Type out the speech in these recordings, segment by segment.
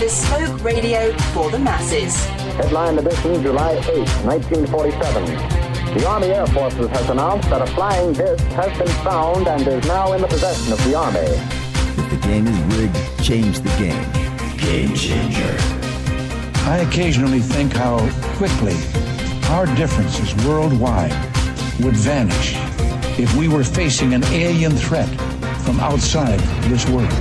bespoke radio for the masses. Headline edition, July 8, 1947. The Army Air Forces has announced that a flying disc has been found and is now in the possession of the Army. If the game is rigged, change the game. Game changer. I occasionally think how quickly our differences worldwide would vanish if we were facing an alien threat from outside this world.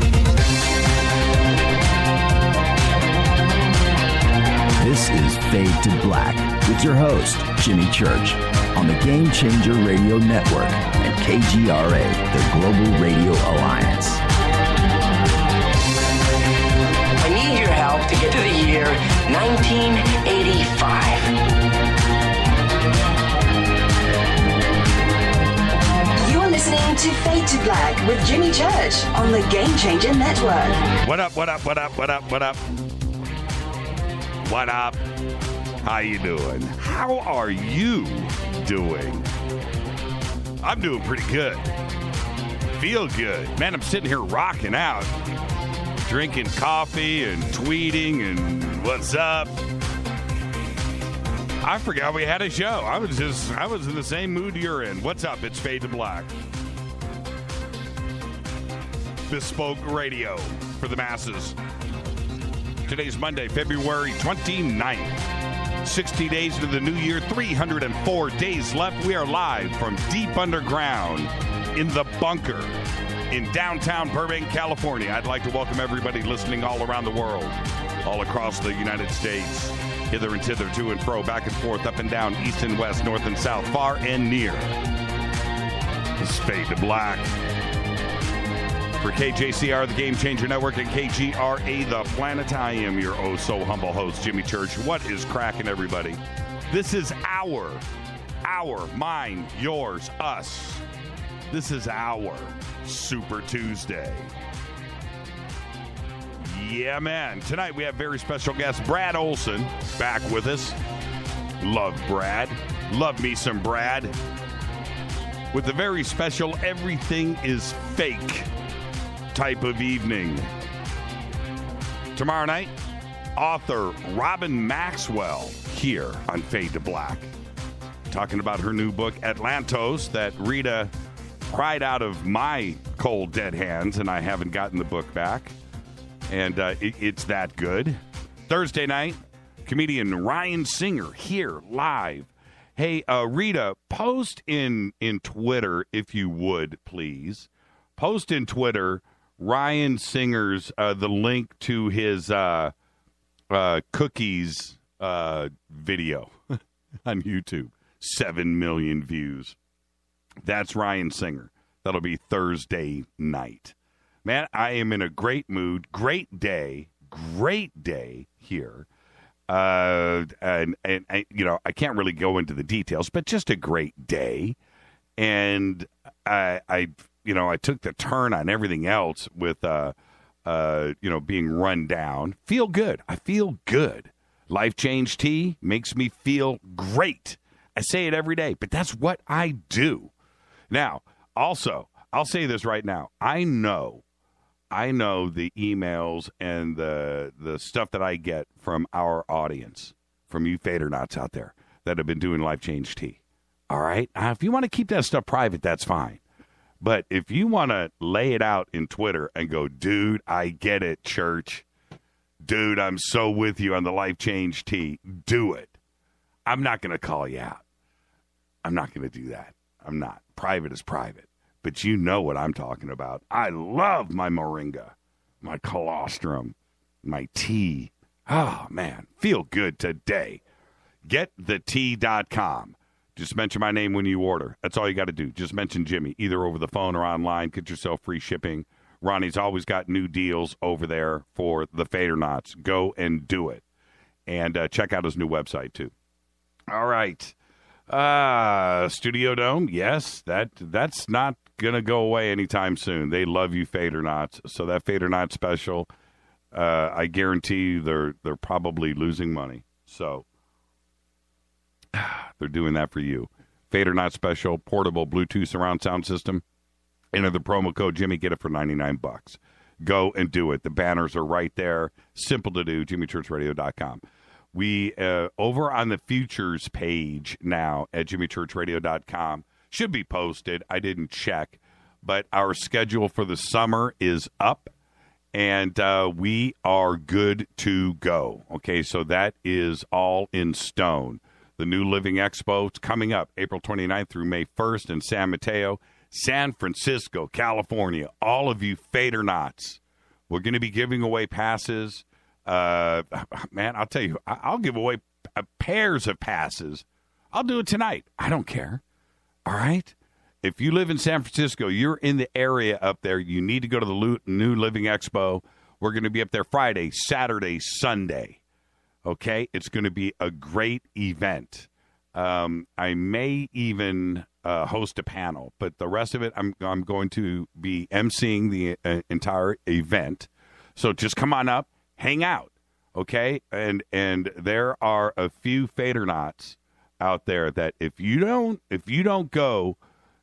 This is Fade to Black with your host, Jimmy Church, on the Game Changer Radio Network and KGRA, the Global Radio Alliance. I need your help to get to the year 1985. Listening to Fade to Black with Jimmy Church on the Game Changer Network. What up, what up, what up, what up, what up? What up? How you doing? How are you doing? I'm doing pretty good. Feel good. Man, I'm sitting here rocking out, drinking coffee and tweeting and what's up. I forgot we had a show. I was in the same mood you're in. What's up? It's Fade to Black. Bespoke radio for the masses. Today's Monday, February 29th. 60 days into the new year, 304 days left. We are live from deep underground in the bunker in downtown Burbank, California. I'd like to welcome everybody listening all around the world, all across the United States, hither and thither, to and fro, back and forth, up and down, east and west, north and south, far and near. This is Fade to Black. For KJCR, the Game Changer Network, and KGRA, the planet, I am your oh-so-humble host, Jimmy Church. What is cracking, everybody? This is our, mine, yours, us. This is our Super Tuesday. Yeah, man. Tonight we have very special guest Brad Olsen back with us. Love Brad. Love me some Brad. With a very special Everything is Fake type of evening. Tomorrow night, author Robin Maxwell here on Fade to Black, talking about her new book, Atlantos, that Rita pried out of my cold, dead hands, and I haven't gotten the book back. And it's that good. Thursday night, comedian Ryan Singer here live. Hey, Rita, post in Twitter, if you would, please. Post in Twitter Ryan Singer's, the link to his cookies video on YouTube. 7 million views. That's Ryan Singer. That'll be Thursday night. Man, I am in a great mood. Great day here. And you know, I can't really go into the details, but just a great day. And I took the turn on everything else with, being run down. Feel good. I feel good. Life Change Tea makes me feel great. I say it every day, but that's what I do. Now, also, I'll say this right now. I know the emails and the stuff that I get from our audience, from you Fadernauts out there that have been doing Life Change Tea. All right? If you want to keep that stuff private, that's fine. But if you want to lay it out in Twitter and go, dude, I get it, church. Dude, I'm so with you on the Life Change Tea. Do it. I'm not going to call you out. I'm not going to do that. I'm not. Private is private. But you know what I'm talking about. I love my moringa, my colostrum, my tea. Oh, man. Feel good today. GetTheTea.com. Just mention my name when you order. That's all you got to do. Just mention Jimmy, either over the phone or online. Get yourself free shipping. Ronnie's always got new deals over there for the Fadernauts. Go and do it. And check out his new website, too. All right. Studio Dome, yes, that's not going to go away anytime soon. They love you Fadernauts. So that Fadernaut special, I guarantee you they're probably losing money. So they're doing that for you. Fadernaut special, portable Bluetooth surround sound system. Enter the promo code Jimmy, get it for $99. go and do it. The banners are right there. Simple to do, jimmychurchradio.com. We, over on the futures page now at jimmychurchradio.com, should be posted. I didn't check, but our schedule for the summer is up, and we are good to go. Okay, so that is all in stone. The New Living Expo is coming up April 29th through May 1st in San Mateo, San Francisco, California. All of you Fadernauts, we're going to be giving away passes. Man, I'll tell you, I'll give away pairs of passes. I'll do it tonight. I don't care. All right? If you live in San Francisco, you're in the area up there, you need to go to the New Living Expo. We're going to be up there Friday, Saturday, Sunday. Okay? It's going to be a great event. I may even host a panel, but the rest of it, I'm going to be emceeing the entire event. So just come on up, hang out, okay? And there are a few Fadernauts out there that if you don't go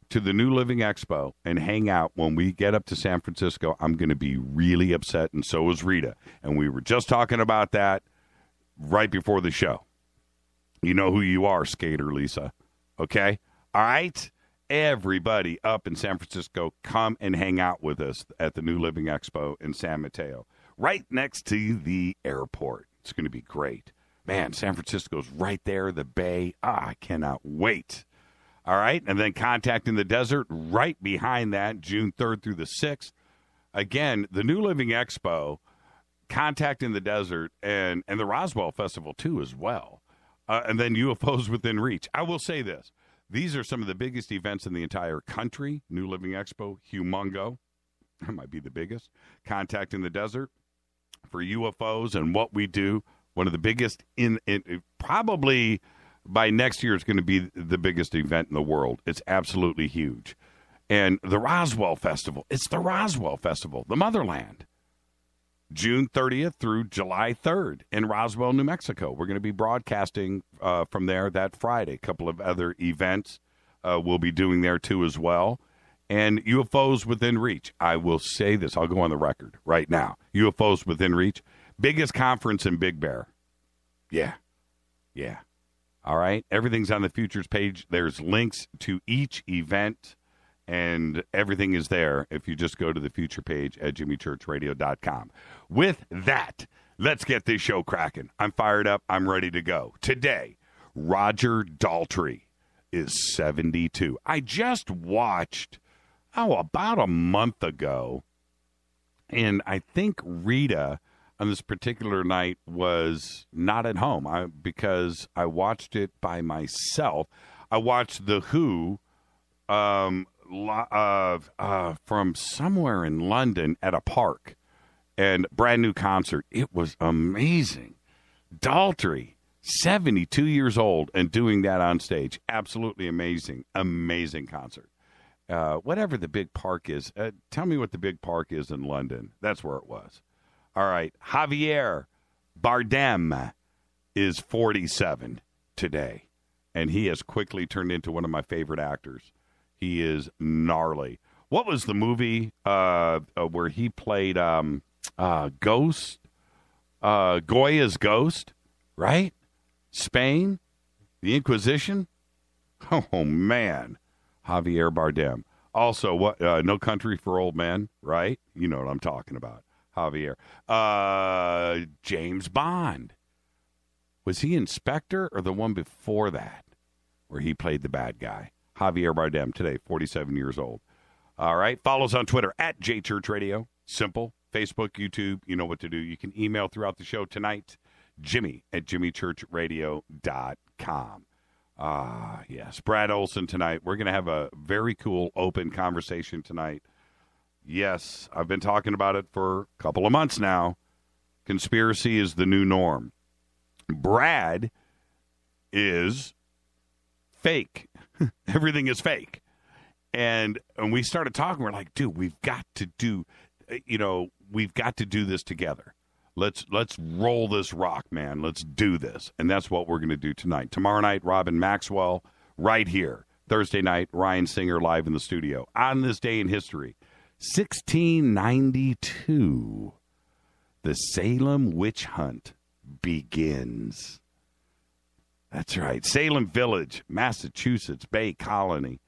to the New Living Expo and hang out when we get up to San Francisco, I'm going to be really upset, and so is Rita. And we were just talking about that right before the show. You know who you are, Skater Lisa. Okay? All right? Everybody up in San Francisco, come and hang out with us at the New Living Expo in San Mateo, right next to the airport. It's going to be great. Man, San Francisco's right there, the Bay. I cannot wait. All right? And then Contact in the Desert right behind that, June 3rd through the 6th. Again, the New Living Expo, Contact in the Desert, and the Roswell Festival, too, as well. And then UFOs Within Reach. I will say this. These are some of the biggest events in the entire country. New Living Expo, humongo. That might be the biggest. Contact in the Desert for UFOs and what we do. One of the biggest in probably by next year, it's going to be the biggest event in the world. It's absolutely huge. And the Roswell Festival. It's the Roswell Festival, the motherland. June 30th through July 3rd in Roswell, New Mexico. We're going to be broadcasting from there that Friday. A couple of other events we'll be doing there, too, as well. And UFOs Within Reach. I will say this. I'll go on the record right now. UFOs Within Reach. Biggest conference in Big Bear. Yeah. All right. Everything's on the futures page. There's links to each event. And everything is there if you just go to the future page at jimmychurchradio.com. With that, let's get this show cracking. I'm fired up. I'm ready to go. Today, Roger Daltrey is 72. I just watched, about a month ago, and I think Rita on this particular night was not at home because I watched it by myself. I watched The Who from somewhere in London at a park, and brand new concert. It was amazing. Daltrey, 72 years old, and doing that on stage. Absolutely amazing concert. Whatever the big park is, tell me what the big park is in London. That's where it was. All right, Javier Bardem is 47 today, and he has quickly turned into one of my favorite actors. He is gnarly. What was the movie where he played Ghost? Goya's Ghost, right? Spain? The Inquisition? Oh, man. Javier Bardem. Also, what? No Country for Old Men, right? You know what I'm talking about. Javier. James Bond. Was he Inspector or the one before that where he played the bad guy? Javier Bardem today, 47 years old. All right. Follow us on Twitter at JChurchRadio. Simple. Facebook, YouTube. You know what to do. You can email throughout the show tonight. Jimmy at jimmychurchradio.com. Yes. Brad Olsen tonight. We're going to have a very cool open conversation tonight. Yes. I've been talking about it for a couple of months now. Conspiracy is the new norm. Brad is fake. Everything is fake. And we started talking. We're like, dude, we've got to do this together. Let's roll this rock, man. Let's do this. And that's what we're going to do tonight. Tomorrow night, Robin Maxwell right here. Thursday night, Ryan Singer live in the studio. On this day in history, 1692, the Salem witch hunt begins. That's right. Salem Village, Massachusetts Bay Colony.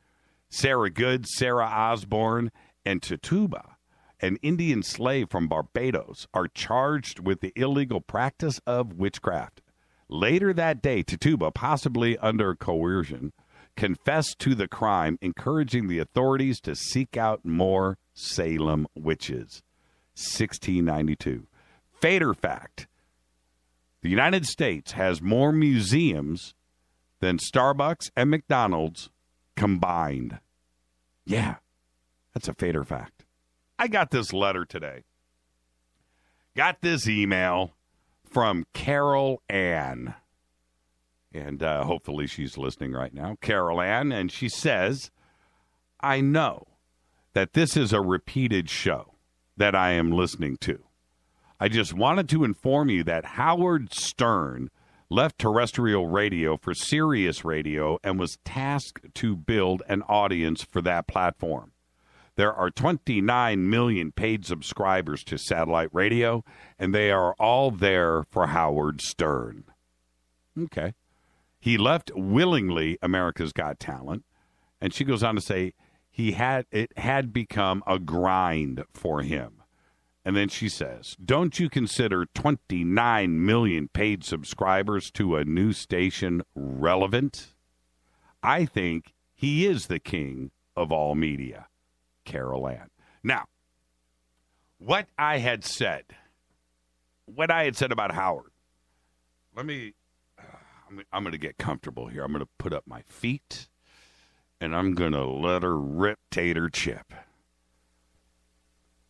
Sarah Good, Sarah Osborne, and Tituba, an Indian slave from Barbados, are charged with the illegal practice of witchcraft. Later that day, Tituba, possibly under coercion, confessed to the crime, encouraging the authorities to seek out more Salem witches. 1692. Fader fact. The United States has more museums than Starbucks and McDonald's combined. Yeah, that's a Fader fact. I got this letter today. Got this email from Carol Ann. And hopefully she's listening right now. Carol Ann, and she says, I know that this is a repeated show that I am listening to. I just wanted to inform you that Howard Stern left terrestrial radio for Sirius Radio and was tasked to build an audience for that platform. There are 29 million paid subscribers to satellite radio, and they are all there for Howard Stern. Okay. He left willingly America's Got Talent, and she goes on to say it had become a grind for him. And then she says, don't you consider 29 million paid subscribers to a new station relevant? I think he is the king of all media. Carol Ann. Now, what I had said about Howard, I'm going to get comfortable here. I'm going to put up my feet, and I'm going to let her rip tater chip.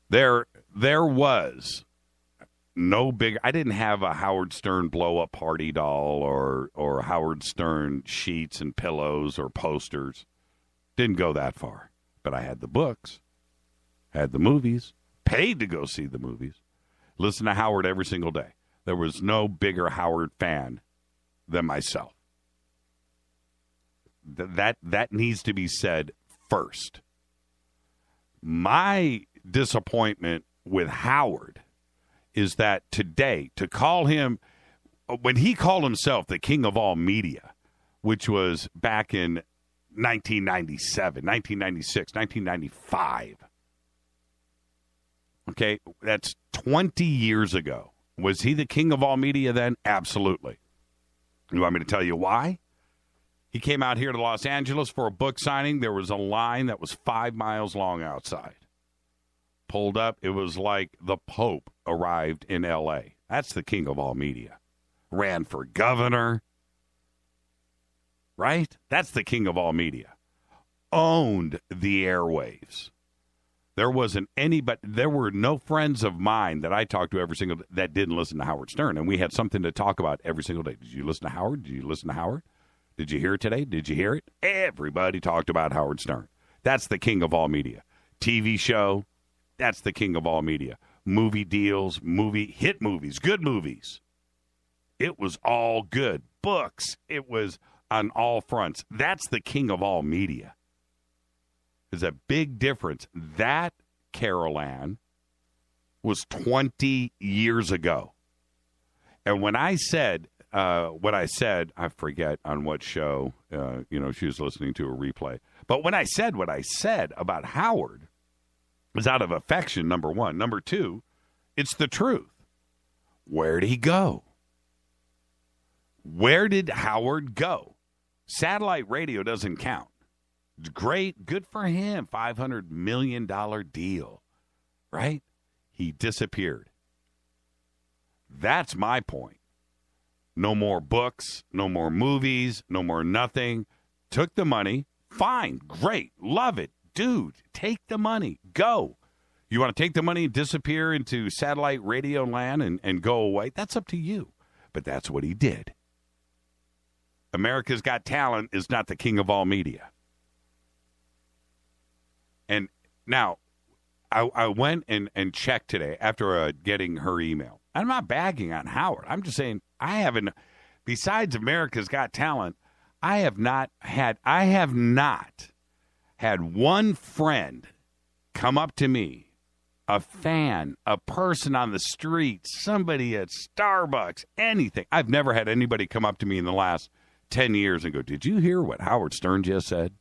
There was no big. I didn't have a Howard Stern blow-up party doll or Howard Stern sheets and pillows or posters. Didn't go that far. But I had the books, had the movies, paid to go see the movies, listen to Howard every single day. There was no bigger Howard fan than myself. That needs to be said first. My disappointment with Howard is that today, to call him, when he called himself the king of all media, which was back in 1997, 1996, 1995. Okay, that's 20 years ago. Was he the king of all media then? Absolutely. You want me to tell you why? He came out here to Los Angeles for a book signing. There was a line that was 5 miles long outside. Pulled up, it was like the Pope arrived in L.A. That's the king of all media. Ran for governor. Right? That's the king of all media. Owned the airwaves. There wasn't anybody, there were no friends of mine that I talked to every single day that didn't listen to Howard Stern. And we had something to talk about every single day. Did you listen to Howard? Did you listen to Howard? Did you hear it today? Did you hear it? Everybody talked about Howard Stern. That's the king of all media. TV show, that's the king of all media. Movie deals, hit movies, good movies. It was all good. Books, it was on all fronts. That's the king of all media. There's a big difference. That, Carol Ann, was 20 years ago. And when I said what I said, I forget on what show, she was listening to a replay. But when I said what I said about Howard, it was out of affection, number one. Number two, it's the truth. Where did he go? Where did Howard go? Satellite radio doesn't count. Great, good for him. $500 million deal, right? He disappeared. That's my point. No more books, no more movies, no more nothing. Took the money. Fine, great, love it. Dude, take the money. Go. You want to take the money and disappear into satellite radio land and go away? That's up to you. But that's what he did. America's Got Talent is not the king of all media. And now, I went and checked today after getting her email. I'm not bagging on Howard. I'm just saying besides America's Got Talent, I have not had one friend come up to me, a fan, a person on the street, somebody at Starbucks, anything. I've never had anybody come up to me in the last 10 years and go, did you hear what Howard Stern just said?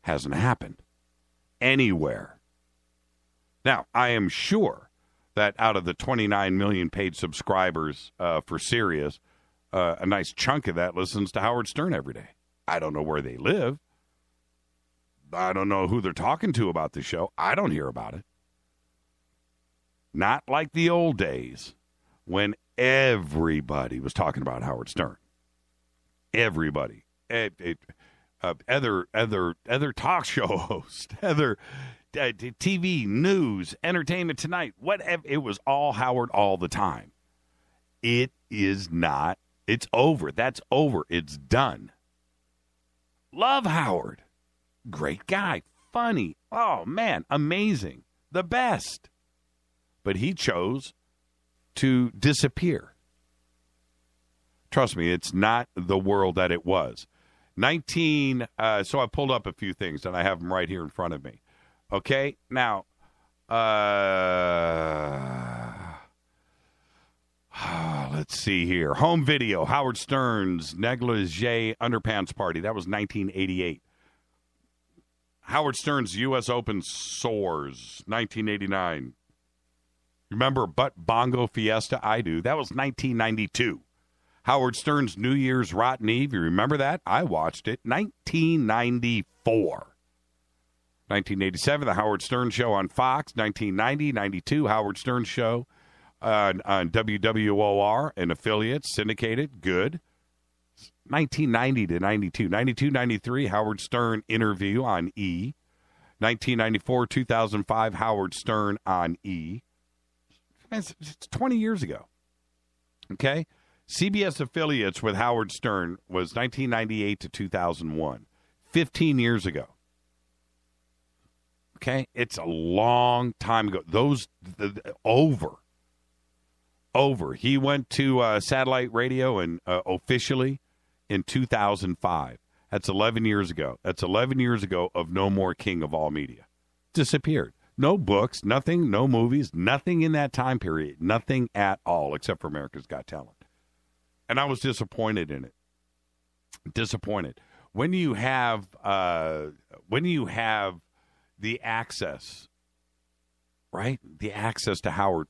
Hasn't happened anywhere. Now, I am sure that out of the 29 million paid subscribers for Sirius, a nice chunk of that listens to Howard Stern every day. I don't know where they live. I don't know who they're talking to about the show. I don't hear about it. Not like the old days when everybody was talking about Howard Stern. Everybody. Other talk show hosts, other TV, news, Entertainment Tonight, whatever. It was all Howard all the time. It is not. It's over. That's over. It's done. Love Howard. Great guy. Funny. Oh, man. Amazing. The best. But he chose to disappear. Trust me, it's not the world that it was. So I pulled up a few things, and I have them right here in front of me. Okay? Now, let's see here. Home video, Howard Stern's negligee underpants party. That was 1988. Howard Stern's U.S. Open soars, 1989. Remember Butt Bongo Fiesta? I do. That was 1992. Howard Stern's New Year's Rotten Eve. You remember that? I watched it. 1994. 1987, The Howard Stern Show on Fox. 1990, 92, Howard Stern Show on WWOR and affiliates, syndicated. Good. 1990 to 92. 92, 93, Howard Stern interview on E. 1994, 2005, Howard Stern on E. It's 20 years ago. Okay? CBS affiliates with Howard Stern was 1998 to 2001. 15 years ago. Okay? It's a long time ago. Over. He went to satellite radio and officially in 2005. That's 11 years ago. That's 11 years ago of no more king of all media. Disappeared. No books, nothing, no movies, nothing in that time period. Nothing at all except for America's Got Talent. And I was disappointed in it. Disappointed. When you have the access, right? The access to Howard,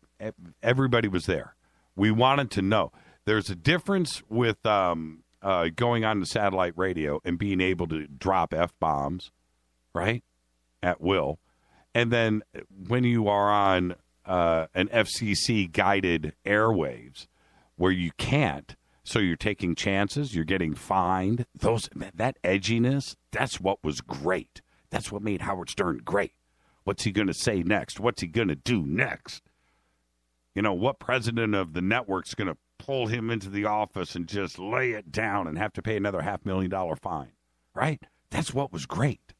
everybody was there. We wanted to know. There's a difference with going on to satellite radio and being able to drop F-bombs, right, at will. And then when you are on an FCC-guided airwaves where you can't, so you're taking chances, you're getting fined, that edginess, that's what was great. That's what made Howard Stern great. What's he going to say next? What's he going to do next? You know, what president of the network's going to pull him into the office and just lay it down and have to pay another $500,000 fine, right? That's what was great.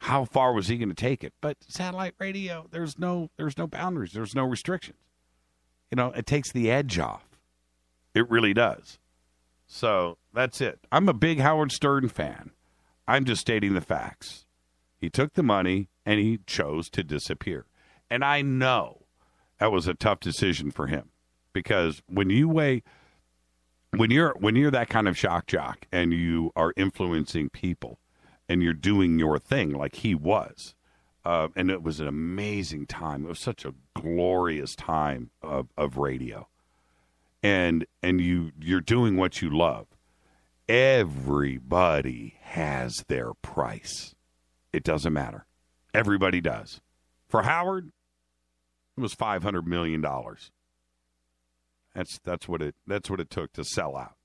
How far was he going to take it? But satellite radio, there's no boundaries. There's no restrictions. You know, it takes the edge off. It really does. So that's it. I'm a big Howard Stern fan. I'm just stating the facts. He took the money and he chose to disappear. And I know that was a tough decision for him because when you're that kind of shock jock and you are influencing people and you're doing your thing like he was, and it was an amazing time. It was such a glorious time of radio. And you're doing what you love. Everybody has their price. It doesn't matter. Everybody does. For Howard, it was $500 million. That's what it took to sell out.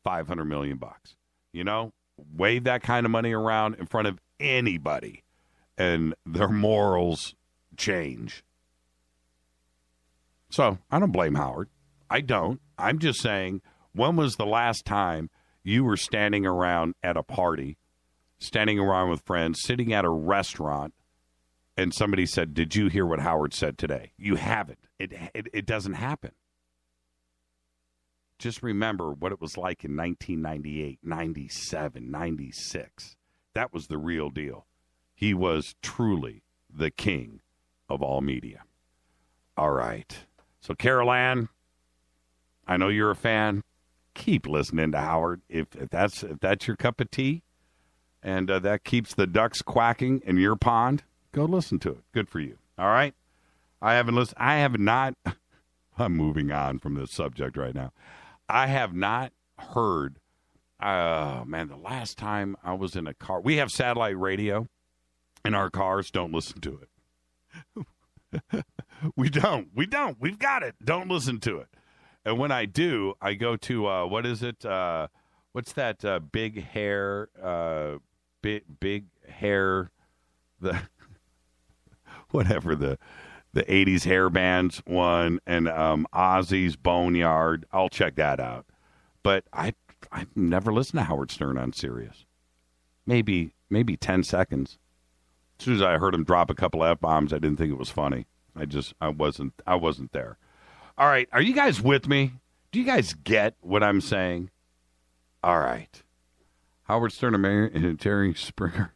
$500 million. You know, wave that kind of money around in front of anybody, and their morals change. So I don't blame Howard. I don't. I'm just saying, when was the last time you were standing around at a party, standing around with friends, sitting at a restaurant, and somebody said, did you hear what Howard said today? You haven't. It doesn't happen. Just remember what it was like in 1998, 97, 96. That was the real deal. He was truly the king of all media. All right. So, Carol Ann, I know you're a fan. Keep listening to Howard if that's your cup of tea, and that keeps the ducks quacking in your pond. Go listen to it. Good for you. All right. I haven't listened. I have not. I'm moving on from this subject right now. I have not heard. The last time I was in a car, we have satellite radio in our cars. Don't listen to it. We don't. We've got it. Don't listen to it. And when I do, I go to, what is it? What's that big hair, big hair, whatever the 80s hair bands one, and Ozzy's Boneyard. I'll check that out. But I've never listened to Howard Stern on Sirius. Maybe 10 seconds. As soon as I heard him drop a couple F-bombs, I didn't think it was funny. I wasn't there. All right, are you guys with me? Do you guys get what I'm saying? All right. Howard Stern and Jerry Springer.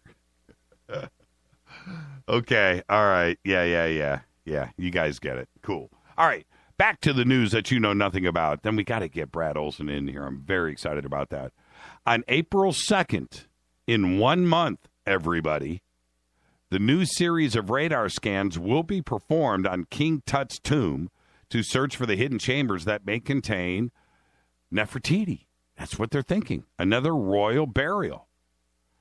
Okay, all right. Yeah, you guys get it. Cool. All right, back to the news that you know nothing about. Then we got to get Brad Olsen in here. I'm very excited about that. On April 2nd, in 1 month, everybody, the new series of radar scans will be performed on King Tut's tomb to search for the hidden chambers that may contain Nefertiti. That's what they're thinking. Another royal burial.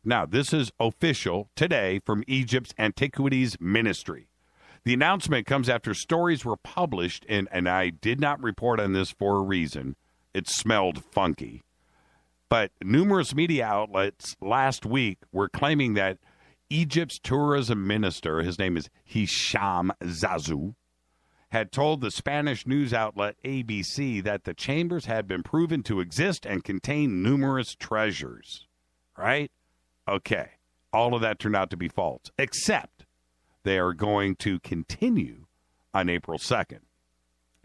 Now, this is official today from Egypt's Antiquities Ministry. The announcement comes after stories were published, and I did not report on this for a reason. It smelled funky. But numerous media outlets last week were claiming that Egypt's tourism minister, his name is Hisham Zazu, had told the Spanish news outlet ABC that the chambers had been proven to exist and contain numerous treasures. Right? Okay. All of that turned out to be false, except they are going to continue on April 2nd.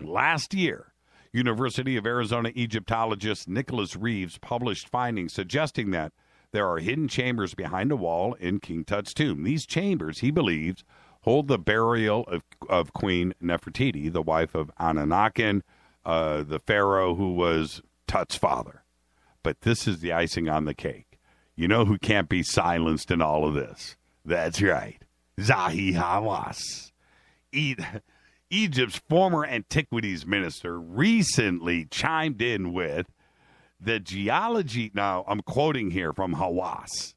Last year, University of Arizona Egyptologist Nicholas Reeves published findings suggesting that there are hidden chambers behind a wall in King Tut's tomb. These chambers, he believes, hold the burial of Queen Nefertiti, the wife of Ananakin, the pharaoh who was Tut's father. But this is the icing on the cake. You know who can't be silenced in all of this? That's right. Zahi Hawass. Egypt's former antiquities minister recently chimed in with the geology. Now, I'm quoting here from Hawass.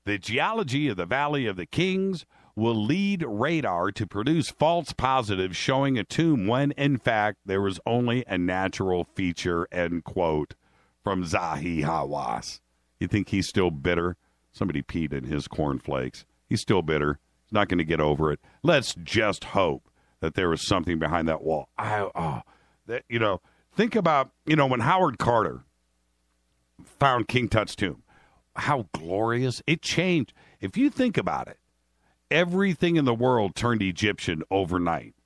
The geology of the Valley of the Kings will lead radar to produce false positives showing a tomb when, in fact, there was only a natural feature, end quote, from Zahi Hawass. You think he's still bitter? Somebody peed in his cornflakes. He's still bitter. He's not going to get over it. Let's just hope that there was something behind that wall. Think about, when Howard Carter found King Tut's tomb, how glorious. It changed. If you think about it, everything in the world turned Egyptian overnight.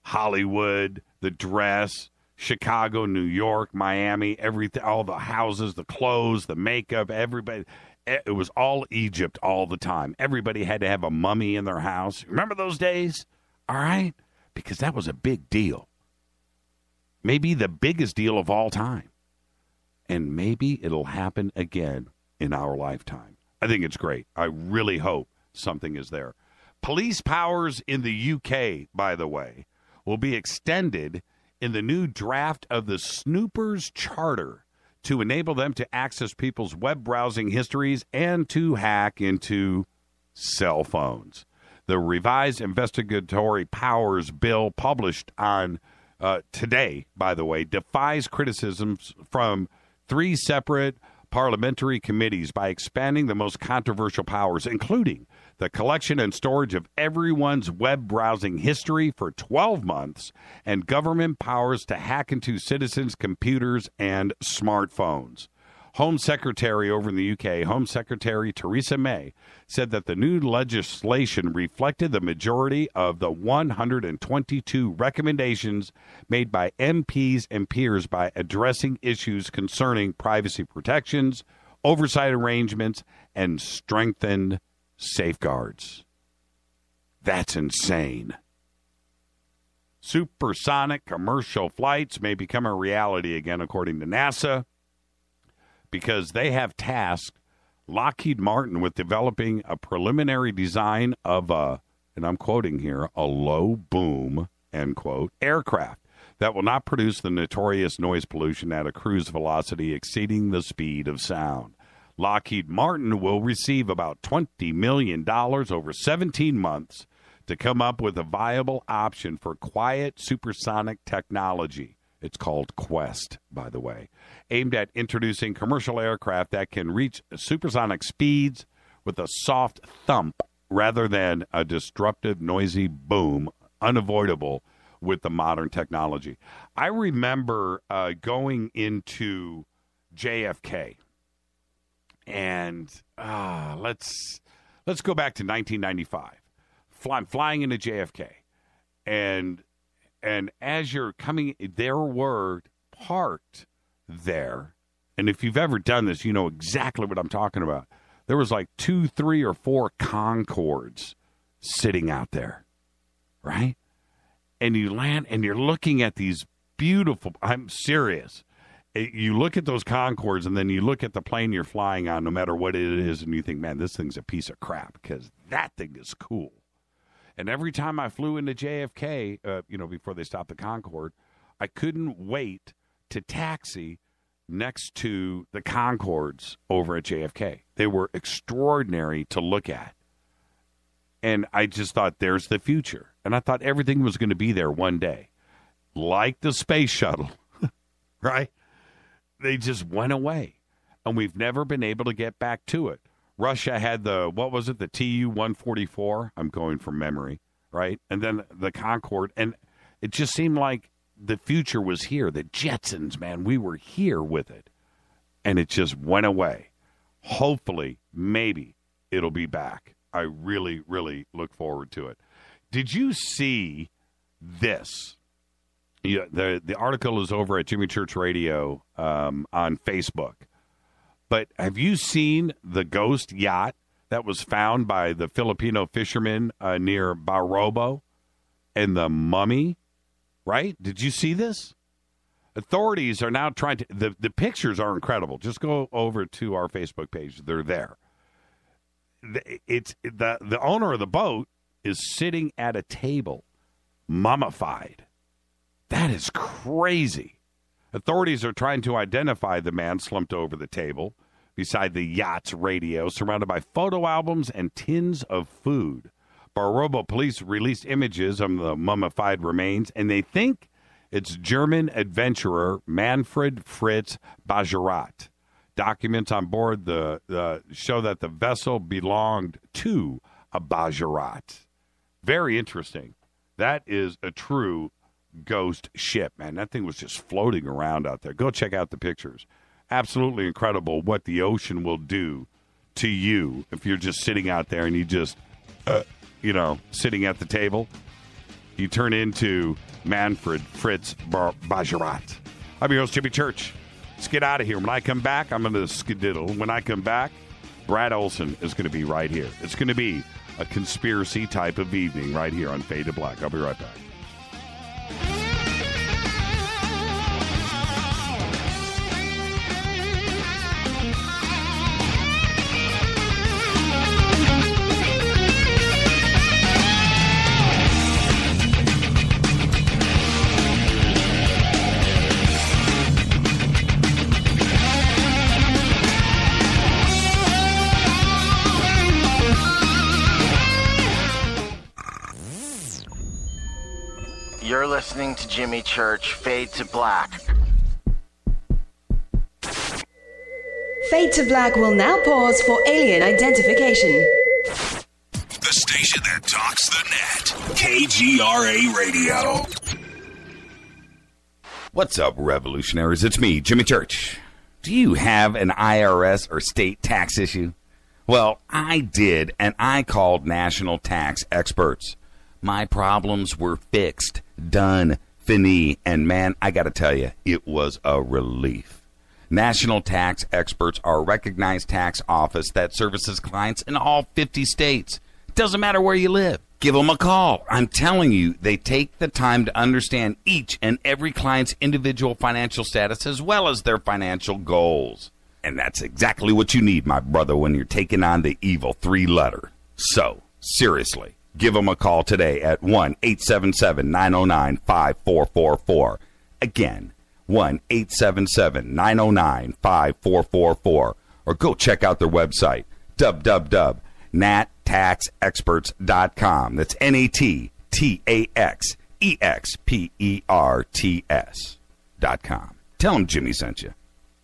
Hollywood, the dress, Chicago, New York, Miami, everything, all the houses, the clothes, the makeup, everybody. It was all Egypt all the time. Everybody had to have a mummy in their house. Remember those days? All right? Because that was a big deal. Maybe the biggest deal of all time. And maybe it'll happen again in our lifetime. I think it's great. I really hope something is there. Police powers in the UK, by the way, will be extended in the new draft of the Snoopers Charter to enable them to access people's web browsing histories and to hack into cell phones. The revised investigatory powers bill published on today, by the way, defies criticisms from 3 separate parliamentary committees by expanding the most controversial powers, including the collection and storage of everyone's web browsing history for 12 months and government powers to hack into citizens' computers and smartphones. Home Secretary over in the UK, Home Secretary Theresa May, said that the new legislation reflected the majority of the 122 recommendations made by MPs and peers by addressing issues concerning privacy protections, oversight arrangements, and strengthened safeguards. That's insane. Supersonic commercial flights may become a reality again, according to NASA, because they have tasked Lockheed Martin with developing a preliminary design of a, and I'm quoting here, a low boom, end quote, aircraft that will not produce the notorious noise pollution at a cruise velocity exceeding the speed of sound. Lockheed Martin will receive about $20 million over 17 months to come up with a viable option for quiet supersonic technology. It's called Quest, by the way, aimed at introducing commercial aircraft that can reach supersonic speeds with a soft thump rather than a disruptive, noisy boom, unavoidable with the modern technology. I remember going into JFK, and let's go back to 1995. I'm flying into JFK, and as you're coming, there were parked there, and if you've ever done this, you know exactly what I'm talking about. There was like 2, 3, or 4 Concords sitting out there, right? And you land, and you're looking at these beautiful, I'm serious, you look at those Concords, and then you look at the plane you're flying on, no matter what it is, and you think, man, this thing's a piece of crap, because that thing is cool. And every time I flew into JFK, before they stopped the Concorde, I couldn't wait to taxi next to the Concords over at JFK. They were extraordinary to look at. And I just thought, there's the future. And I thought everything was going to be there one day. Like the space shuttle, right? They just went away. And we've never been able to get back to it. Russia had the Tu-144? I'm going from memory, right? And then the Concorde. And it just seemed like the future was here. The Jetsons, man, we were here with it. And it just went away. Hopefully, maybe it'll be back. I really, really look forward to it. Did you see this? Yeah, the article is over at Jimmy Church Radio on Facebook. But have you seen the ghost yacht that was found by the Filipino fishermen near Barobo and the mummy, right? Did you see this? Authorities are now trying to, the pictures are incredible. Just go over to our Facebook page. They're there. The owner of the boat is sitting at a table, mummified. That is crazy. Authorities are trying to identify the man slumped over the table beside the yacht's radio, surrounded by photo albums and tins of food. Barobo police released images of the mummified remains, and they think it's German adventurer Manfred Fritz Bajorat. Documents on board show that the vessel belonged to a Bajorat. Very interesting. That is a true ghost ship, man. That thing was just floating around out there. Go check out the pictures. Absolutely incredible what the ocean will do to you if you're just sitting out there and you just, sitting at the table. You turn into Manfred Fritz Bajorat. I'm your host, Jimmy Church. Let's get out of here. When I come back, I'm going to skedaddle. When I come back, Brad Olsen is going to be right here. It's going to be a conspiracy type of evening right here on Fade to Black. I'll be right back. You're listening to Jimmy Church, Fade to Black. Fade to Black will now pause for alien identification. The station that talks the net. KGRA Radio. What's up, revolutionaries? It's me, Jimmy Church. Do you have an IRS or state tax issue? Well, I did, and I called national tax experts. My problems were fixed, done, fini, and man, I got to tell you, it was a relief. National Tax Experts are a recognized tax office that services clients in all 50 states. Doesn't matter where you live. Give them a call. I'm telling you, they take the time to understand each and every client's individual financial status as well as their financial goals. And that's exactly what you need, my brother, when you're taking on the evil three-letter. So, seriously, give them a call today at 1-877-909-5444. Again, 1-877-909-5444. Or go check out their website, www.nattaxexperts.com. That's NATTAXEXPERTS.com. Tell them Jimmy sent you.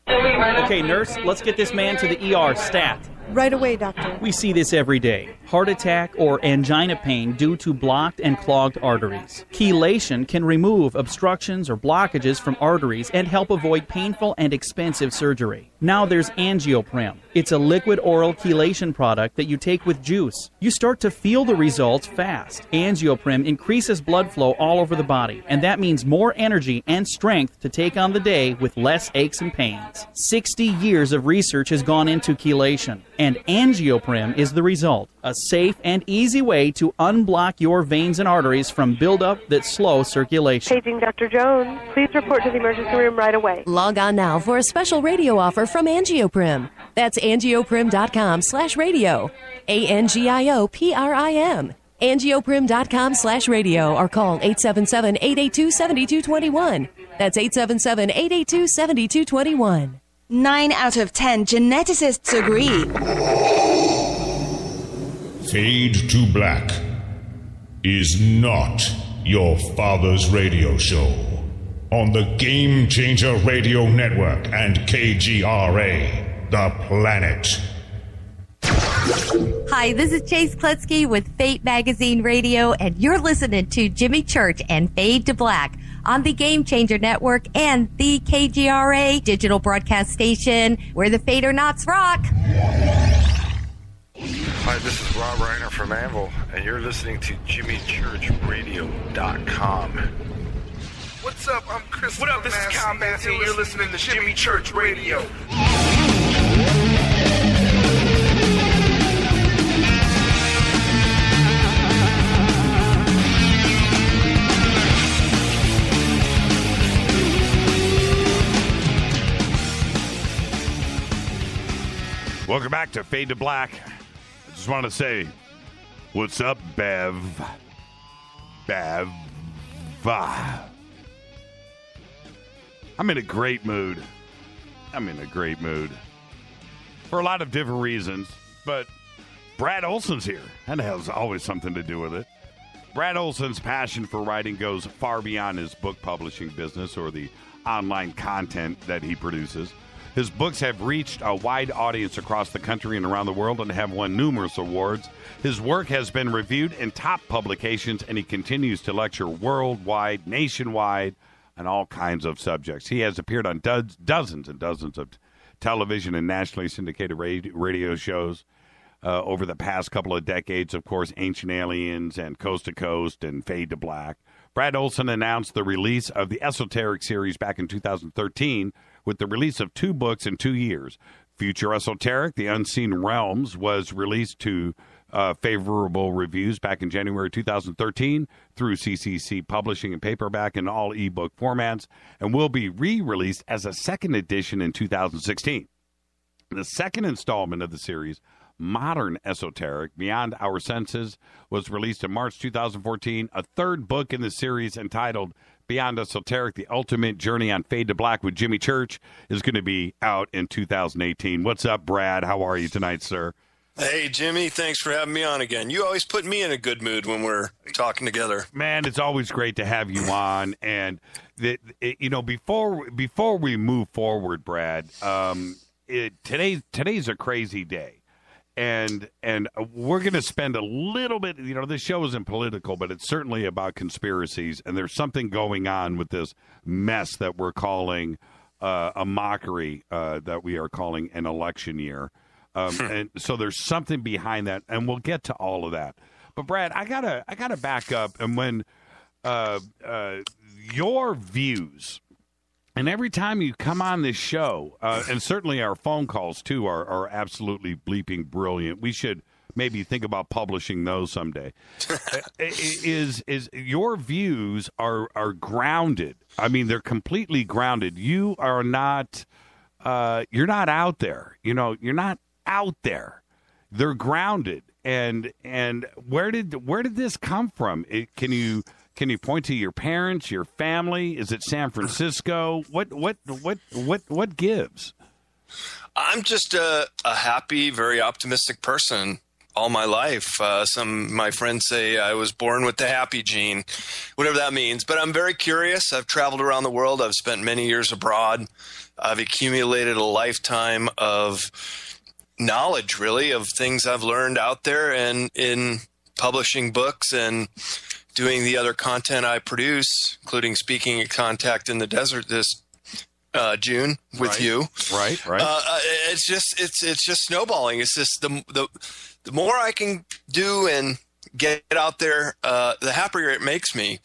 Okay, nurse, let's get this man to the ER stat. Right away, doctor. We see this every day. Heart attack or angina pain due to blocked and clogged arteries. Chelation can remove obstructions or blockages from arteries and help avoid painful and expensive surgery. Now there's Angioprim. It's a liquid oral chelation product that you take with juice. You start to feel the results fast. Angioprim increases blood flow all over the body, and that means more energy and strength to take on the day with less aches and pains. 60 years of research has gone into chelation, and Angioprim is the result. A safe and easy way to unblock your veins and arteries from buildup that slow circulation. Paging Dr. Jones. Please report to the emergency room right away. Log on now for a special radio offer from Angioprim. That's angioprim.com/radio. ANGIOPRIM. Angioprim.com/radio or call 877-882-7221. That's 877-882-7221. 9 out of 10 geneticists agree. Fade to Black is not your father's radio show on the Game Changer Radio Network and KGRA, The Planet. Hi, this is Chase Klutsky with Fate Magazine Radio, and you're listening to Jimmy Church and Fade to Black on the Game Changer Network and the KGRA digital broadcast station where the Fade-or-Nots rock. Hi, this is Rob Reiner from Anvil, and you're listening to JimmyChurchRadio.com. What's up? I'm Chris. What up? This is Combat, and you're listening to Jimmy Church Radio. Welcome back to Fade to Black. I just want to say, what's up, Bev? I'm in a great mood. For a lot of different reasons, but Brad Olsen's here. And it has always something to do with it. Brad Olsen's passion for writing goes far beyond his book publishing business or the online content that he produces. His books have reached a wide audience across the country and around the world and have won numerous awards. His work has been reviewed in top publications, and he continues to lecture worldwide, nationwide, on all kinds of subjects. He has appeared on dozens and dozens of television and nationally syndicated radio shows over the past couple of decades. Of course, Ancient Aliens and Coast to Coast and Fade to Black. Brad Olsen announced the release of the Esoteric series back in 2013 with the release of 2 books in 2 years. Future Esoteric, The Unseen Realms, was released to favorable reviews back in January 2013 through CCC Publishing and paperback and all ebook formats, and will be re-released as a second edition in 2016. The second installment of the series, Modern Esoteric, Beyond Our Senses, was released in March 2014. A third book in the series entitled Beyond Esoteric, The Ultimate Journey on Fade to Black with Jimmy Church is going to be out in 2018. What's up, Brad? How are you tonight, sir? Hey, Jimmy, thanks for having me on again. You always put me in a good mood when we're talking together. Man, it's always great to have you on. And, before we move forward, Brad, today's a crazy day. And we're going to spend a little bit, this show isn't political, but it's certainly about conspiracies. And there's something going on with this mess that we're calling a mockery, that we are calling an election year. And so there's something behind that, and we'll get to all of that. But Brad, I gotta back up, and when your views And every time you come on this show, and certainly our phone calls, too, are absolutely bleeping brilliant. We should maybe think about publishing those someday. Is your views are grounded. I mean, they're completely grounded. You are not, you're not out there. You know, you're not out there. They're grounded. And where did this come from? Can you point to your parents, your family? Is it San Francisco? What gives? I'm just a happy, very optimistic person all my life. Some of my friends say I was born with the happy gene, whatever that means. But I'm very curious. I've traveled around the world. I've spent many years abroad. I've accumulated a lifetime of knowledge, really, of things I've learned out there and in publishing books and doing the other content I produce, including speaking at Contact in the Desert this June with you. Right. It's just snowballing. It's just the more I can do and get out there, the happier it makes me.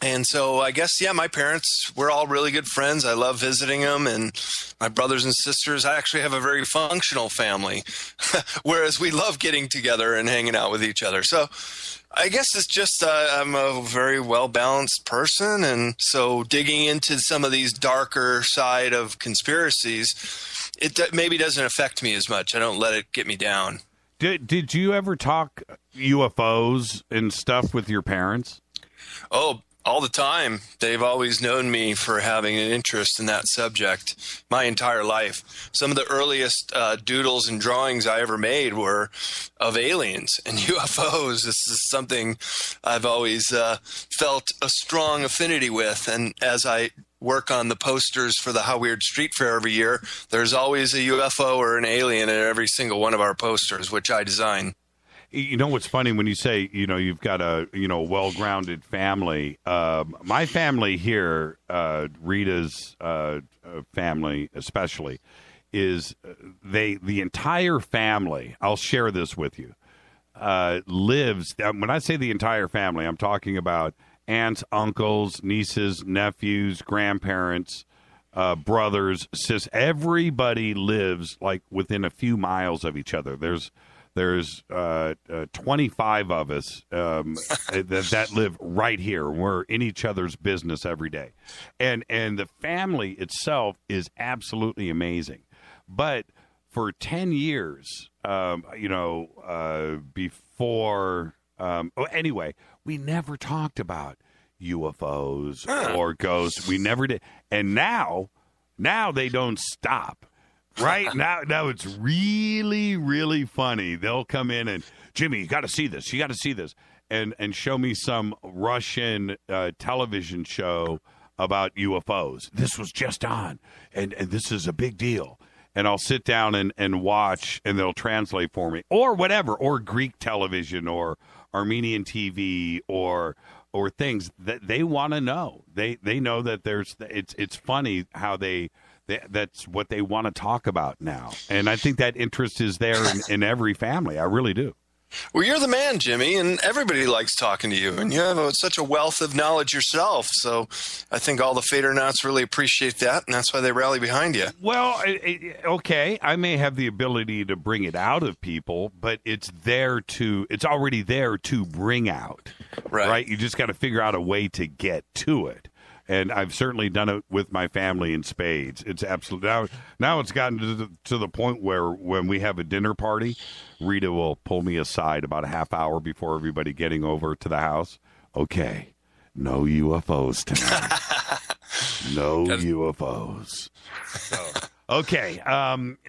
And so I guess, my parents, we're all really good friends. I love visiting them, and my brothers and sisters. I actually have a very functional family, whereas we love getting together and hanging out with each other. So I guess it's just I'm a very well-balanced person, and so digging into some of these darker side of conspiracies, it maybe doesn't affect me as much. I don't let it get me down. Did you ever talk UFOs and stuff with your parents? Oh, all the time. They've always known me for having an interest in that subject my entire life. Some of the earliest doodles and drawings I ever made were of aliens and UFOs. This is something I've always felt a strong affinity with. And as I work on the posters for the How Weird Street Fair every year, there's always a UFO or an alien in every single one of our posters, which I design. You know what's funny when you say, you've got a, well-grounded family. My family here, Rita's family especially, is the entire family, I'll share this with you, lives, when I say the entire family, I'm talking about aunts, uncles, nieces, nephews, grandparents, brothers, sisters. Everybody lives like within a few miles of each other. There's 25 of us that live right here. We're in each other's business every day. And the family itself is absolutely amazing. But for 10 years, before, anyway, we never talked about UFOs or ghosts. We never did. And now they don't stop. Right now it's really, really funny. They'll come in and, Jimmy, you got to see this. You got to see this, and show me some Russian television show about UFOs. This was just on, and this is a big deal. And I'll sit down and watch, and they'll translate for me, or whatever, or Greek television, or Armenian TV, or things that they want to know. They know that it's funny how that's what they want to talk about now. And I think that interest is there in every family. I really do. Well, you're the man, Jimmy, and everybody likes talking to you. And you have such a wealth of knowledge yourself. So I think all the Fadernauts really appreciate that, and that's why they rally behind you. Well, okay, I may have the ability to bring it out of people, but it's already there to bring out. Right? You just got to figure out a way to get to it. And I've certainly done it with my family in spades. It's absolutely now it's gotten to the point where when we have a dinner party, Rita will pull me aside about a half hour before everybody getting over to the house. Okay, no UFOs tonight. No UFOs. So, okay,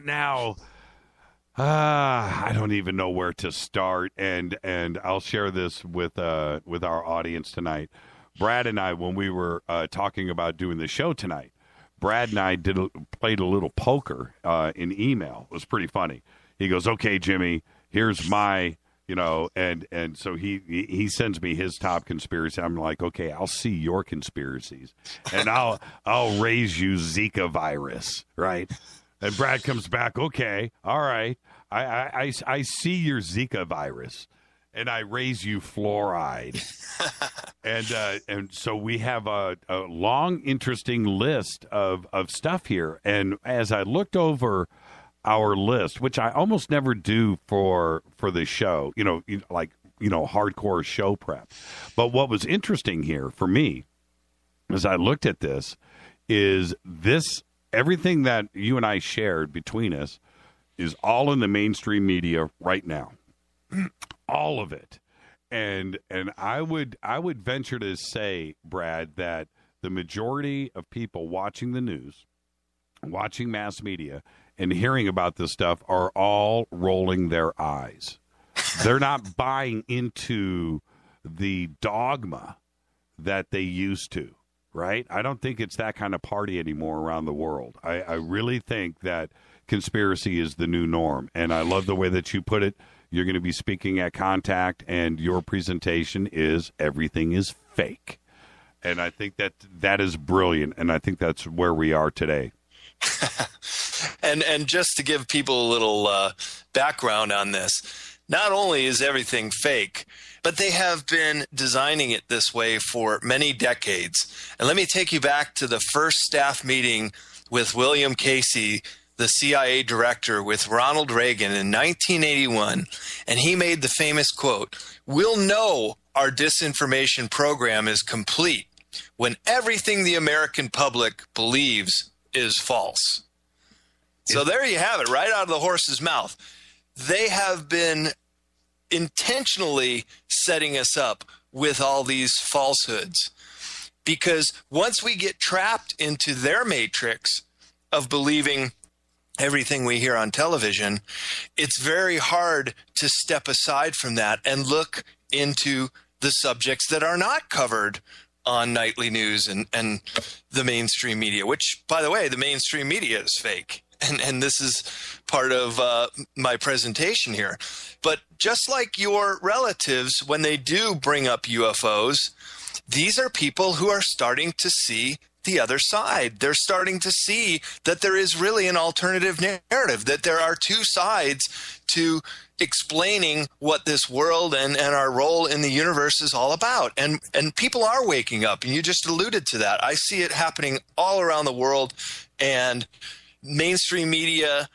now I don't even know where to start, and I'll share this with our audience tonight. Brad and I, when we were talking about doing the show tonight, Brad and I played a little poker in email. It was pretty funny. He goes, "Okay, Jimmy, here's my, and so he sends me his top conspiracy. I'm like, okay, I'll see your conspiracies, and I'll raise you Zika virus, right?" And Brad comes back, okay, all right, I see your Zika virus. and I raise you fluoride. And so we have a long, interesting list of stuff here. And as I looked over our list, which I almost never do for the show, hardcore show prep. But what was interesting here for me, as I looked at this, is everything that you and I shared between us is all in the mainstream media right now. All of it. And I would venture to say, Brad, that the majority of people watching the news, watching mass media, and hearing about this stuff are all rolling their eyes. They're not buying into the dogma that they used to, right? I don't think it's that kind of party anymore around the world. I really think that conspiracy is the new norm. And I love the way that you put it. You're going to be speaking at Contact, and your presentation is everything is fake. And I think that is brilliant, and I think that's where we are today. And just to give people a little background on this, not only is everything fake, but they have been designing it this way for many decades. And let me take you back to the first staff meeting with William Casey, the CIA director, with Ronald Reagan in 1981. And he made the famous quote, "We'll know our disinformation program is complete when everything the American public believes is false." So there you have it, right out of the horse's mouth. They have been intentionally setting us up with all these falsehoods, because once we get trapped into their matrix of believing everything we hear on television, it's very hard to step aside from that and look into the subjects that are not covered on nightly news and the mainstream media, which, by the way, the mainstream media is fake. And this is part of my presentation here. But just like your relatives, when they do bring up UFOs, these are people who are starting to see the other side. They're starting to see that there is really an alternative narrative, that there are two sides to explaining what this world and our role in the universe is all about. And people are waking up, and you just alluded to that. I see it happening all around the world, and mainstream media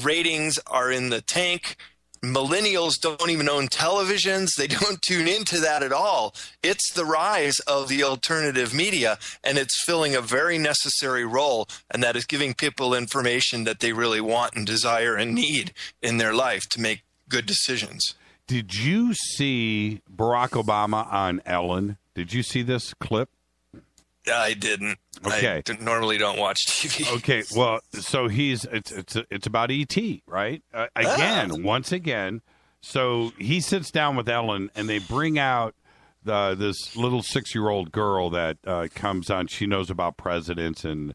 ratings are in the tank. Millennials don't even own televisions. They don't tune into that at all. It's the rise of the alternative media, and it's filling a very necessary role, and that is giving people information that they really want and desire and need in their life to make good decisions. Did you see Barack Obama on Ellen? Did you see this clip? I didn't. Okay. I normally don't watch TV. Okay, well, so it's about E.T., right? Once again, so he sits down with Ellen, and they bring out this little 6-year-old girl that comes on. She knows about presidents, and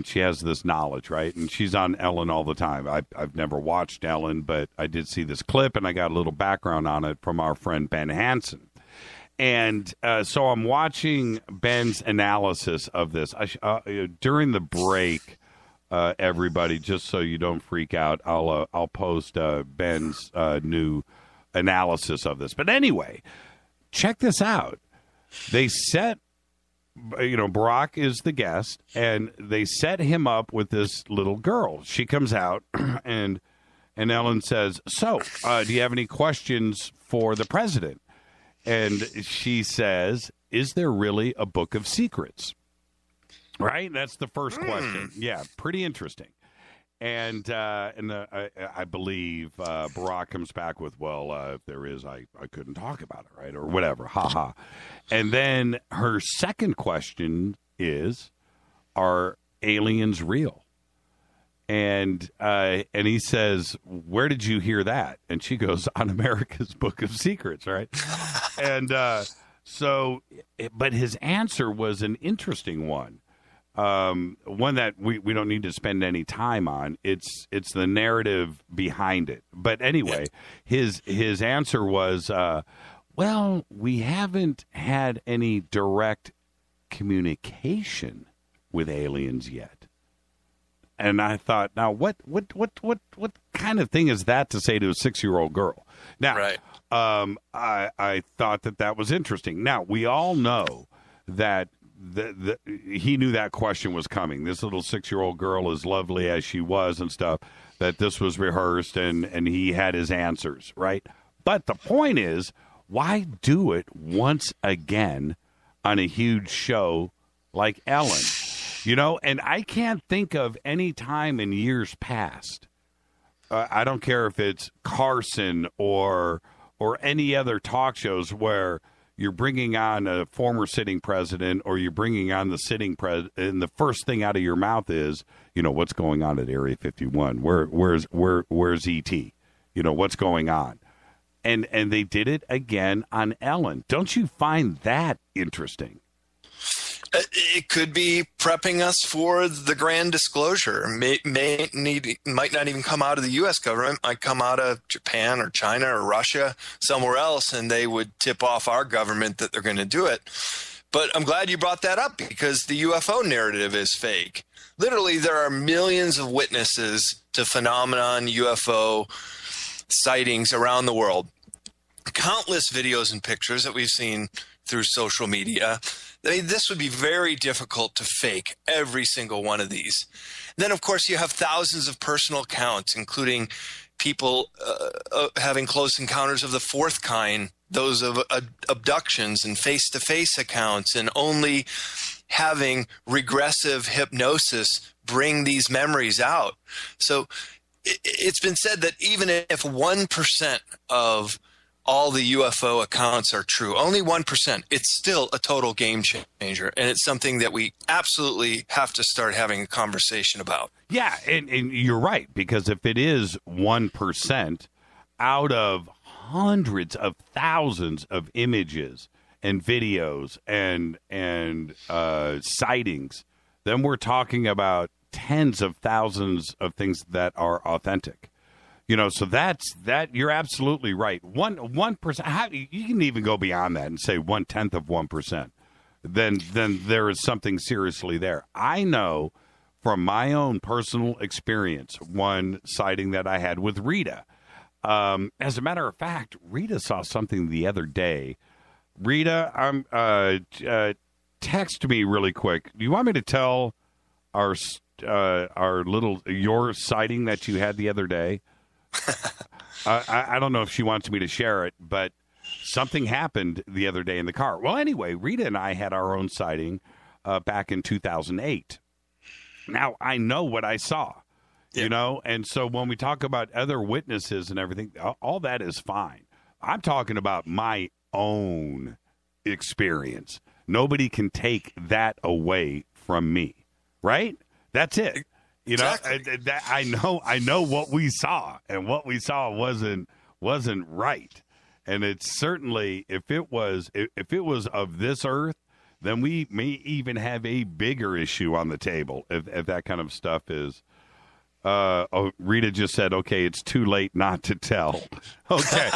she has this knowledge, right? And she's on Ellen all the time. I've never watched Ellen, but I did see this clip, and I got a little background on it from our friend Ben Hansen. And so I'm watching Ben's analysis of this. During the break, everybody, just so you don't freak out, I'll post Ben's new analysis of this. But anyway, check this out. They set, Barack is the guest, and they set him up with this little girl. She comes out, and Ellen says, "So, do you have any questions for the president?" And she says, "Is there really a book of secrets?" Right? That's the first question. Yeah, pretty interesting. And I believe Barack comes back with, "Well, if there is, I couldn't talk about it, right?" Or whatever. Ha ha. And then her second question is, "Are aliens real?" And he says, "Where did you hear that?" And she goes, "On America's Book of Secrets," right? And but his answer was an interesting one, one that we don't need to spend any time on. It's the narrative behind it. But anyway, his answer was, "Well, we haven't had any direct communication with aliens yet." And I thought, now what kind of thing is that to say to a 6-year-old girl? Now, right. I thought that was interesting. Now, we all know that he knew that question was coming. This little 6-year-old girl, as lovely as she was and stuff, that this was rehearsed and he had his answers, right? But the point is, why do it once again on a huge show like Ellen? You know, and I can't think of any time in years past. I don't care if it's Carson or any other talk shows where you're bringing on a former sitting president or you're bringing on the sitting president, and the first thing out of your mouth is, you know, what's going on at Area 51? Where's ET? You know, what's going on? And they did it again on Ellen. Don't you find that interesting? It could be prepping us for the grand disclosure. Might not even come out of the U.S. government. Might come out of Japan or China or Russia, somewhere else, and they would tip off our government that they're going to do it. But I'm glad you brought that up because the UFO narrative is fake. Literally, there are millions of witnesses to phenomenon UFO sightings around the world. Countless videos and pictures that we've seen through social media. I mean, this would be very difficult to fake every single one of these. Then, of course, you have thousands of personal accounts, including people having close encounters of the fourth kind, those of abductions and face-to-face accounts, and only having regressive hypnosis bring these memories out. So it's been said that even if 1% of all the UFO accounts are true, only 1%, it's still a total game changer. And it's something that we absolutely have to start having a conversation about. Yeah, and you're right, because if it is 1% out of hundreds of thousands of images and videos and sightings, then we're talking about tens of thousands of things that are authentic. You know, so that's that. You're absolutely right. 1%. You can even go beyond that and say 1/10 of 1%. Then there is something seriously there. I know from my own personal experience, one sighting that I had with Rita. As a matter of fact, Rita saw something the other day. Rita, text me really quick. Do you want me to tell your sighting that you had the other day? I don't know if she wants me to share it, but something happened the other day in the car. Well, anyway, Rita and I had our own sighting back in 2008. Now, I know what I saw, you know, and so when we talk about other witnesses and everything, all that is fine. I'm talking about my own experience. Nobody can take that away from me, right? That's it. You know, exactly. I know what we saw, and what we saw wasn't right. And it's certainly, if it was of this earth, then we may even have a bigger issue on the table if that kind of stuff is. Rita just said, "Okay, it's too late not to tell." Okay,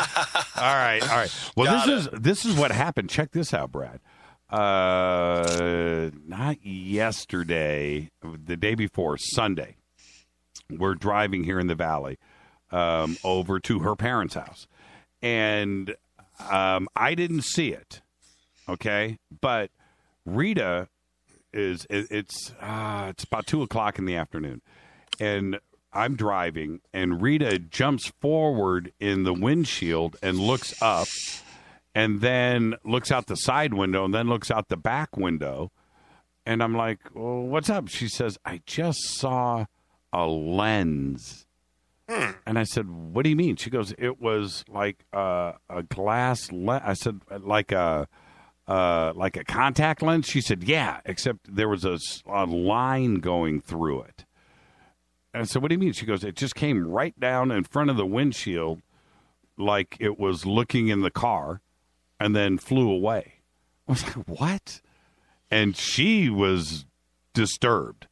all right. Well, this is what happened. Check this out, Brad. Not yesterday, the day before, Sunday. We're driving here in the valley over to her parents' house, and I didn't see it. Okay, but Rita it's about 2:00 in the afternoon, and I'm driving, and Rita jumps forward in the windshield and looks up. And then looks out the side window and then looks out the back window. And I'm like, well, what's up? She says, I just saw a lens. And I said, what do you mean? She goes, it was like a glass lens. I said, like a contact lens? She said, yeah, except there was a line going through it. And I said, what do you mean? She goes, it just came right down in front of the windshield like it was looking in the car. And then flew away. I was like, what? And she was disturbed.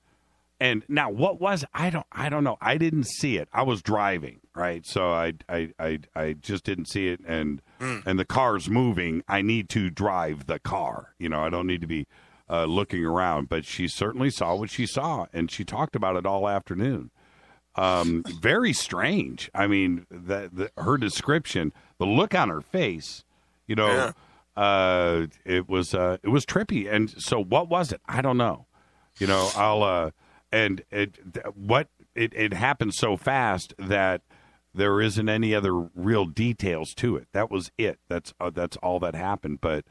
And now what was, I don't know. I didn't see it. I was driving, right? So I just didn't see it. And the car's moving. I need to drive the car. You know, I don't need to be looking around. But she certainly saw what she saw. And she talked about it all afternoon. Very strange. I mean, her description, the look on her face, it was trippy. And so what was it? I don't know. It happened so fast that there isn't any other real details to it. That was it. That's all that happened. But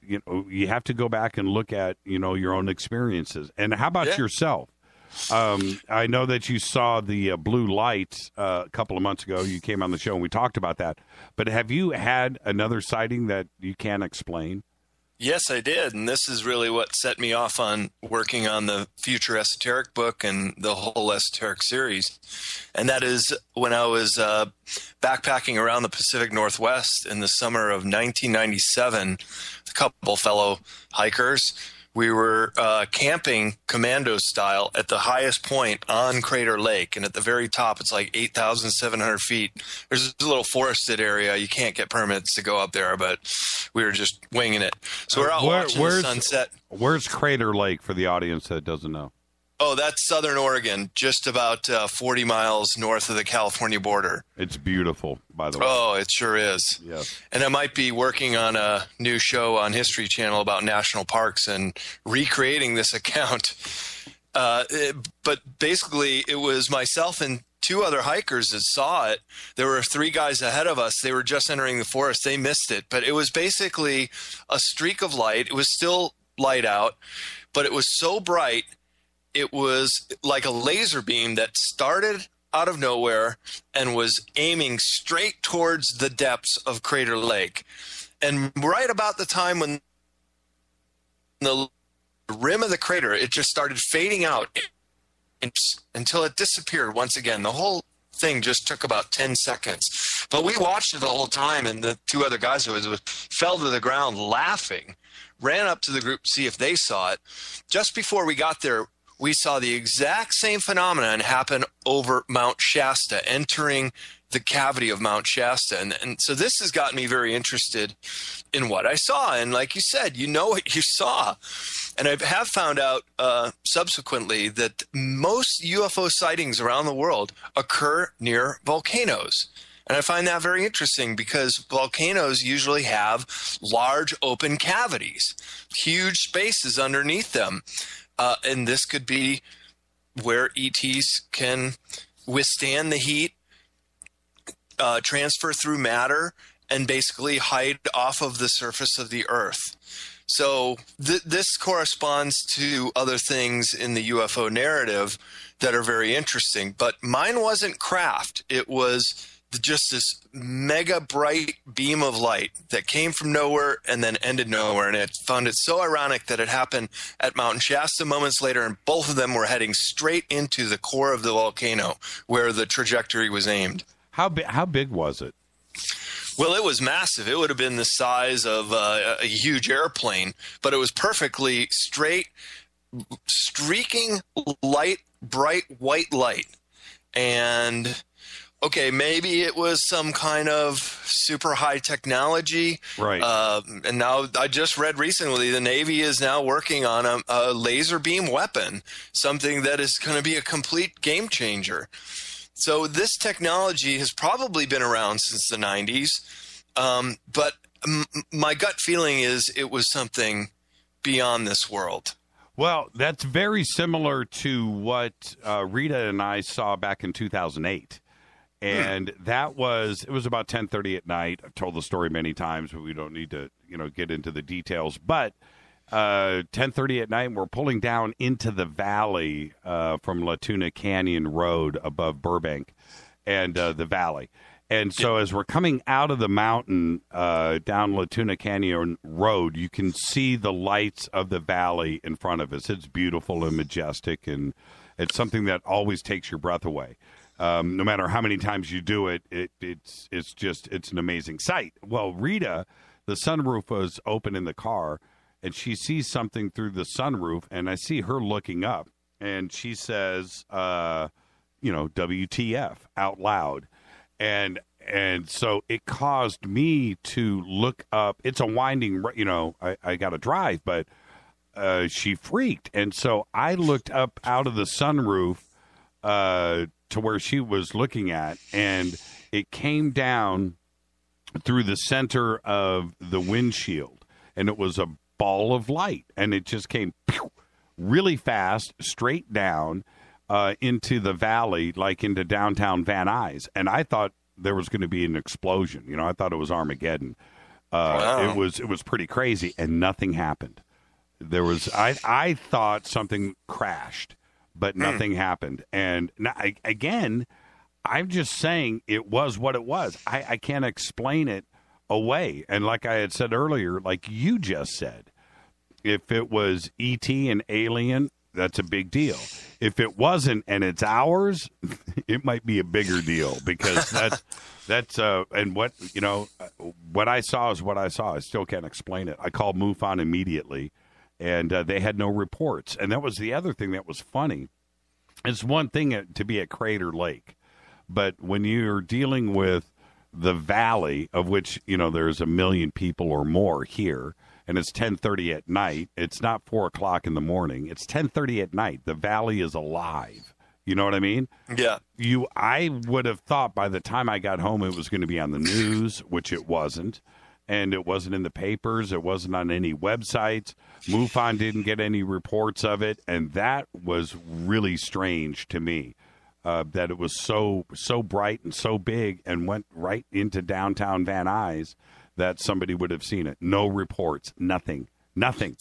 you have to go back and look at your own experiences. And how about yourself? I know that you saw the blue light a couple of months ago. You came on the show and we talked about that. But have you had another sighting that you can't explain? Yes, I did. And this is really what set me off on working on the Future Esoteric book and the whole esoteric series. And that is when I was backpacking around the Pacific Northwest in the summer of 1997, a couple fellow hikers. We were camping commando style at the highest point on Crater Lake. And at the very top, it's like 8,700 feet. There's a little forested area. You can't get permits to go up there, but we were just winging it. So we're out watching the sunset. Where's Crater Lake for the audience that doesn't know? Oh, that's Southern Oregon, just about 40 miles north of the California border. It's beautiful, by the way. Oh, it sure is. Yes. And I might be working on a new show on History Channel about national parks and recreating this account. But basically, it was myself and two other hikers that saw it. There were three guys ahead of us. They were just entering the forest. They missed it. But it was basically a streak of light. It was still light out, but it was so bright. It was like a laser beam that started out of nowhere and was aiming straight towards the depths of Crater Lake. And right about the time when the rim of the crater, it just started fading out until it disappeared once again. The whole thing just took about 10 seconds. But we watched it the whole time, and the two other guys fell to the ground laughing, ran up to the group to see if they saw it. Just before we got there, we saw the exact same phenomenon happen over Mount Shasta, entering the cavity of Mount Shasta. And so this has gotten me very interested in what I saw. And like you said, you know what you saw. And I have found out subsequently that most UFO sightings around the world occur near volcanoes. And I find that very interesting because volcanoes usually have large open cavities, huge spaces underneath them. And this could be where ETs can withstand the heat, transfer through matter, and basically hide off of the surface of the Earth. So this corresponds to other things in the UFO narrative that are very interesting. But mine wasn't craft. It was just this mega bright beam of light that came from nowhere and then ended nowhere. And I found it so ironic that it happened at Mount Shasta moments later, and both of them were heading straight into the core of the volcano where the trajectory was aimed. How big was it? Well, it was massive. It would have been the size of a huge airplane, but it was perfectly straight, streaking light, bright white light. And okay, maybe it was some kind of super high technology. Right. And now I just read recently the Navy is now working on a laser beam weapon, something that is going to be a complete game changer. So this technology has probably been around since the 90s. But my gut feeling is it was something beyond this world. Well, that's very similar to what Rita and I saw back in 2008. And it was about 10:30 at night. I've told the story many times, but we don't need to, get into the details. But 10:30 at night, we're pulling down into the valley from La Tuna Canyon Road above Burbank and the valley. And so as we're coming out of the mountain down La Tuna Canyon Road, you can see the lights of the valley in front of us. It's beautiful and majestic, and it's something that always takes your breath away. No matter how many times you do it, it's an amazing sight. Well, Rita, the sunroof was open in the car, and she sees something through the sunroof, and I see her looking up, and she says, WTF out loud. And so it caused me to look up. It's a winding, I got to drive, but she freaked. And so I looked up out of the sunroof to where she was looking at, and it came down through the center of the windshield, and it was a ball of light, and it just came really fast, straight down into the valley, like into downtown Van Nuys. And I thought there was going to be an explosion. You know, I thought it was Armageddon. Wow. It was pretty crazy, and nothing happened. There was I thought something crashed, but nothing happened. And again, I'm just saying it was what it was. I can't explain it away. And like I had said earlier, like you just said, if it was E.T. and Alien, that's a big deal. If it wasn't and it's ours, it might be a bigger deal, because that's and what, you know, what I saw is what I saw. I still can't explain it. I called MUFON immediately, and they had no reports. And that was the other thing that was funny. It's one thing to be at Crater Lake, but when you're dealing with the valley, of which, you know, there's 1 million people or more here, and it's 10:30 at night. It's not 4 o'clock in the morning. It's 10:30 at night. The valley is alive. You know what I mean? Yeah. I would have thought by the time I got home it was going to be on the news, which it wasn't. And it wasn't in the papers. It wasn't on any websites. MUFON didn't get any reports of it. And that was really strange to me, that it was so bright and so big and went right into downtown Van Nuys that somebody would have seen it. No reports. Nothing. Kind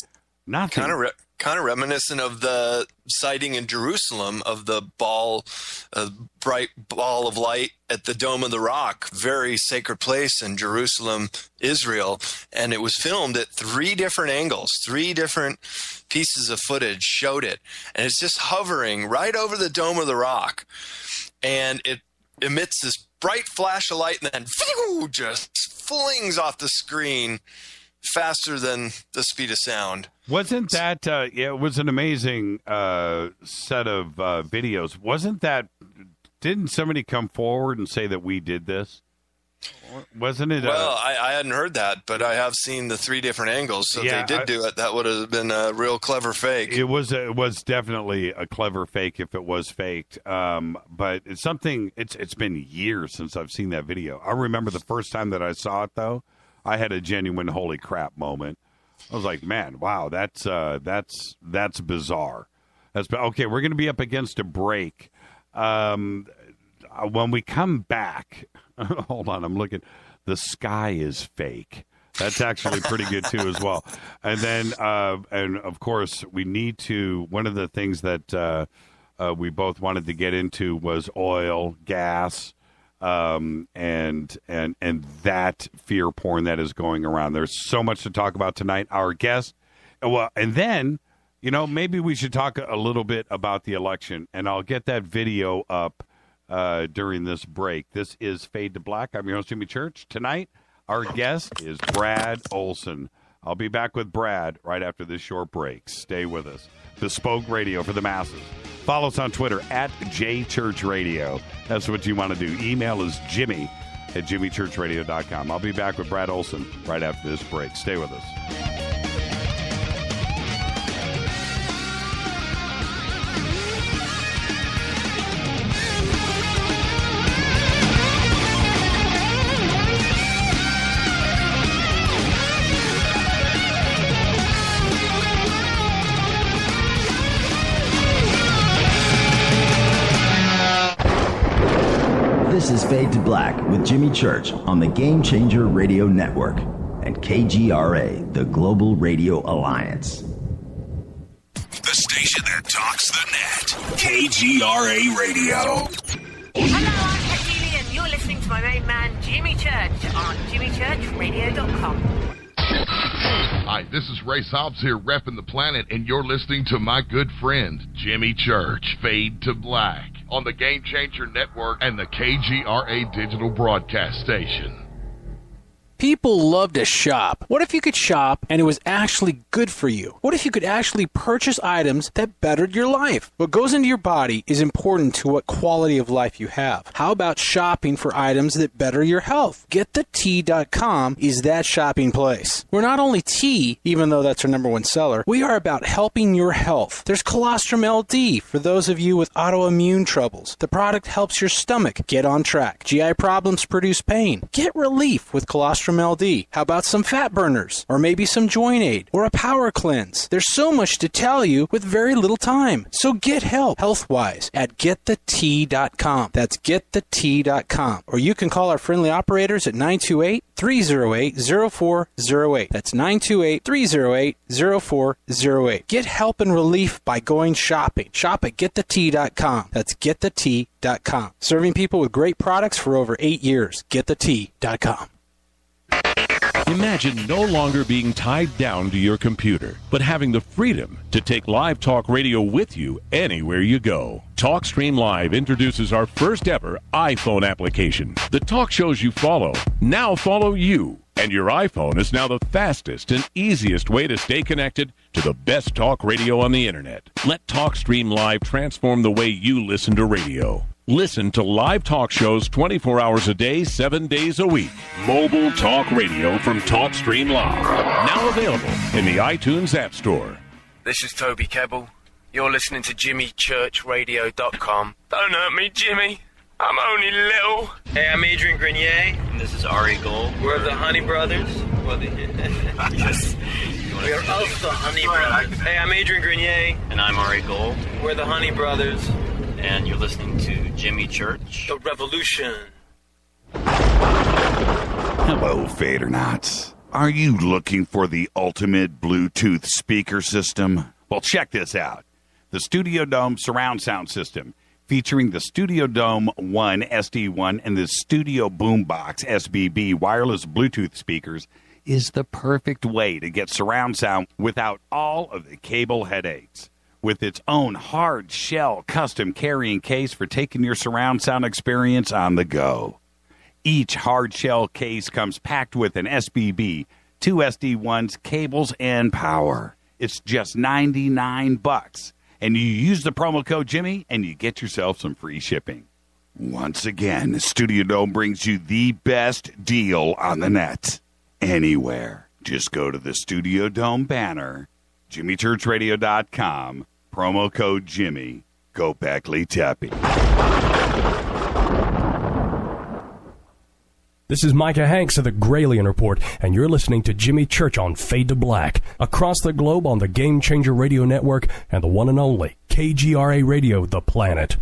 of reminiscent of the sighting in Jerusalem of the bright ball of light at the Dome of the Rock, very sacred place in Jerusalem, Israel. And it was filmed at 3 different angles, 3 different pieces of footage showed it. And it's just hovering right over the Dome of the Rock. And it emits this bright flash of light and then just flings off the screen faster than the speed of sound. Wasn't that, it was an amazing set of videos. Didn't somebody come forward and say that we did this? Wasn't it? Well, I hadn't heard that, but I have seen the 3 different angles. So if they did do it, that would have been a real clever fake. It was definitely a clever fake if it was faked. But it's something, it's been years since I've seen that video. I remember the first time that I saw it, though, I had a genuine holy crap moment. I was like, man, wow, that's bizarre. Okay, we're going to be up against a break. When we come back, hold on, I'm looking. The sky is fake. That's actually pretty good, too, as well. And then, and of course, we need to, one of the things that we both wanted to get into was oil, gas, and that fear porn that is going around. There's so much to talk about tonight. Our guest, well, and then, you know, maybe we should talk a little bit about the election, and I'll get that video up during this break. This is Fade to Black. I'm your host, Jimmy Church. Tonight, our guest is Brad Olsen. I'll be back with Brad right after this short break. Stay with us. Bespoke Radio for the masses. Follow us on Twitter at JChurchRadio. That's what you want to do. Email is jimmy@jimmychurchradio.com. I'll be back with Brad Olsen right after this break. Stay with us. This is Fade to Black with Jimmy Church on the Game Changer Radio Network and KGRA, the Global Radio Alliance. The station that talks the net. KGRA Radio. Hello, I'm Katie, and you're listening to my main man, Jimmy Church, on jimmychurchradio.com. Hi, this is Ray Hobbs here, repping the planet, and you're listening to my good friend, Jimmy Church, Fade to Black, on the Game Changer Network and the KGRA Digital Broadcast Station. People love to shop. What if you could shop and it was actually good for you? What if you could actually purchase items that bettered your life? What goes into your body is important to what quality of life you have. How about shopping for items that better your health? GetTheT.com is that shopping place. We're not only tea, even though that's our #1 seller, we are about helping your health. There's Colostrum LD for those of you with autoimmune troubles. The product helps your stomach get on track. GI problems produce pain. Get relief with Colostrum LD. How about some fat burners? Or maybe some joint aid? Or a power cleanse? There's so much to tell you with very little time. So get help health-wise at GetTheT.com. That's GetTheT.com. Or you can call our friendly operators at 928-308-0408. That's 928-308-0408. Get help and relief by going shopping. Shop at GetTheT.com. That's GetTheT.com. Serving people with great products for over 8 years. GetTheT.com. Imagine no longer being tied down to your computer, but having the freedom to take live talk radio with you anywhere you go. TalkStream Live introduces our first ever iPhone application. The talk shows you follow now follow you, and your iPhone is now the fastest and easiest way to stay connected to the best talk radio on the internet. Let TalkStream Live transform the way you listen to radio. Listen to live talk shows 24 hours a day, 7 days a week. Mobile talk radio from TalkStream Live. Now available in the iTunes App Store. This is Toby Kebbell. You're listening to JimmyChurchRadio.com. Don't hurt me, Jimmy. I'm only little. Hey, I'm Adrian Grenier. And this is Ari Gold. We're the Honey Brothers. We're of the Honey Brothers. Hey, I'm Adrian Grenier. And I'm Ari Gold. We're the Honey Brothers. And you're listening to Jimmy Church. The Revolution. Hello, Fadernauts. Are you looking for the ultimate Bluetooth speaker system? Well, check this out. The Studio Dome surround sound system, featuring the Studio Dome 1 SD1 and the Studio Boombox SBB wireless Bluetooth speakers, is the perfect way to get surround sound without all of the cable headaches. With its own hard shell custom carrying case for taking your surround sound experience on the go. Each hard shell case comes packed with an SBB, 2 SD1s, cables, and power. It's just $99, and you use the promo code Jimmy, and you get yourself some free shipping. Once again, Studio Dome brings you the best deal on the net. Anywhere. Just go to the Studio Dome banner, JimmyChurchRadio.com, promo code Jimmy. Go Beckley Tappy. This is Micah Hanks of the Gralien Report, and you're listening to Jimmy Church on Fade to Black, across the globe on the Game Changer Radio Network and the one and only KGRA Radio, The Planet.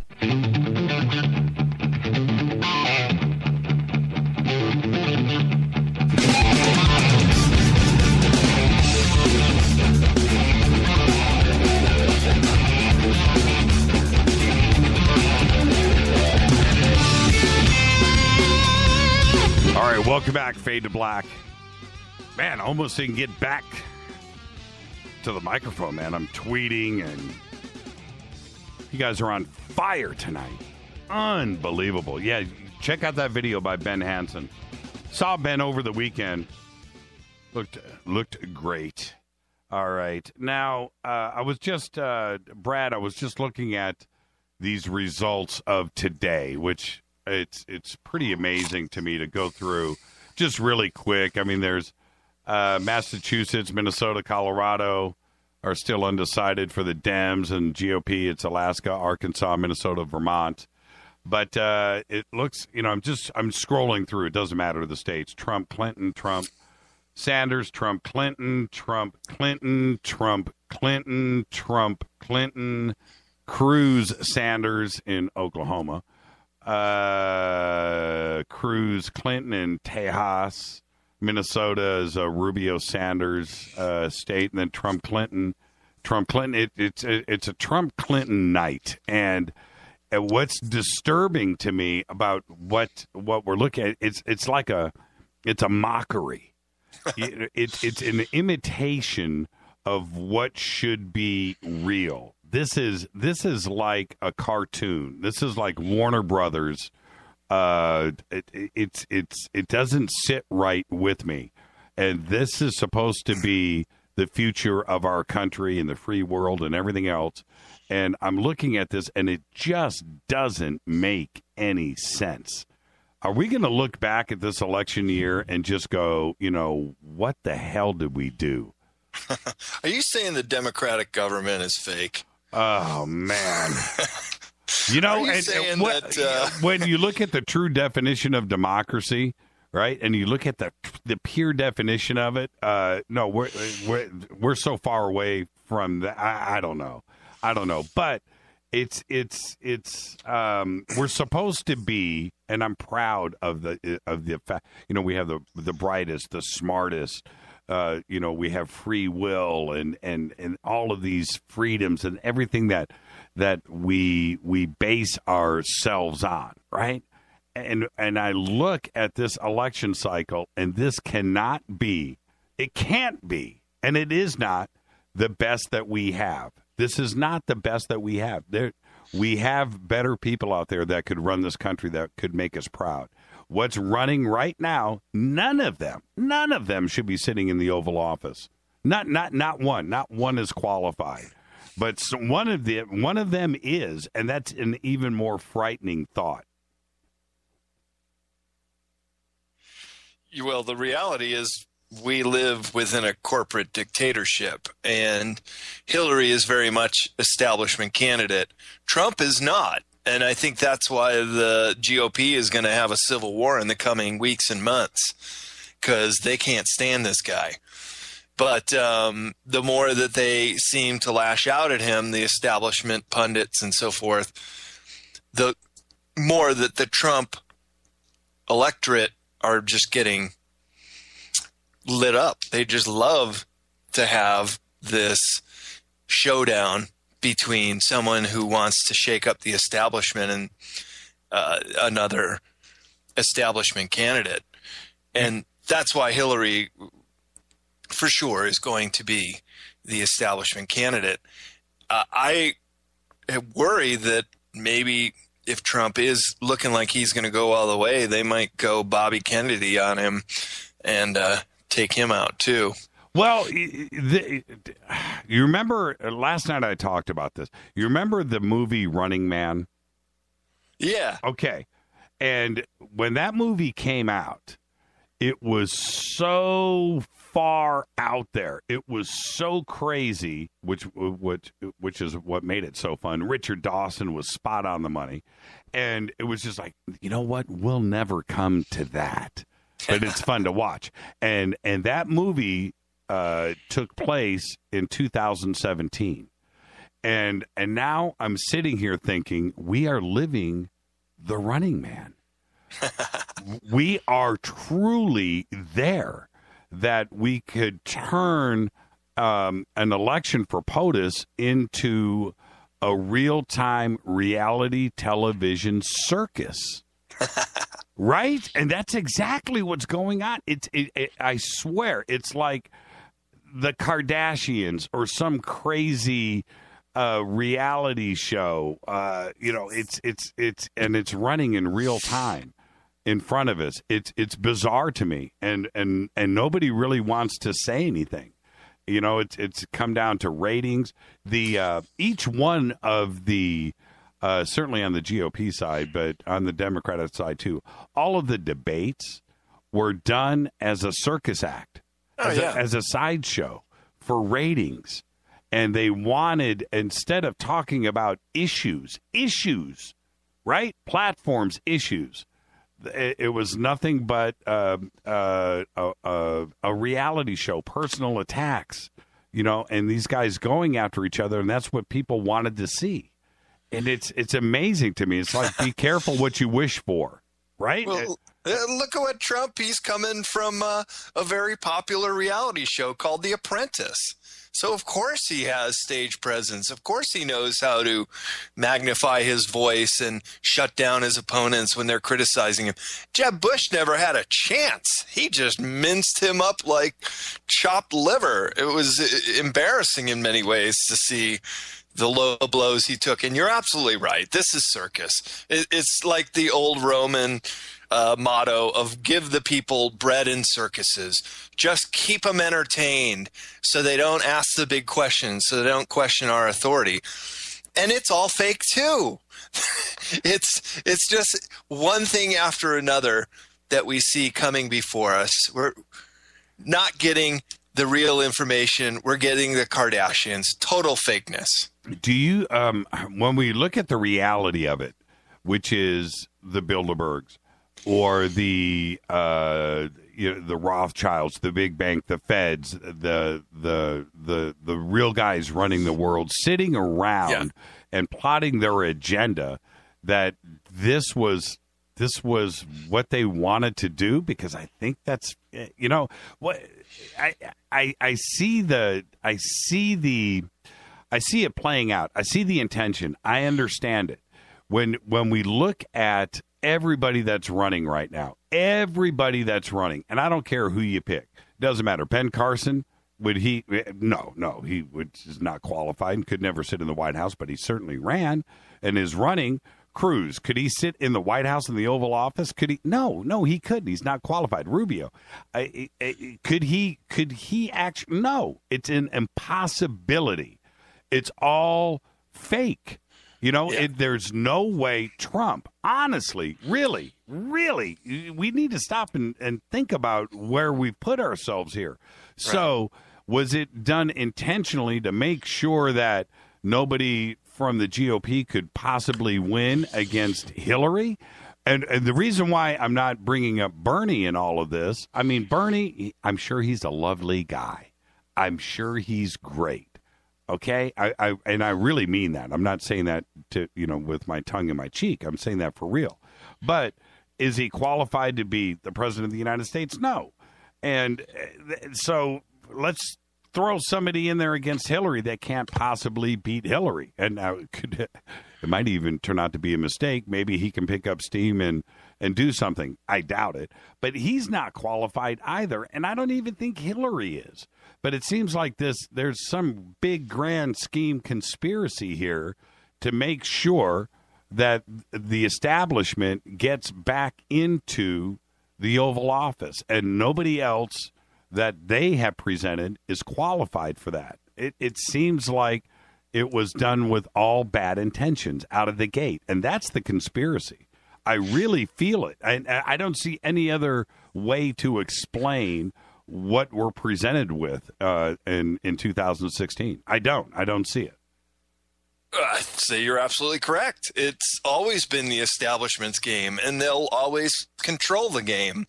All right, welcome back, Fade to Black. Man, almost didn't get back to the microphone, man. I'm tweeting, and you guys are on fire tonight. Unbelievable. Yeah, check out that video by Ben Hansen. Saw Ben over the weekend. Looked great. All right. Now, I was just, Brad, I was just looking at these results of today, which it's pretty amazing to me to go through just really quick. I mean, there's Massachusetts, Minnesota, Colorado are still undecided for the Dems, and GOP, it's Alaska, Arkansas, Minnesota, Vermont. But it looks, I'm scrolling through. It doesn't matter the states. Trump, Clinton, Trump, Sanders, Trump, Clinton, Trump, Clinton, Trump, Clinton, Trump, Clinton, Cruz, Sanders in Oklahoma. Cruz, Clinton in Tejas. Minnesota is a Rubio Sanders state, and then Trump, Clinton. It's a Trump Clinton night, and what's disturbing to me about what we're looking at, it's a mockery. It's an imitation of what should be real. This is like a cartoon. This is like Warner Brothers It doesn't sit right with me. And this is supposed to be the future of our country and the free world and everything else. And I'm looking at this, and it just doesn't make any sense. Are we going to look back at this election year and just go, what the hell did we do? Are you saying the Democratic government is fake? Oh, man. When you look at the true definition of democracy, right, and you look at the pure definition of it, no, we're so far away from that. I don't know, but it's we're supposed to be, and I'm proud of the fact. We have the brightest, the smartest. We have free will and all of these freedoms and everything that we base ourselves on, right? And I look at this election cycle, and this can't be, and it is not the best that we have. This is not the best that we have. We have better people out there that could run this country, that could make us proud. What's running right now, none of them should be sitting in the Oval Office. Not one is qualified. But one of them is, and that's an even more frightening thought. Well, the reality is we live within a corporate dictatorship, and Hillary is very much establishment candidate. Trump is not. And I think that's why the GOP is going to have a civil war in the coming weeks and months, because they can't stand this guy. But the more that they seem to lash out at him, the establishment pundits and so forth, the more that the Trump electorate are just getting lit up. They just love to have this showdown between someone who wants to shake up the establishment and another establishment candidate. And that's why Hillary, for sure, is going to be the establishment candidate. I worry that maybe if Trump is looking like he's going to go all the way, they might go Bobby Kennedy on him and take him out too. Well, you remember last night I talked about this. You remember the movie Running Man? Yeah. Okay. And when that movie came out, it was so far out there. It was so crazy, which is what made it so fun. Richard Dawson was spot on the money. And it was just like, you know what? We'll never come to that. But it's fun to watch. And that movie took place in 2017. And now I'm sitting here thinking, we are living the Running Man. We are truly there, that we could turn an election for POTUS into a real-time reality television circus. Right? And that's exactly what's going on. I swear, it's like the Kardashians or some crazy reality show. It's running in real time in front of us. It's bizarre to me, and nobody really wants to say anything. It's come down to ratings. Each one of the certainly on the GOP side, but on the Democratic side too, all of the debates were done as a circus act, as a sideshow for ratings. And they wanted, instead of talking about issues, right? Platforms, issues. It was nothing but a reality show, personal attacks, and these guys going after each other. And that's what people wanted to see. And it's amazing to me. It's like, be careful what you wish for, right? Well, look at what Trump, he's coming from a very popular reality show called The Apprentice. So, of course, he has stage presence. Of course, he knows how to magnify his voice and shut down his opponents when they're criticizing him. Jeb Bush never had a chance. He just minced him up like chopped liver. It was embarrassing in many ways to see the low blows he took. And you're absolutely right. This is circus. It's like the old Roman motto of give the people bread in circuses. Just keep them entertained so they don't ask the big questions, so they don't question our authority. And it's all fake too. It's just one thing after another that we see coming before us. We're not getting the real information. We're getting the Kardashians. Total fakeness. Do you, when we look at the reality of it, which is the Bilderbergs or the Rothschilds, the big bank, the Feds, the real guys running the world, sitting around and plotting their agenda, that this was what they wanted to do, because I think that's, what I see it playing out. I see the intention. I understand it. When we look at everybody that's running right now, everybody that's running, and I don't care who you pick, doesn't matter. Ben Carson, would he? No, he is not qualified and could never sit in the White House, but he certainly ran and is running. Cruz, could he sit in the White House in the Oval Office? Could he? No, he couldn't. He's not qualified. Rubio, could he actually? No, it's an impossibility. It's all fake. There's no way. Trump, honestly, really, we need to stop and think about where we put ourselves here. Right. So was it done intentionally to make sure that nobody from the GOP could possibly win against Hillary? And the reason why I'm not bringing up Bernie in all of this, I mean, Bernie, I'm sure he's a lovely guy. I'm sure he's great. Okay, I really mean that. I'm not saying that to with my tongue in my cheek. I'm saying that for real. But is he qualified to be the president of the United States? No. And so let's throw somebody in there against Hillary that can't possibly beat Hillary. And now it might even turn out to be a mistake. Maybe he can pick up steam and do something. I doubt it. But he's not qualified either. And I don't even think Hillary is. But it seems like there's some big grand scheme conspiracy here to make sure that the establishment gets back into the Oval Office, and nobody else that they have presented is qualified for that. It seems like it was done with all bad intentions out of the gate, and that's the conspiracy. I really feel it. I don't see any other way to explain what we're presented with in 2016. I don't see it. I'd say you're absolutely correct. It's always been the establishment's game, and they'll always control the game.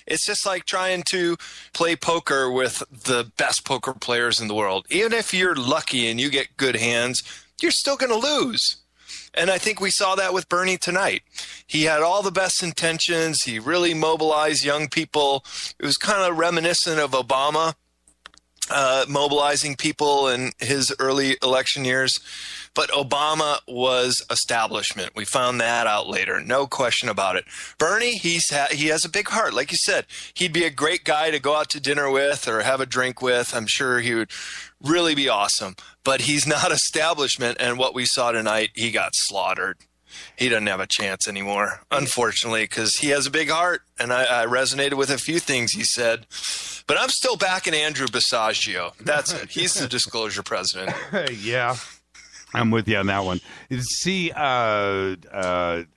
It's just like trying to play poker with the best poker players in the world. Even if you're lucky and you get good hands, you're still going to lose. And I think we saw that with Bernie tonight. He had all the best intentions. He really mobilized young people. It was kind of reminiscent of Obama mobilizing people in his early election years. But Obama was establishment. We found that out later. No question about it. Bernie, he has a big heart. Like you said, he'd be a great guy to go out to dinner with or have a drink with. I'm sure he would really be awesome. But he's not establishment. And what we saw tonight, he got slaughtered. He doesn't have a chance anymore, unfortunately, because he has a big heart. And I resonated with a few things he said. But I'm still backing Andrew Basiago. That's it. He's the disclosure president. Yeah. I'm with you on that one. See, the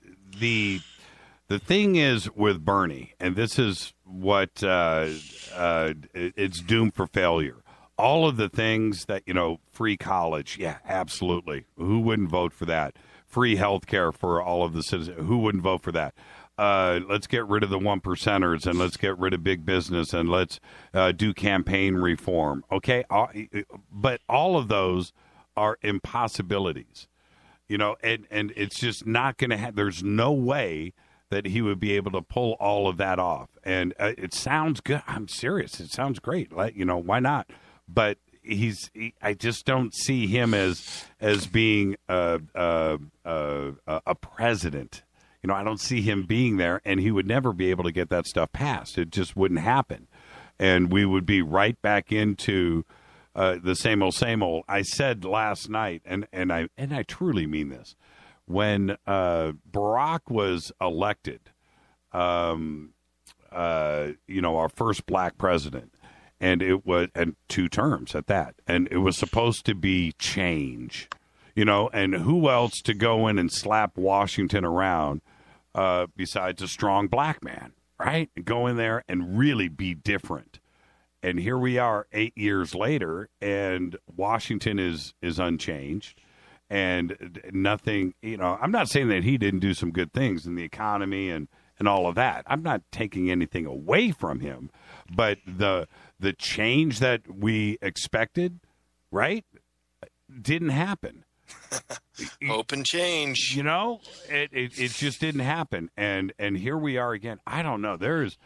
thing is with Bernie, and this is what it's doomed for failure. All of the things that, free college, yeah, absolutely. Who wouldn't vote for that? Free health care for all of the citizens. Who wouldn't vote for that? Let's get rid of the 1%ers, and let's get rid of big business, and let's do campaign reform. Okay, but all of those are impossibilities, and it's just not going to happen. There's no way that he would be able to pull all of that off. And it sounds good. I'm serious. It sounds great. Why not? But I just don't see him as being a president. I don't see him being there, and he would never be able to get that stuff passed. It just wouldn't happen. And we would be right back into the same old, same old. I said last night, and I truly mean this, when Barack was elected, our first black president, and it was, and 2 terms at that, and it was supposed to be change, and who else to go in and slap Washington around besides a strong black man, right? Go in there and really be different. And here we are 8 years later, and Washington is unchanged, and nothing, I'm not saying that he didn't do some good things in the economy and all of that. I'm not taking anything away from him, but the change that we expected, right, didn't happen. Hope and change. It just didn't happen. And here we are again. I don't know. There's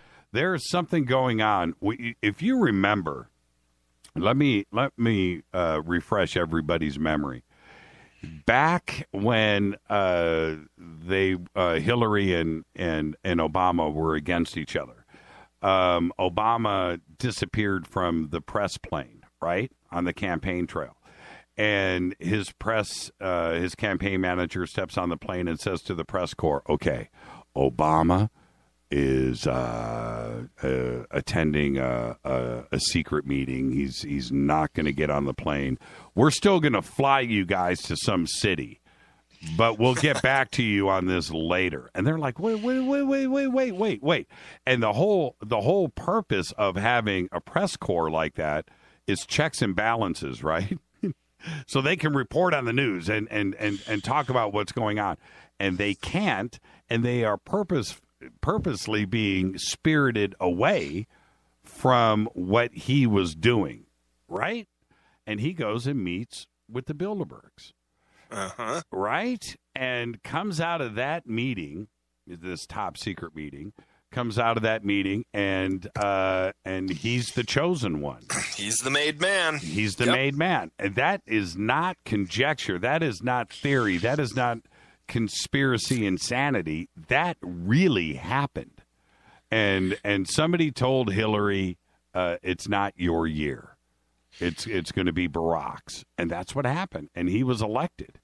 something going on. If you remember, let me refresh everybody's memory. Back when Hillary and Obama were against each other, Obama disappeared from the press plane, right, on the campaign trail. And his campaign manager steps on the plane and says to the press corps, okay, Obama is attending a secret meeting. He's not going to get on the plane. We're still going to fly you guys to some city, but we'll get back to you on this later. And they're like, wait. And the whole purpose of having a press corps like that is checks and balances, right? So they can report on the news and talk about what's going on. And they can't, and they are purposely being spirited away from what he was doing, right? And he goes and meets with the Bilderbergs, right? And comes out of that meeting, this top secret meeting, comes out of that meeting, and he's the chosen one. He's the made man. He's the made man. And that is not conjecture. That is not theory. That is not conspiracy insanity. That really happened. And somebody told Hillary, it's not your year. It's going to be Barack's. And that's what happened. And he was elected.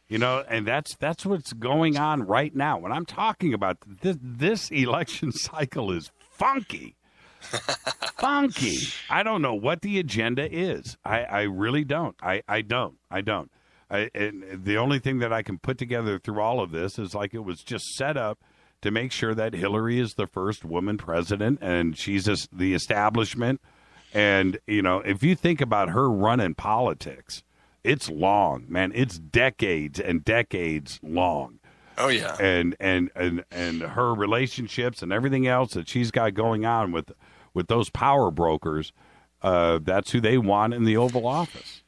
And that's what's going on right now. When I'm talking about this election cycle is funky. Funky. I don't know what the agenda is. I really don't. I don't. And the only thing that I can put together through all of this is like it was just set up to make sure that Hillary is the first woman president, and she's the establishment. And, if you think about her run in politics, it's long, man. It's decades and decades long. Oh, yeah. And her relationships and everything else that she's got going on with those power brokers, that's who they want in the Oval Office.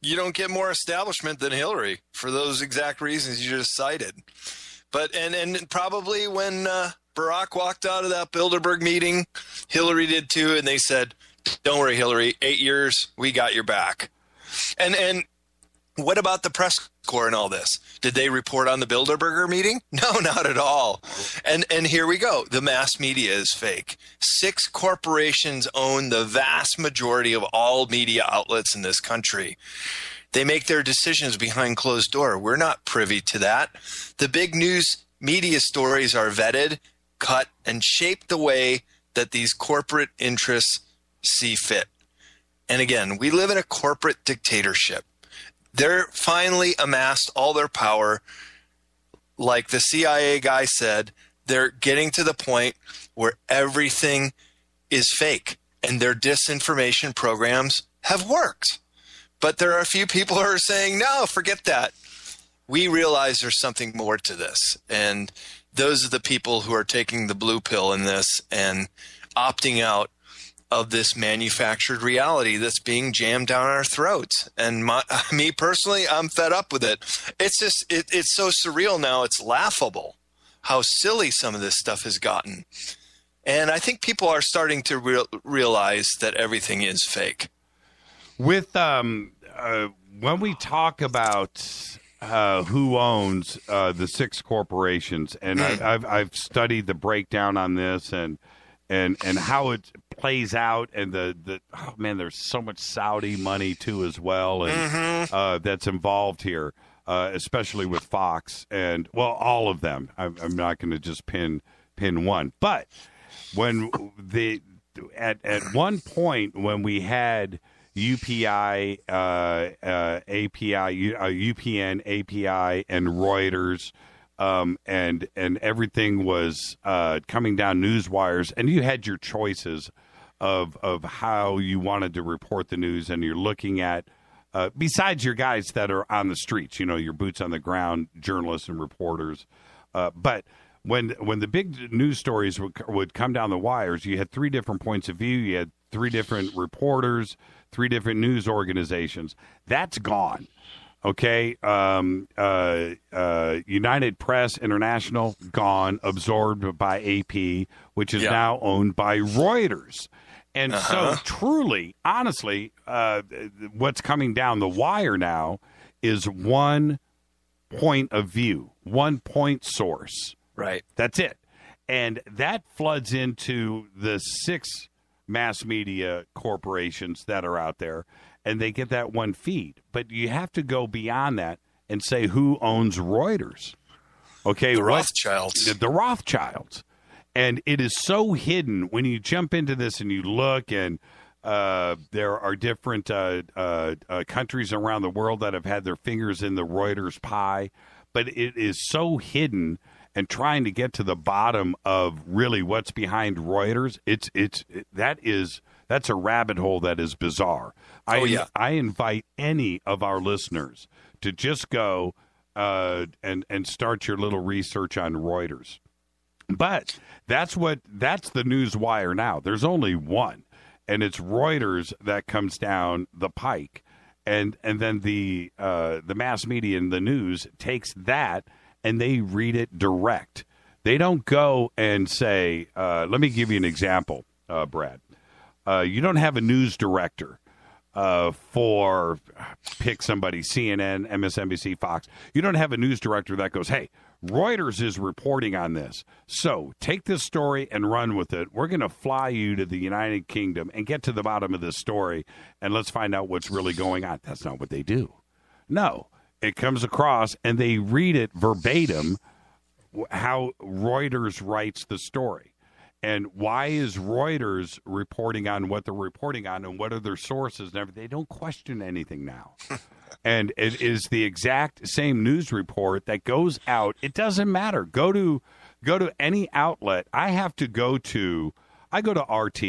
You don't get more establishment than Hillary for those exact reasons you just cited. But and probably when Barack walked out of that Bilderberg meeting, Hillary did too, and they said, "Don't worry, Hillary, 8 years, we got your back." And what about the press corps and all this? Did they report on the Bilderberger meeting? No, not at all. And here we go. The mass media is fake. 6 corporations own the vast majority of all media outlets in this country. They make their decisions behind closed door. We're not privy to that. The big news media stories are vetted, cut, and shaped the way that these corporate interests see fit. And again, we live in a corporate dictatorship. They're finally amassed all their power. Like the CIA guy said, they're getting to the point where everything is fake, and their disinformation programs have worked. But there are a few people who are saying, no, forget that. We realize there's something more to this. And those are the people who are taking the blue pill in this and opting out of this manufactured reality that's being jammed down our throats. And me personally, I'm fed up with it. It's just, it's so surreal now. It's laughable how silly some of this stuff has gotten. And I think people are starting to realize that everything is fake. With when we talk about who owns the 6 corporations, and I've studied the breakdown on this, and and how it plays out, and there's so much Saudi money too as well, and that's involved here, especially with Fox and all of them. I'm not going to just pin one, but when at one point when we had UPI, API, UPN, API, and Reuters. And everything was coming down news wires, and you had your choices of how you wanted to report the news, and you're looking at besides your guys that are on the streets, your boots on the ground journalists and reporters. But when the big news stories would come down the wires, you had three different points of view. You had three different reporters, three different news organizations. That's gone. Okay, United Press International, gone, absorbed by AP, which is now owned by Reuters. And so truly, honestly, what's coming down the wire now is one point of view, one point source. Right. That's it. And that floods into the 6 mass media corporations that are out there, and they get that one feed. But you have to go beyond that and say who owns Reuters. Okay, the Rothschilds. The Rothschilds. And it is so hidden when you jump into this and you look, and there are different countries around the world that have had their fingers in the Reuters pie, but it is so hidden. And trying to get to the bottom of really what's behind Reuters, that's a rabbit hole that is bizarre. I invite any of our listeners to just go and start your little research on Reuters. But that's the news wire now. There's only one, and it's Reuters that comes down the pike, and then the mass media and the news takes that and they read it direct. They don't go and say, let me give you an example, Brad. You don't have a news director for, pick somebody, CNN, MSNBC, Fox. You don't have a news director that goes, hey, Reuters is reporting on this. So take this story and run with it. We're going to fly you to the United Kingdom and get to the bottom of this story, and let's find out what's really going on. That's not what they do. No. It comes across, and they read it verbatim, how Reuters writes the story. And why is Reuters reporting on what they're reporting on, and what are their sources and everything? They don't question anything now. And it is the exact same news report that goes out. It doesn't matter. Go to any outlet. I go to RT.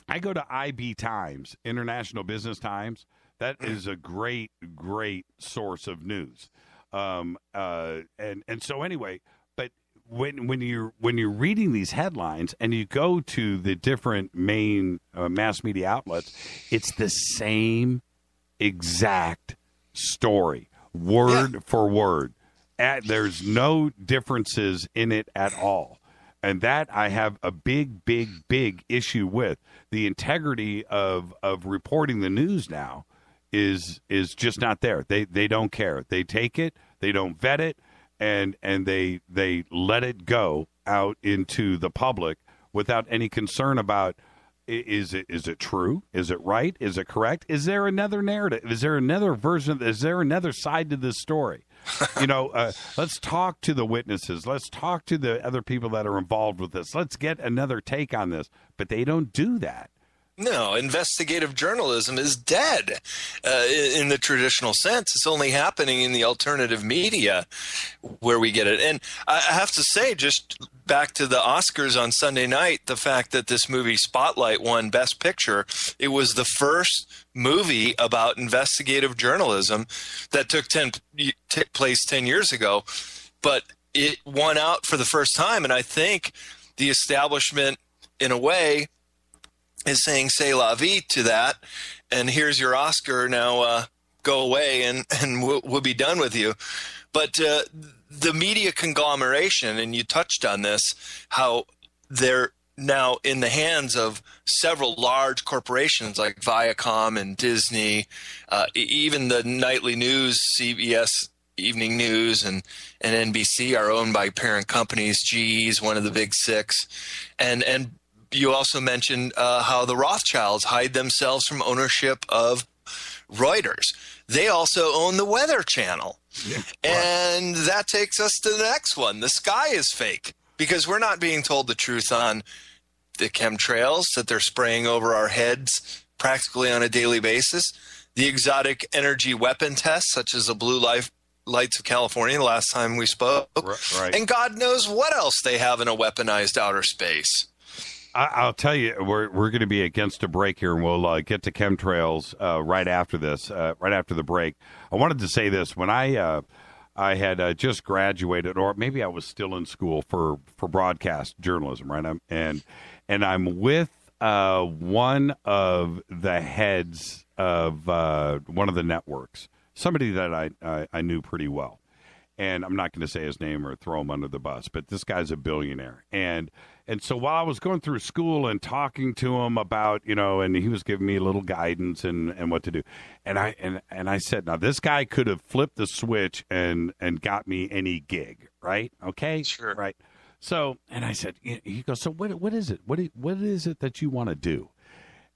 I go to IB Times, International Business Times. That is a great, great source of news. And so anyway, but when you're reading these headlines and you go to the different main mass media outlets, it's the same exact story, word for word. There's no differences in it at all. And that I have a big, big, big issue with. The integrity of reporting the news now is just not there. They don't care. They take it, they don't vet it, and they let it go out into the public without any concern about is it true? Is it right? Is it correct? Is there another narrative? Is there another version? Is there another side to this story? Let's talk to the witnesses. Let's talk to the other people that are involved with this. Let's get another take on this. But they don't do that. No, investigative journalism is dead in the traditional sense. It's only happening in the alternative media where we get it. And I have to say, just back to the Oscars on Sunday night, the fact that this movie Spotlight won Best Picture, it was the first movie about investigative journalism that took place 10 years ago, but it won out for the first time. And I think the establishment, in a way, is saying "c'est la vie" to that, and here's your Oscar. Now go away, and we'll be done with you. But the media conglomeration, and you touched on this, how they're now in the hands of several large corporations like Viacom and Disney, even the nightly news, CBS Evening News and NBC are owned by parent companies. GE is one of the big six, and you also mentioned how the Rothschilds hide themselves from ownership of Reuters. They also own the Weather Channel. Yeah, and that takes us to the next one. The sky is fake because we're not being told the truth on the chemtrails that they're spraying over our heads practically on a daily basis, the exotic energy weapon tests, such as the blue lights of California the last time we spoke, right. And God knows what else they have in a weaponized outer space. I'll tell you, we're going to be against a break here, and we'll get to chemtrails right after this, right after the break. I wanted to say this. When I had just graduated, or maybe I was still in school for broadcast journalism, right? And I'm with one of the heads of one of the networks, somebody that I knew pretty well. And I'm not going to say his name or throw him under the bus, but this guy's a billionaire. And so while I was going through school and talking to him about, and he was giving me a little guidance and what to do. And I said, now this guy could have flipped the switch and got me any gig, right? Okay? Sure. Right. So, and I said, he goes, so what is it? What is it that you want to do?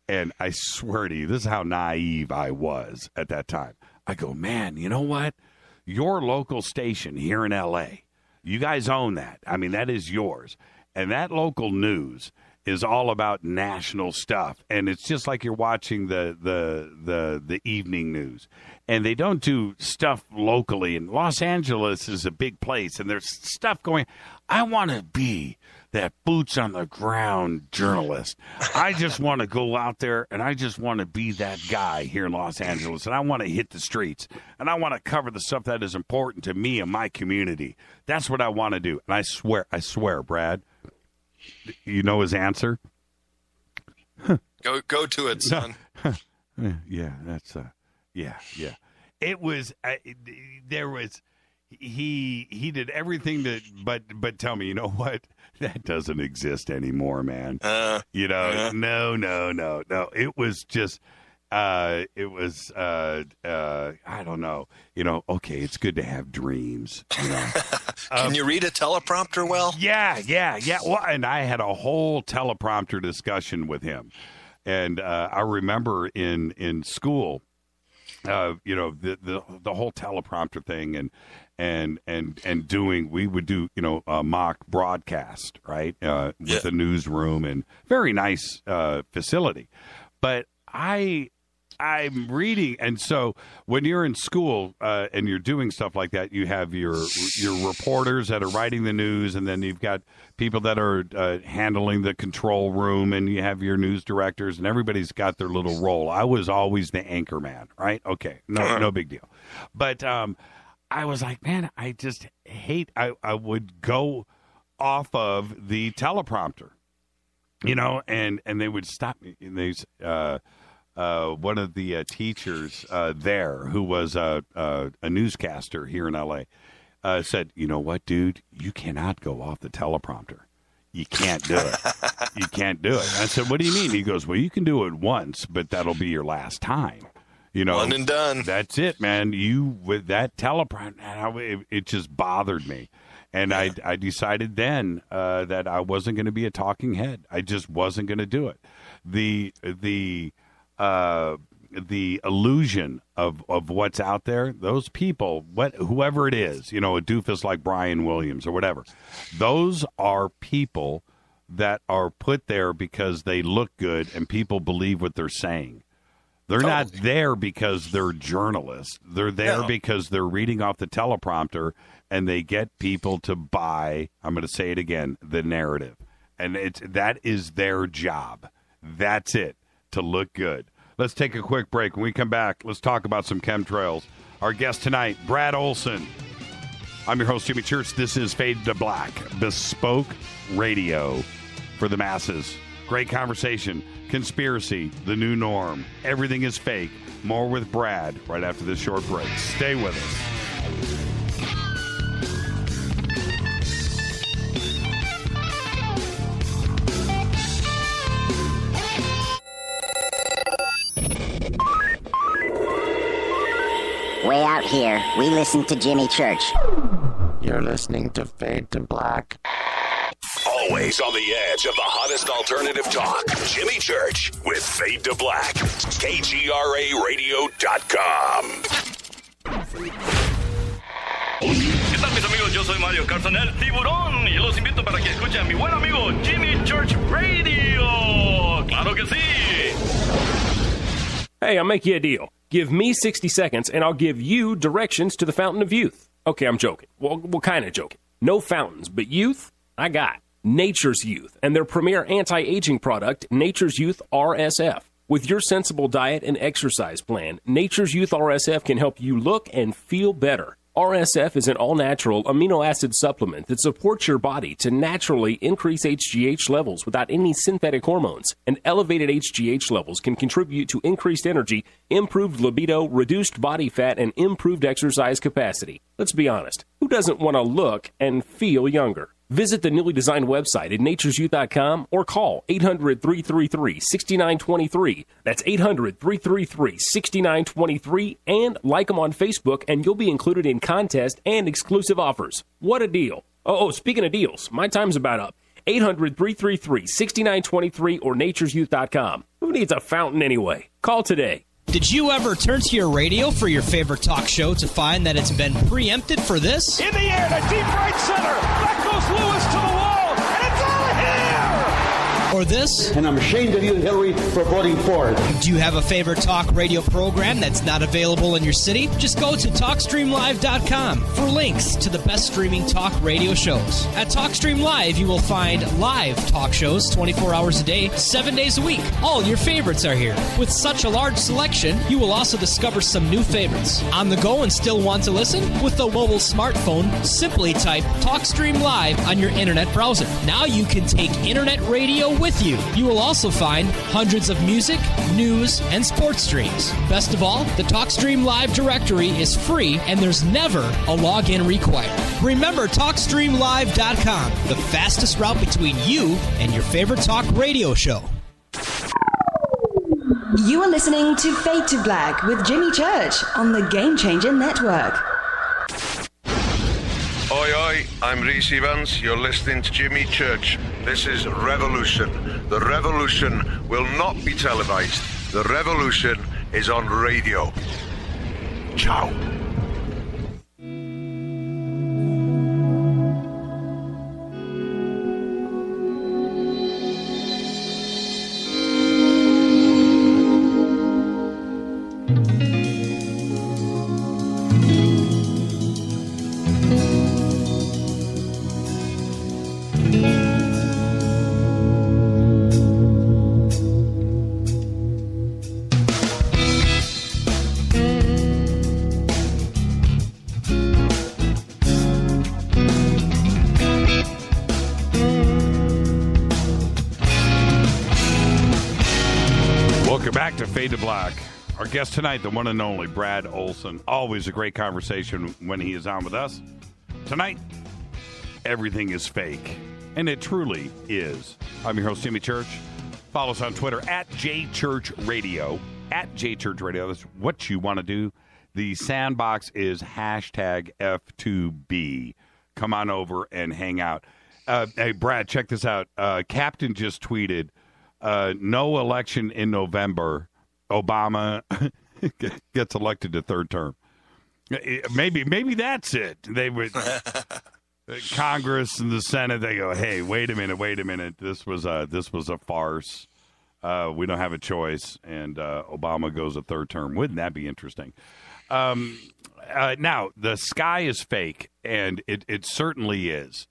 And I swear to you, this is how naive I was at that time. I go, man, you know what? Your local station here in L.A., you guys own that. I mean, that is yours. And that local news is all about national stuff. And it's just like you're watching the evening news. And they don't do stuff locally. And Los Angeles is a big place, and there's stuff going. I want to be that boots on the ground journalist. I just want to go out there, and I just want to be that guy here in Los Angeles, and I want to hit the streets, and I want to cover the stuff that is important to me and my community. That's what I want to do. And I swear, Brad, you know his answer? Go to it, son. Yeah, that's yeah. It was there was he did everything but tell me, you know what? That doesn't exist anymore, man. No. It was just I don't know. Okay, it's good to have dreams. Can you read a teleprompter well? Yeah. Well, and I had a whole teleprompter discussion with him. And I remember in school, the whole teleprompter thing and doing, we would do, a mock broadcast, right? With the newsroom and very nice facility. But I'm reading, and so when you're in school and you're doing stuff like that, you have your reporters that are writing the news, and then you've got people that are handling the control room, and you have your news directors, and everybody's got their little role. I was always the anchor man, right? Okay, no big deal. But I was like, man, I just hate. I would go off of the teleprompter, and they would stop me, and they. One of the teachers there, who was a newscaster here in L.A., said, you know what, dude? You cannot go off the teleprompter. You can't do it. You can't do it. I said, what do you mean? He goes, well, you can do it once, but that'll be your last time. One and done. That's it, man. You, with that teleprompter, it just bothered me. And I decided then that I wasn't going to be a talking head. I just wasn't going to do it. The illusion of what's out there, those people, whoever it is, a doofus like Brian Williams or whatever, those are people that are put there because they look good and people believe what they're saying. They're not there because they're journalists. They're there because they're reading off the teleprompter and they get people to buy, I'm going to say it again, the narrative. And that is their job. That's it. To look good. Let's take a quick break. When we come back, let's talk about some chemtrails. Our guest tonight, Brad Olsen. I'm your host, Jimmy Church. This is Fade to Black, bespoke radio for the masses. Great conversation. Conspiracy, the new norm. Everything is fake. More with Brad right after this short break. Stay with us. Way out here, we listen to Jimmy Church. You're listening to Fade to Black. Always on the edge of the hottest alternative talk. Jimmy Church with Fade to Black. KGRARadio.com. ¿Qué tal, mis amigos? Yo soy Mario Carson, el tiburón, y los invito para que escuchen a mi buen amigo Jimmy Church Radio. ¡Claro que sí! Hey, I'll make you a deal. Give me 60 seconds, and I'll give you directions to the Fountain of Youth. Okay, I'm joking. Well, kind of joking. No fountains, but youth, I got. Nature's Youth, and their premier anti-aging product, Nature's Youth RSF. With your sensible diet and exercise plan, Nature's Youth RSF can help you look and feel better. RSF is an all-natural amino acid supplement that supports your body to naturally increase HGH levels without any synthetic hormones. And elevated HGH levels can contribute to increased energy, improved libido, reduced body fat, and improved exercise capacity. Let's be honest, who doesn't want to look and feel younger? Visit the newly designed website at naturesyouth.com or call 800-333-6923. That's 800-333-6923, and like them on Facebook, and you'll be included in contests and exclusive offers. What a deal. Oh, speaking of deals, my time's about up. 800-333-6923 or naturesyouth.com. Who needs a fountain anyway? Call today. Did you ever turn to your radio for your favorite talk show to find that it's been preempted for this? In the air to deep right center. Back goes Lewis to the wall, and it's all here! Or this? And I'm ashamed of you, Hillary, for voting for it. Do you have a favorite talk radio program that's not available in your city? Just go to TalkStreamLive.com for links to the best streaming talk radio shows. At TalkStream Live, you will find live talk shows 24 hours a day, 7 days a week. All your favorites are here. With such a large selection, you will also discover some new favorites. On the go and still want to listen? With the mobile smartphone, simply type TalkStream Live on your internet browser. Now you can take internet radio with you. You will also find hundreds of music, news, and sports streams. Best of all, the TalkStream Live directory is free and there's never a login required. Remember TalkStreamLive.com, the fastest route between you and your favorite talk radio show. You are listening to Fade to Black with Jimmy Church on the Game Changer Network. Oi, oi, I'm Reese Evans. You're listening to Jimmy Church. This is Revolution. The revolution will not be televised. The revolution is on radio. Ciao. Back to Fade to Black. Our guest tonight, the one and only Brad Olsen. Always a great conversation when he is on with us. Tonight, everything is fake. And it truly is. I'm your host, Jimmy Church. Follow us on Twitter at JChurchRadio. At JChurchRadio. That's what you want to do. The sandbox is hashtag F2B. Come on over and hang out. Hey, Brad, check this out. Captain just tweeted, no election in November. Obama gets elected to third term. Maybe that's it. They would Congress and the Senate. They go, hey, wait a minute. This was a farce. We don't have a choice, and Obama goes a third term. Wouldn't that be interesting? Now the sky is fake, and it certainly is.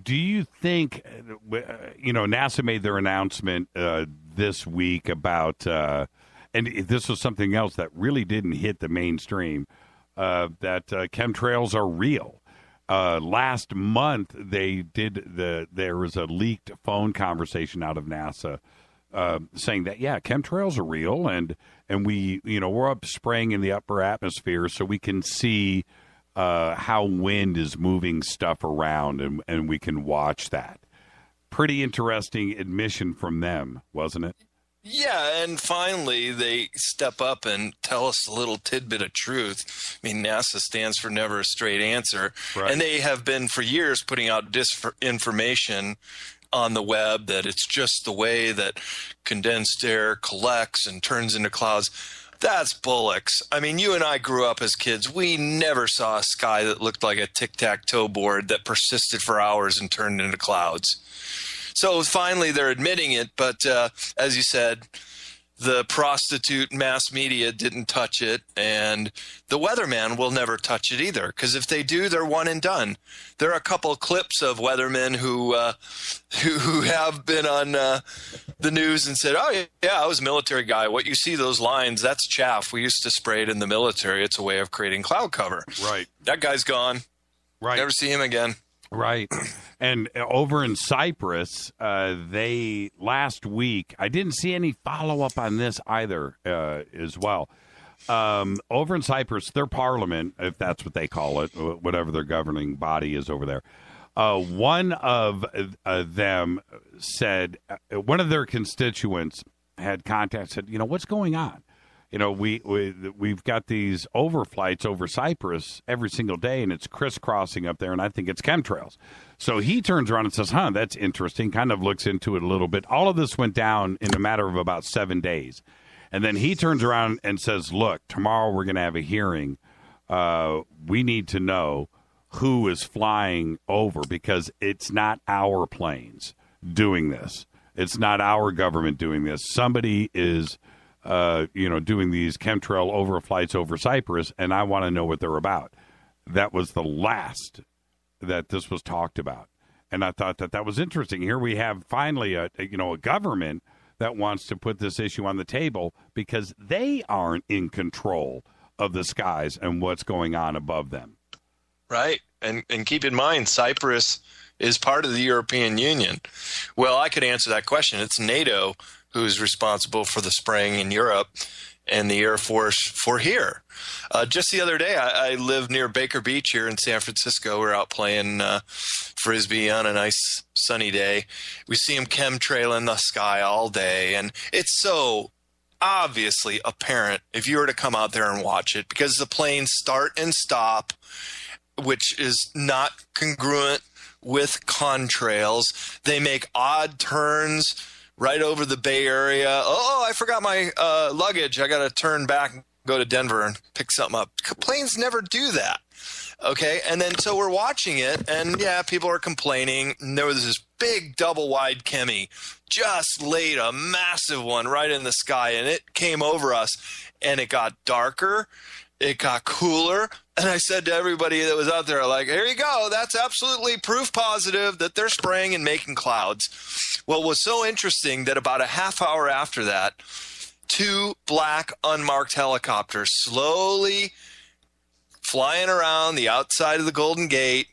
Do you think, NASA made their announcement this week about, and this was something else that really didn't hit the mainstream, that chemtrails are real. Last month, there was a leaked phone conversation out of NASA saying that, yeah, chemtrails are real, and we, we're up spraying in the upper atmosphere so we can see how wind is moving stuff around, and we can watch that. Pretty interesting admission from them, wasn't it? Yeah, and finally they step up and tell us a little tidbit of truth. I mean, NASA stands for never a straight answer. Right. And they have been for years putting out disinformation on the web that it's just the way that condensed air collects and turns into clouds. That's bullocks. I mean, you and I grew up as kids. We never saw a sky that looked like a tic-tac-toe board that persisted for hours and turned into clouds. So finally they're admitting it, but as you said, the prostitute mass media didn't touch it, and the weatherman will never touch it either, because if they do, they're one and done. There are a couple of clips of weathermen who have been on the news and said, oh, yeah, I was a military guy. What you see, those lines, that's chaff. We used to spray it in the military. It's a way of creating cloud cover. Right. That guy's gone. Right. Never see him again. Right. And over in Cyprus, they last week, I didn't see any follow-up on this either as well. Over in Cyprus, their parliament, if that's what they call it, whatever their governing body is over there, one of them said, one of their constituents had contact, said, what's going on? We've got these overflights over Cyprus every single day, and it's crisscrossing up there, and I think it's chemtrails. So he turns around and says, that's interesting, kind of looks into it a little bit. All of this went down in a matter of about 7 days. And then he turns around and says, look, tomorrow we're going to have a hearing. We need to know who is flying over, because it's not our planes doing this. It's not our government doing this. Somebody is doing these chemtrail overflights over Cyprus, and I want to know what they're about. That was the last that this was talked about. And I thought that was interesting. Here we have finally a government that wants to put this issue on the table, because they aren't in control of the skies and what's going on above them. Right. And keep in mind, Cyprus is part of the European Union. Well, I could answer that question. It's NATO who's responsible for the spraying in Europe, and the Air Force for here. Just the other day, I live near Baker Beach here in San Francisco. We're out playing Frisbee on a nice sunny day. We see them chemtrail in the sky all day, and it's so obviously apparent if you were to come out there and watch it, because the planes start and stop, which is not congruent with contrails. They make odd turns right over the Bay Area. Oh, I forgot my luggage. I got to turn back and go to Denver and pick something up. Planes never do that. Okay. And then so we're watching it, and yeah, people are complaining. And there was this big double wide chemi just laid a massive one right in the sky, and it came over us, and it got darker. It got cooler. And I said to everybody that was out there, like, here you go. That's absolutely proof positive that they're spraying and making clouds. Well, it was so interesting that about a half hour after that, 2 black unmarked helicopters slowly flying around the outside of the Golden Gate.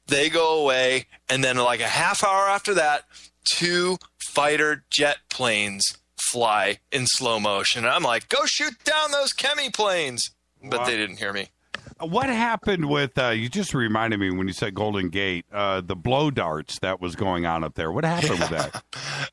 They go away. And then like a half hour after that, 2 fighter jet planes fly in slow motion. And I'm like, go shoot down those chemi planes. But They didn't hear me. What happened with, you just reminded me when you said Golden Gate, the blow darts that was going on up there. What happened with that?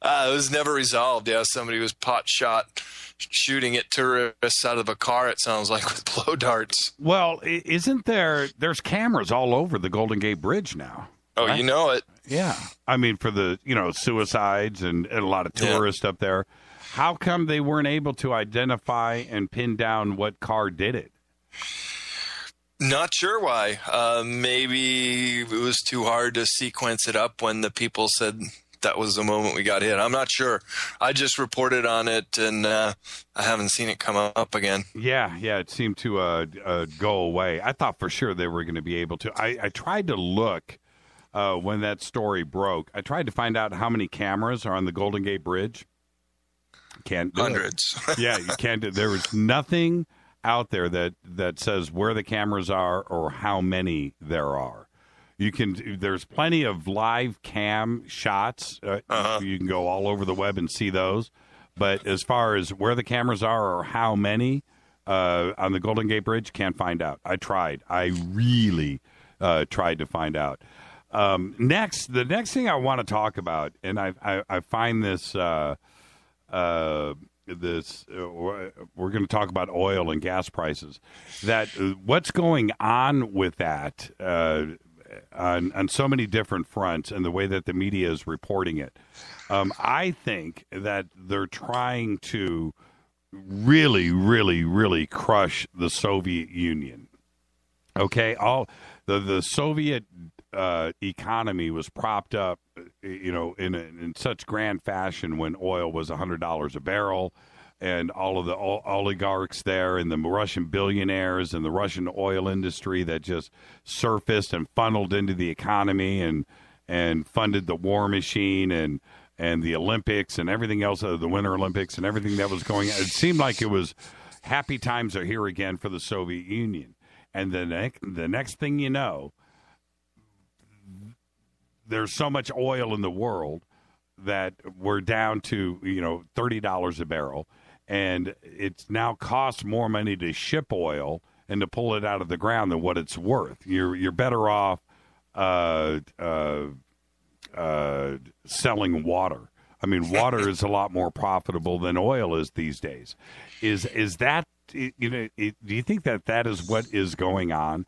It was never resolved. Yeah, somebody was pot shot shooting at tourists out of a car, it sounds like, with blow darts. Well, isn't there's cameras all over the Golden Gate Bridge now? Oh, right? You know it. Yeah. I mean, for the, suicides and a lot of tourists up there. How come they weren't able to identify and pin down what car did it? Not sure why. Maybe it was too hard to sequence it up when the people said that was the moment we got hit. I'm not sure. I just reported on it, and I haven't seen it come up again. Yeah, it seemed to go away. I thought for sure they were going to be able to. I tried to look when that story broke. I tried to find out how many cameras are on the Golden Gate Bridge. Can't do Hundreds. It. Yeah, you can't do. There was nothing out there that says where the cameras are or how many there are. There's plenty of live cam shots. You can go all over the web and see those. But as far as where the cameras are or how many on the Golden Gate Bridge, can't find out. I tried. I really tried to find out. The next thing I want to talk about, and I find this we're going to talk about oil and gas prices. That what's going on with that on so many different fronts, and the way that the media is reporting it. I think that they're trying to really, really, really crush the Soviet Union. Okay, all the Soviet economy was propped up, in such grand fashion when oil was $100 a barrel, and all of the oligarchs there, and the Russian billionaires, and the Russian oil industry that just surfaced and funneled into the economy and funded the war machine and the Olympics and everything else, the Winter Olympics and everything that was going on. It seemed like it was happy times are here again for the Soviet Union. And the next thing you know, there's so much oil in the world that we're down to, $30 a barrel. And it's now costs more money to ship oil and to pull it out of the ground than what it's worth. You're better off selling water. I mean, water is a lot more profitable than oil is these days. Is that, do you think that is what is going on?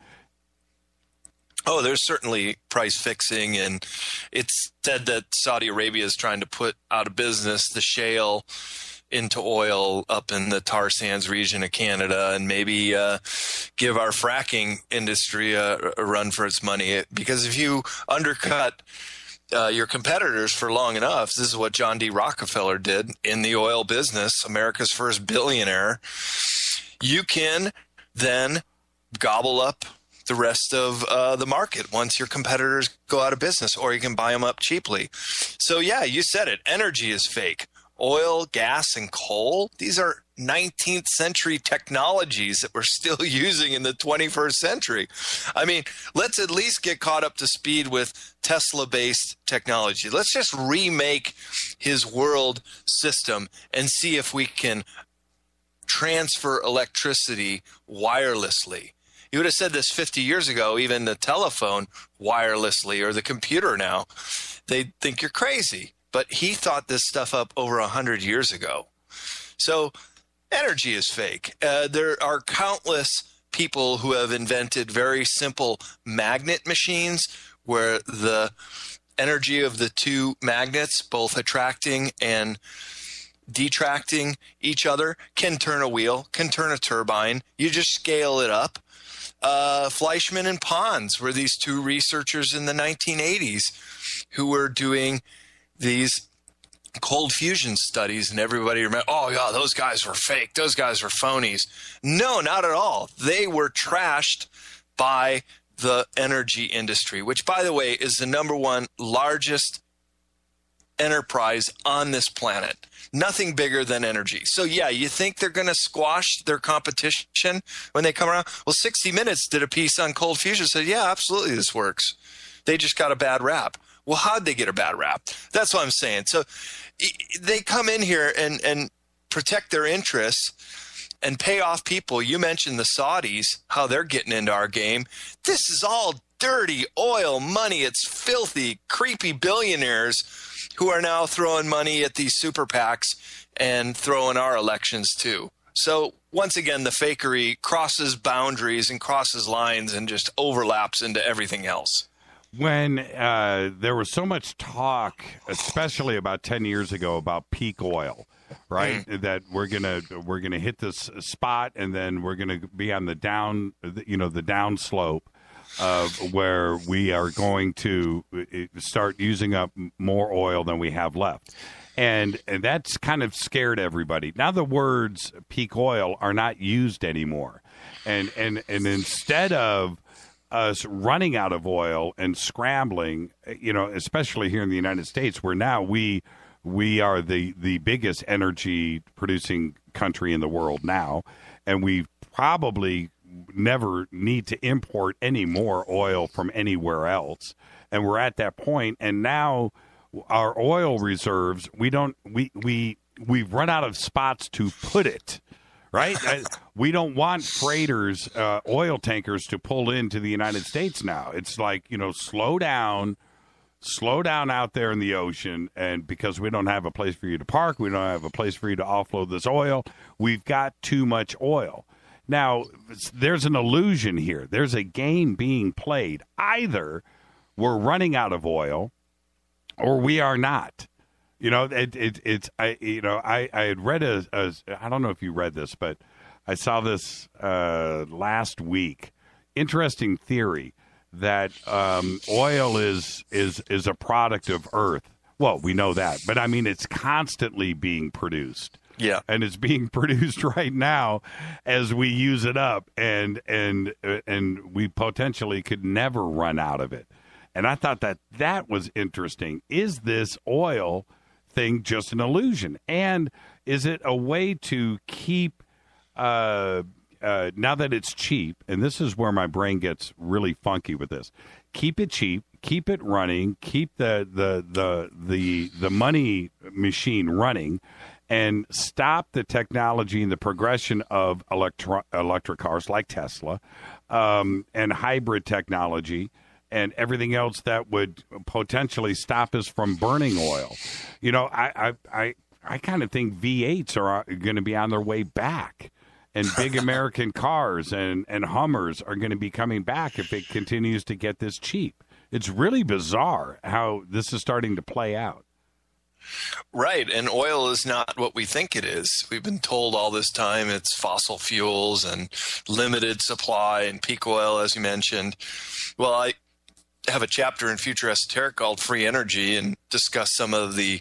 Oh, there's certainly price fixing, and it's said that Saudi Arabia is trying to put out of business the shale into oil up in the tar sands region of Canada, and maybe give our fracking industry a run for its money. Because if you undercut your competitors for long enough, this is what John D. Rockefeller did in the oil business, America's first billionaire, you can then gobble up the rest of the market once your competitors go out of business, or you can buy them up cheaply. So yeah, you said it. Energy is fake. Oil, gas, and coal, these are 19th century technologies that we're still using in the 21st century. I mean, let's at least get caught up to speed with Tesla-based technology. Let's just remake his world system and see if we can transfer electricity wirelessly. You would have said this 50 years ago, even the telephone wirelessly, or the computer now. They'd think you're crazy. But he thought this stuff up over 100 years ago. So energy is fake. There are countless people who have invented very simple magnet machines where the energy of the two magnets, both attracting and detracting each other, can turn a wheel, can turn a turbine. You just scale it up. Fleischmann and Pons were these two researchers in the 1980s who were doing these cold fusion studies, and everybody remember, oh yeah, those guys were fake, those guys were phonies. No, not at all. They were trashed by the energy industry, which, by the way, is the number one largest enterprise on this planet. Nothing bigger than energy. So yeah, you think they're going to squash their competition when they come around? Well, 60 Minutes did a piece on cold fusion, said, yeah, absolutely, this works. They just got a bad rap. Well, how'd they get a bad rap? That's what I'm saying. So they come in here and protect their interests and pay off people. You mentioned the Saudis, how they're getting into our game. This is all dirty oil money. It's filthy, creepy billionaires who are now throwing money at these super PACs and throwing our elections too. So once again, the fakery crosses boundaries and crosses lines and just overlaps into everything else. When there was so much talk, especially about 10 years ago, about peak oil, right? That we're gonna hit this spot, and then we're gonna be on the down, the down slope of where we are going to start using up more oil than we have left, and that's kind of scared everybody. Now the words peak oil are not used anymore, and instead of us running out of oil and scrambling, especially here in the United States, where now we are the biggest energy producing country in the world now, and we probably never need to import any more oil from anywhere else. And we're at that point, and now our oil reserves, we've run out of spots to put it. Right? We don't want freighters, oil tankers to pull into the United States now. It's like, slow down, slow down out there in the ocean, and because we don't have a place for you to park, we don't have a place for you to offload this oil, we've got too much oil. Now, there's an illusion here. There's a game being played. Either we're running out of oil or we are not. You know, I had read I don't know if you read this, but I saw this last week. Interesting theory that oil is a product of Earth. Well, we know that, but I mean, it's constantly being produced. Yeah, and it's being produced right now as we use it up, and we potentially could never run out of it. And I thought that was interesting. Is this oil thing just an illusion? And is it a way to keep now that it's cheap, and this is where my brain gets really funky with this. Keep it cheap, keep it running, keep the money machine running, and stop the technology and the progression of electric cars like Tesla, and hybrid technology and everything else that would potentially stop us from burning oil. You know, I kind of think V8s are going to be on their way back. And big American cars and Hummers are going to be coming back if it continues to get this cheap. It's really bizarre how this is starting to play out. Right, and oil is not what we think it is. We've been told all this time it's fossil fuels and limited supply and peak oil, as you mentioned. Well, I have a chapter in Future Esoteric called Free Energy and discuss some of the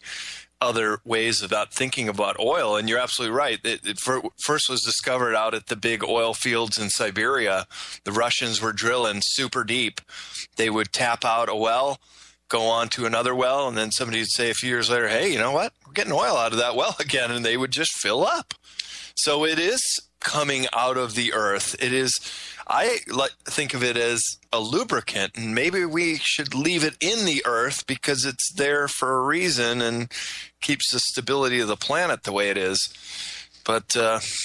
other ways about thinking about oil, and you're absolutely right. It first was discovered out at the big oil fields in Siberia. The Russians were drilling super deep. They would tap out a well, go on to another well, and then somebody would say a few years later, hey, you know what? We're getting oil out of that well again, and they would just fill up. So it is coming out of the earth. It is, I think of it as a lubricant, and maybe we should leave it in the earth because it's there for a reason and keeps the stability of the planet the way it is. But,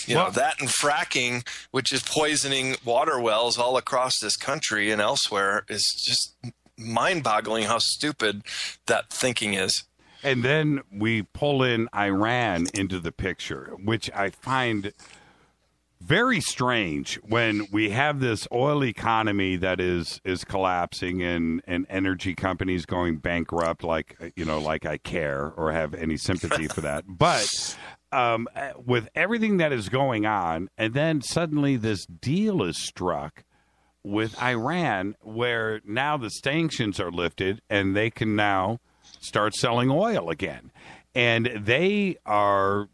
you know, that and fracking, which is poisoning water wells all across this country and elsewhere, is just mind-boggling how stupid that thinking is. And then we pull in Iran into the picture, which I find very strange when we have this oil economy that is collapsing and energy companies going bankrupt, like I care or have any sympathy for that. But with everything that is going on, and then suddenly this deal is struck with Iran where now the sanctions are lifted and they can now start selling oil again. And they are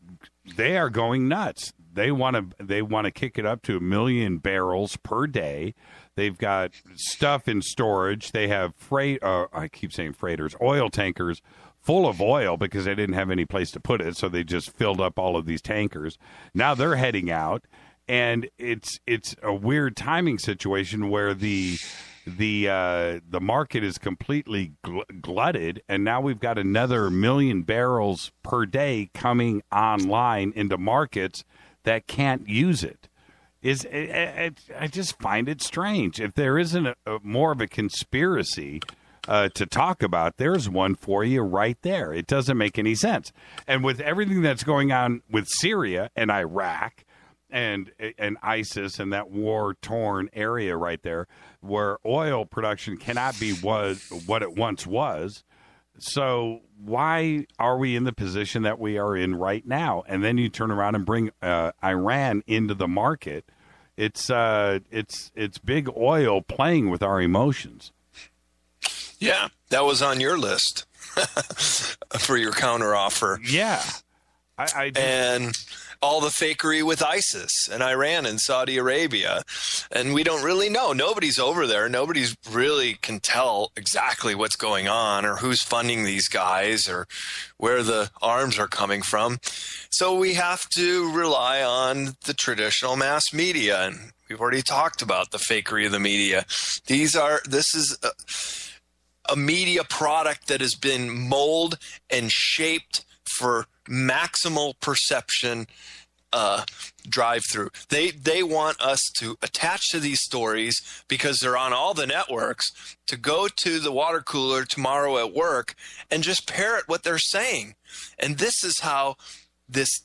going nuts. They want to kick it up to 1 million barrels per day. They've got stuff in storage. They have I keep saying freighters, oil tankers full of oil because they didn't have any place to put it, so they just filled up all of these tankers. Now they're heading out, and it's a weird timing situation where the market is completely glutted, and now we've got another 1 million barrels per day coming online into markets that can't use it. I just find it strange. If there isn't more of a conspiracy to talk about, there's one for you right there. It doesn't make any sense. And with everything that's going on with Syria and Iraq and ISIS and that war-torn area right there where oil production cannot be what it once was, so why are we in the position that we are in right now? And then you turn around and bring Iran into the market. It's big oil playing with our emotions. Yeah, that was on your list for your counteroffer. Yeah. And all the fakery with ISIS and Iran and Saudi Arabia. And we don't really know. Nobody's over there. Nobody's really can tell exactly what's going on or who's funding these guys or where the arms are coming from. So we have to rely on the traditional mass media. And we've already talked about the fakery of the media. This is a media product that has been molded and shaped for maximal perception drive-through. They want us to attach to these stories because they're on all the networks, to go to the water cooler tomorrow at work and just parrot what they're saying. And this is how this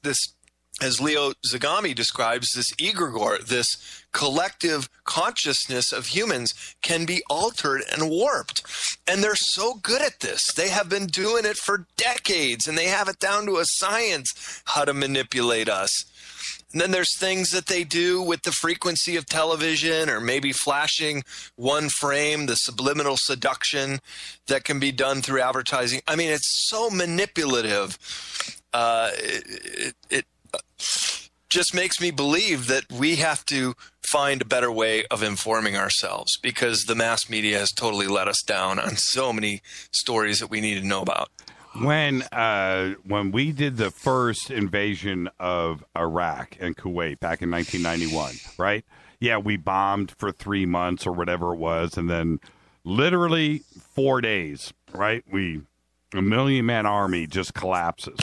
as Leo Zagami describes, this egregore, this collective consciousness of humans can be altered and warped. And they're so good at this. They have been doing it for decades, and they have it down to a science how to manipulate us. And then there's things that they do with the frequency of television, or maybe flashing one frame, the subliminal seduction that can be done through advertising. I mean, it's so manipulative. It just makes me believe that we have to find a better way of informing ourselves, because the mass media has totally let us down on so many stories that we need to know about. When we did the first invasion of Iraq and Kuwait back in 1991, right? Yeah, we bombed for 3 months or whatever it was, and then literally 4 days, right? A 1 million-man army just collapses,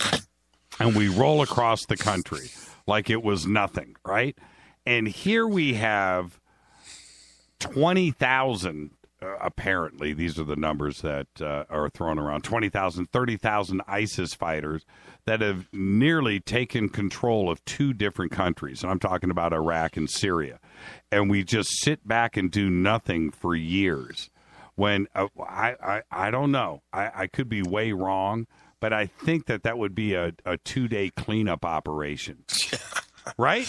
and we roll across the country like it was nothing, right? And here we have 20,000. Apparently, these are the numbers that are thrown around, 20,000, 30,000 ISIS fighters that have nearly taken control of 2 different countries. And I'm talking about Iraq and Syria. And we just sit back and do nothing for years. When I don't know. I could be way wrong, but I think that would be a 2-day cleanup operation. Right?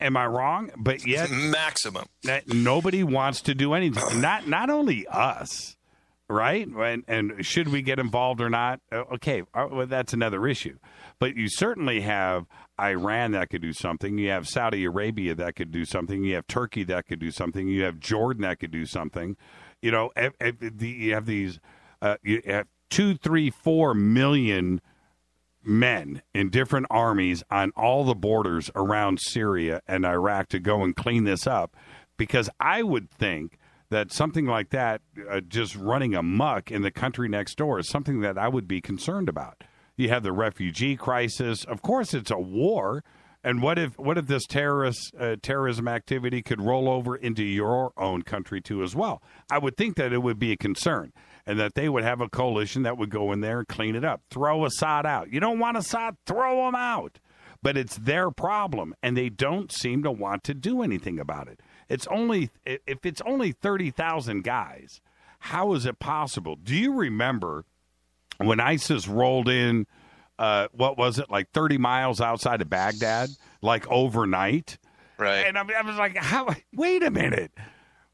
Am I wrong? But yet, maximum. Nobody wants to do anything. Not only us, right? And should we get involved or not? Okay, well, that's another issue. But you certainly have Iran that could do something. You have Saudi Arabia that could do something. You have Turkey that could do something. You have Jordan that could do something. You know, you have these. You have 2, 3, 4 million men in different armies on all the borders around Syria and Iraq to go and clean this up, because I would think that something like that just running amok in the country next door is something that I would be concerned about. You have the refugee crisis. Of course, it's a war. And what if this terrorism activity could roll over into your own country too as well? I would think that it would be a concern, and that they would have a coalition that would go in there and clean it up. Throw Assad out. You don't want Assad? Throw him out. But it's their problem, and they don't seem to want to do anything about it. If it's only 30,000 guys, how is it possible? Do you remember when ISIS rolled in, what was it, like 30 miles outside of Baghdad, like overnight? Right. And I was like, wait a minute.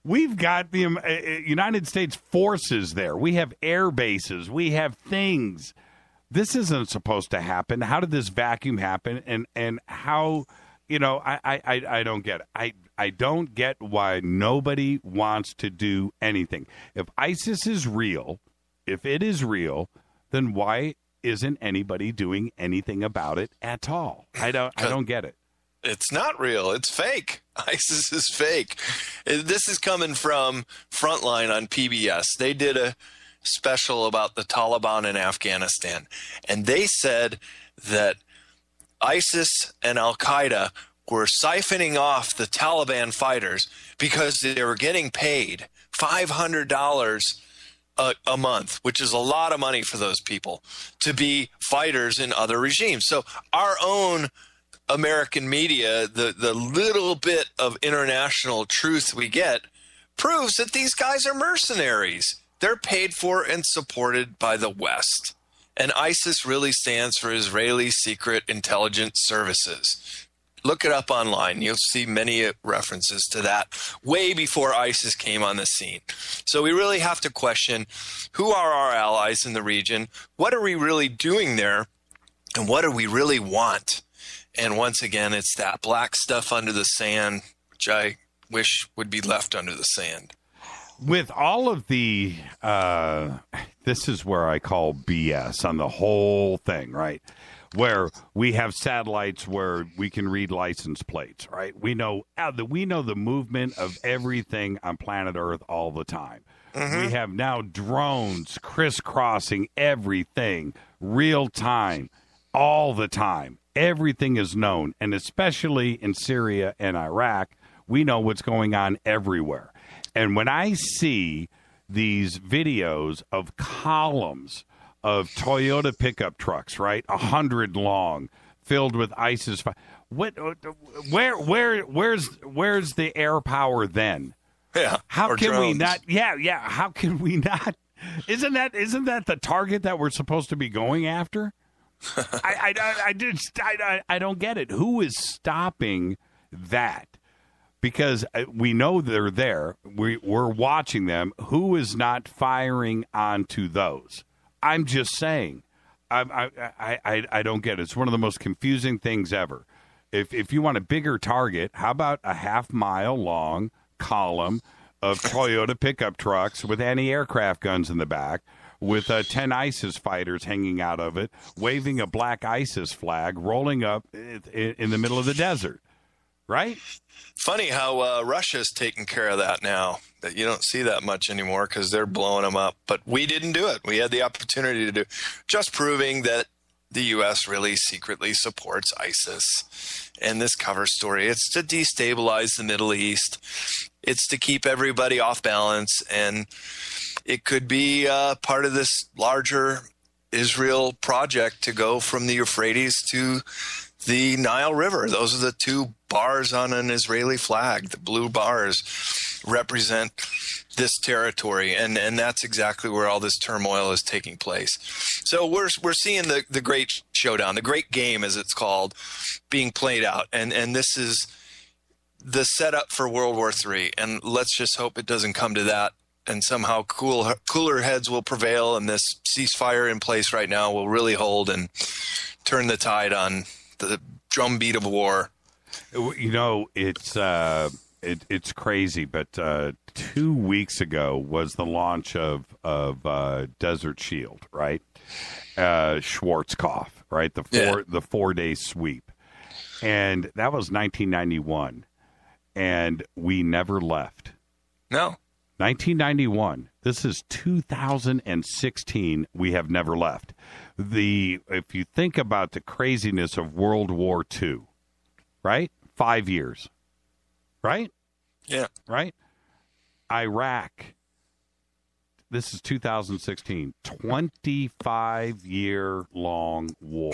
We've got the United States forces there. We have air bases. We have things. This isn't supposed to happen. How did this vacuum happen? And how, I don't get it. I don't get why nobody wants to do anything. If ISIS is real, then why isn't anybody doing anything about it at all? I don't get it. It's not real. It's fake. ISIS is fake. This is coming from Frontline on PBS. They did a special about the Taliban in Afghanistan, and they said that ISIS and Al-Qaeda were siphoning off the Taliban fighters because they were getting paid $500 a month, which is a lot of money for those people, to be fighters in other regimes. So our own American media, the little bit of international truth we get, proves that these guys are mercenaries. They're paid for and supported by the West. And ISIS really stands for Israeli Secret Intelligence Services. Look it up online. You'll see many references to that way before ISIS came on the scene. So we really have to question, who are our allies in the region? What are we really doing there? And what do we really want? And once again, it's that black stuff under the sand, which I wish would be left under the sand. With all of the, this is where I call BS on the whole thing, right? Where we have satellites where we can read license plates, right? We know the movement of everything on planet Earth all the time. Mm-hmm. We have now drones crisscrossing everything, real time, all the time. Everything is known, and especially in Syria and Iraq, we know what's going on everywhere. And when I see these videos of columns of Toyota pickup trucks, right, 100 long, filled with ISIS, where's the air power then? Yeah. How can drones. we not? Yeah. How can we not? Isn't that the target that we're supposed to be going after? I don't get it. Who is stopping that? Because we know they're there. We're watching them. Who is not firing onto those? I'm just saying. I don't get it. It's one of the most confusing things ever. If you want a bigger target, how about a half-mile long column of Toyota pickup trucks with anti-aircraft guns in the back, with 10 ISIS fighters hanging out of it, waving a black ISIS flag, rolling up in the middle of the desert, right? Funny how Russia's taking care of that now. That you don't see that much anymore because they're blowing them up. But we didn't do it. We had the opportunity to do, just proving that the U.S. really secretly supports ISIS. And this cover story, it's to destabilize the Middle East. It's to keep everybody off balance. And it could be part of this larger Israel project to go from the Euphrates to the Nile River. Those are the two bars on an Israeli flag. The blue bars represent this territory, and that's exactly where all this turmoil is taking place. So we're seeing the great showdown, the great game, as it's called, being played out, and this is the setup for World War III. And let's just hope it doesn't come to that, and somehow cooler heads will prevail, and this ceasefire in place right now will really hold and turn the tide on the drumbeat of war. You know, it's crazy, but 2 weeks ago was the launch of Desert Shield, right? Schwarzkopf, right? The 4-day sweep, and that was 1991, and we never left. No. 1991. This is 2016. We have never left. If you think about the craziness of World War II, right? 5 years, right? Yeah. Right? Iraq. This is 2016. 25-year-long war.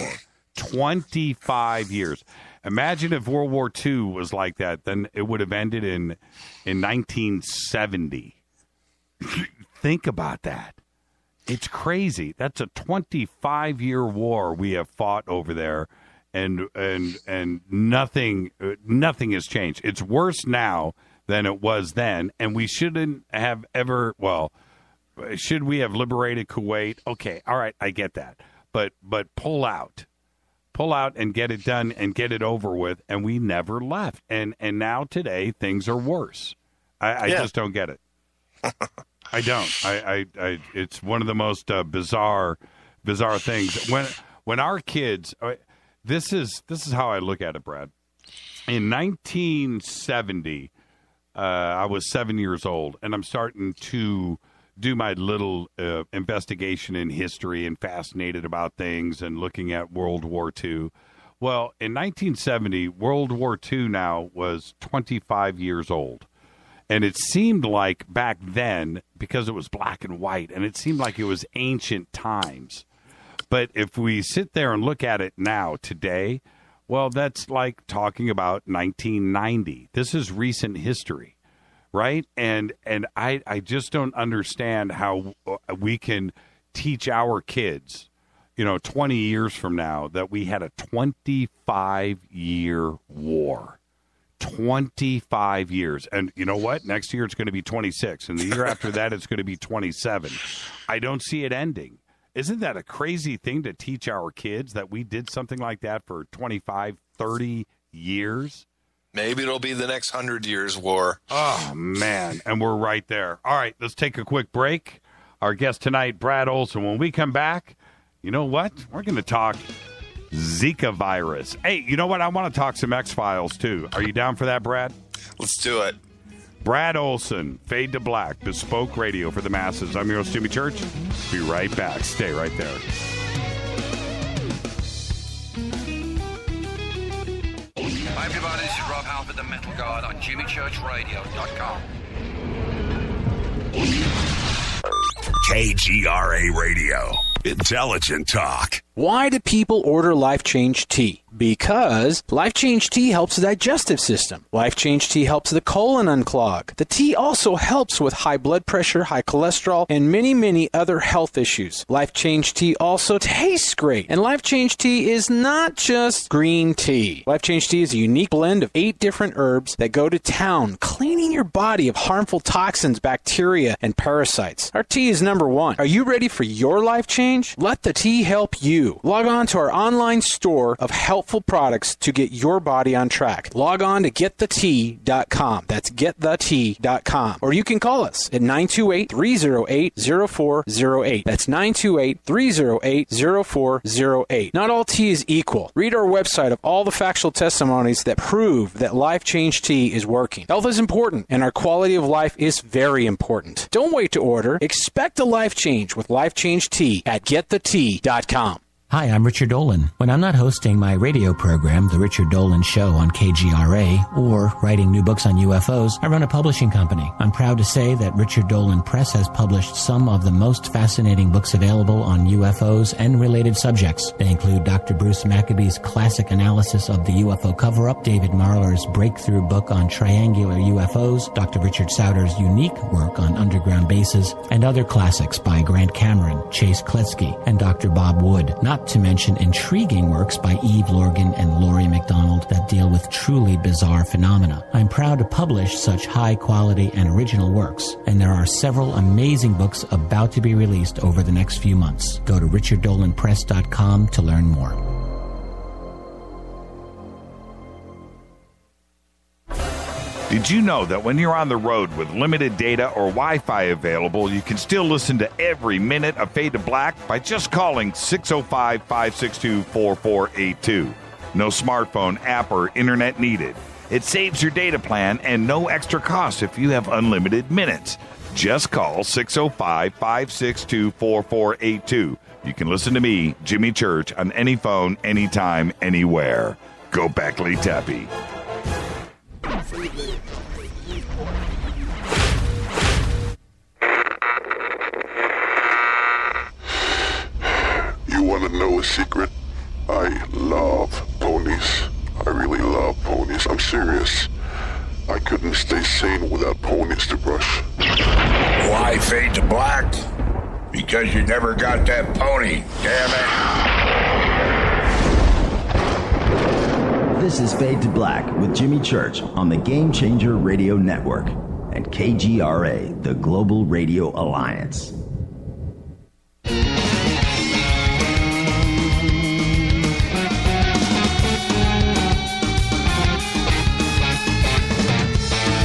25 years. Imagine if World War II was like that, then it would have ended in 1970. Think about that. It's crazy. That's a 25-year war we have fought over there, and nothing has changed. It's worse now than it was then, and we shouldn't have ever. Well, should we have liberated Kuwait? Okay, all right, I get that, but pull out and get it done and get it over with, and we never left. And now today things are worse. I just don't get it. I don't. I it's one of the most bizarre things. When our kids, this is how I look at it, Brad. In 1970, I was 7 years old, and I'm starting to do my little investigation in history and fascinated about things and looking at World War II. Well, in 1970, World War II now was 25 years old. And it seemed like back then, because it was black and white, and it seemed like it was ancient times. But if we sit there and look at it now, today, well, that's like talking about 1990. This is recent history, right? And I just don't understand how we can teach our kids, 20 years from now, that we had a 25-year war. 25 years. And you know what? Next year it's going to be 26. And the year after that it's going to be 27. I don't see it ending. Isn't that a crazy thing to teach our kids, that we did something like that for 25, 30 years? Maybe it'll be the next 100 years war. Oh, man. And we're right there. All right, let's take a quick break. Our guest tonight, Brad Olsen. When we come back, you know what? We're going to talk Zika virus. Hey, you know what? I want to talk some X-Files, too. Are you down for that, Brad? Let's do it. Brad Olsen, Fade to Black, bespoke radio for the masses. I'm your host, Jimmy Church. Be right back. Stay right there. from God on jimmychurchradio.com. KGRA Radio. Intelligent talk. Why do people order Life Change Tea? Because Life Change Tea helps the digestive system. Life Change Tea helps the colon unclog. The tea also helps with high blood pressure, high cholesterol, and many, many other health issues. Life Change Tea also tastes great. And Life Change Tea is not just green tea. Life Change Tea is a unique blend of 8 different herbs that go to town, cleaning your body of harmful toxins, bacteria, and parasites. Our tea is number 1. Are you ready for your life change? Let the tea help you. Log on to our online store of helpful products to get your body on track. Log on to getthetea.com. That's getthetea.com. Or you can call us at 928-308-0408. That's 928-308-0408. Not all tea is equal. Read our website of all the factual testimonies that prove that Life Change Tea is working. Health is important, and our quality of life is very important. Don't wait to order. Expect a life change with Life Change Tea at getthetea.com. Hi, I'm Richard Dolan. When I'm not hosting my radio program, The Richard Dolan Show on KGRA, or writing new books on UFOs, I run a publishing company. I'm proud to say that Richard Dolan Press has published some of the most fascinating books available on UFOs and related subjects. They include Dr. Bruce Maccabee's classic analysis of the UFO cover-up, David Marler's breakthrough book on triangular UFOs, Dr. Richard Sauter's unique work on underground bases, and other classics by Grant Cameron, Chase Kletsky, and Dr. Bob Wood, not to mention intriguing works by Eve Lorgan and Laurie MacDonald that deal with truly bizarre phenomena. I'm proud to publish such high-quality and original works, and there are several amazing books about to be released over the next few months. Go to richarddolanpress.com to learn more. Did you know that when you're on the road with limited data or Wi-Fi available, you can still listen to every minute of Fade to Black by just calling 605-562-4482. No smartphone, app, or internet needed. It saves your data plan and no extra cost if you have unlimited minutes. Just call 605-562-4482. You can listen to me, Jimmy Church, on any phone, anytime, anywhere. Go Beckley Tappy. You want to know a secret? I love ponies. I really love ponies. I'm serious. I couldn't stay sane without ponies to brush. Why Fade to Black? Because you never got that pony. Damn it. This is Fade to Black with Jimmy Church on the Game Changer Radio Network and KGRA, the Global Radio Alliance.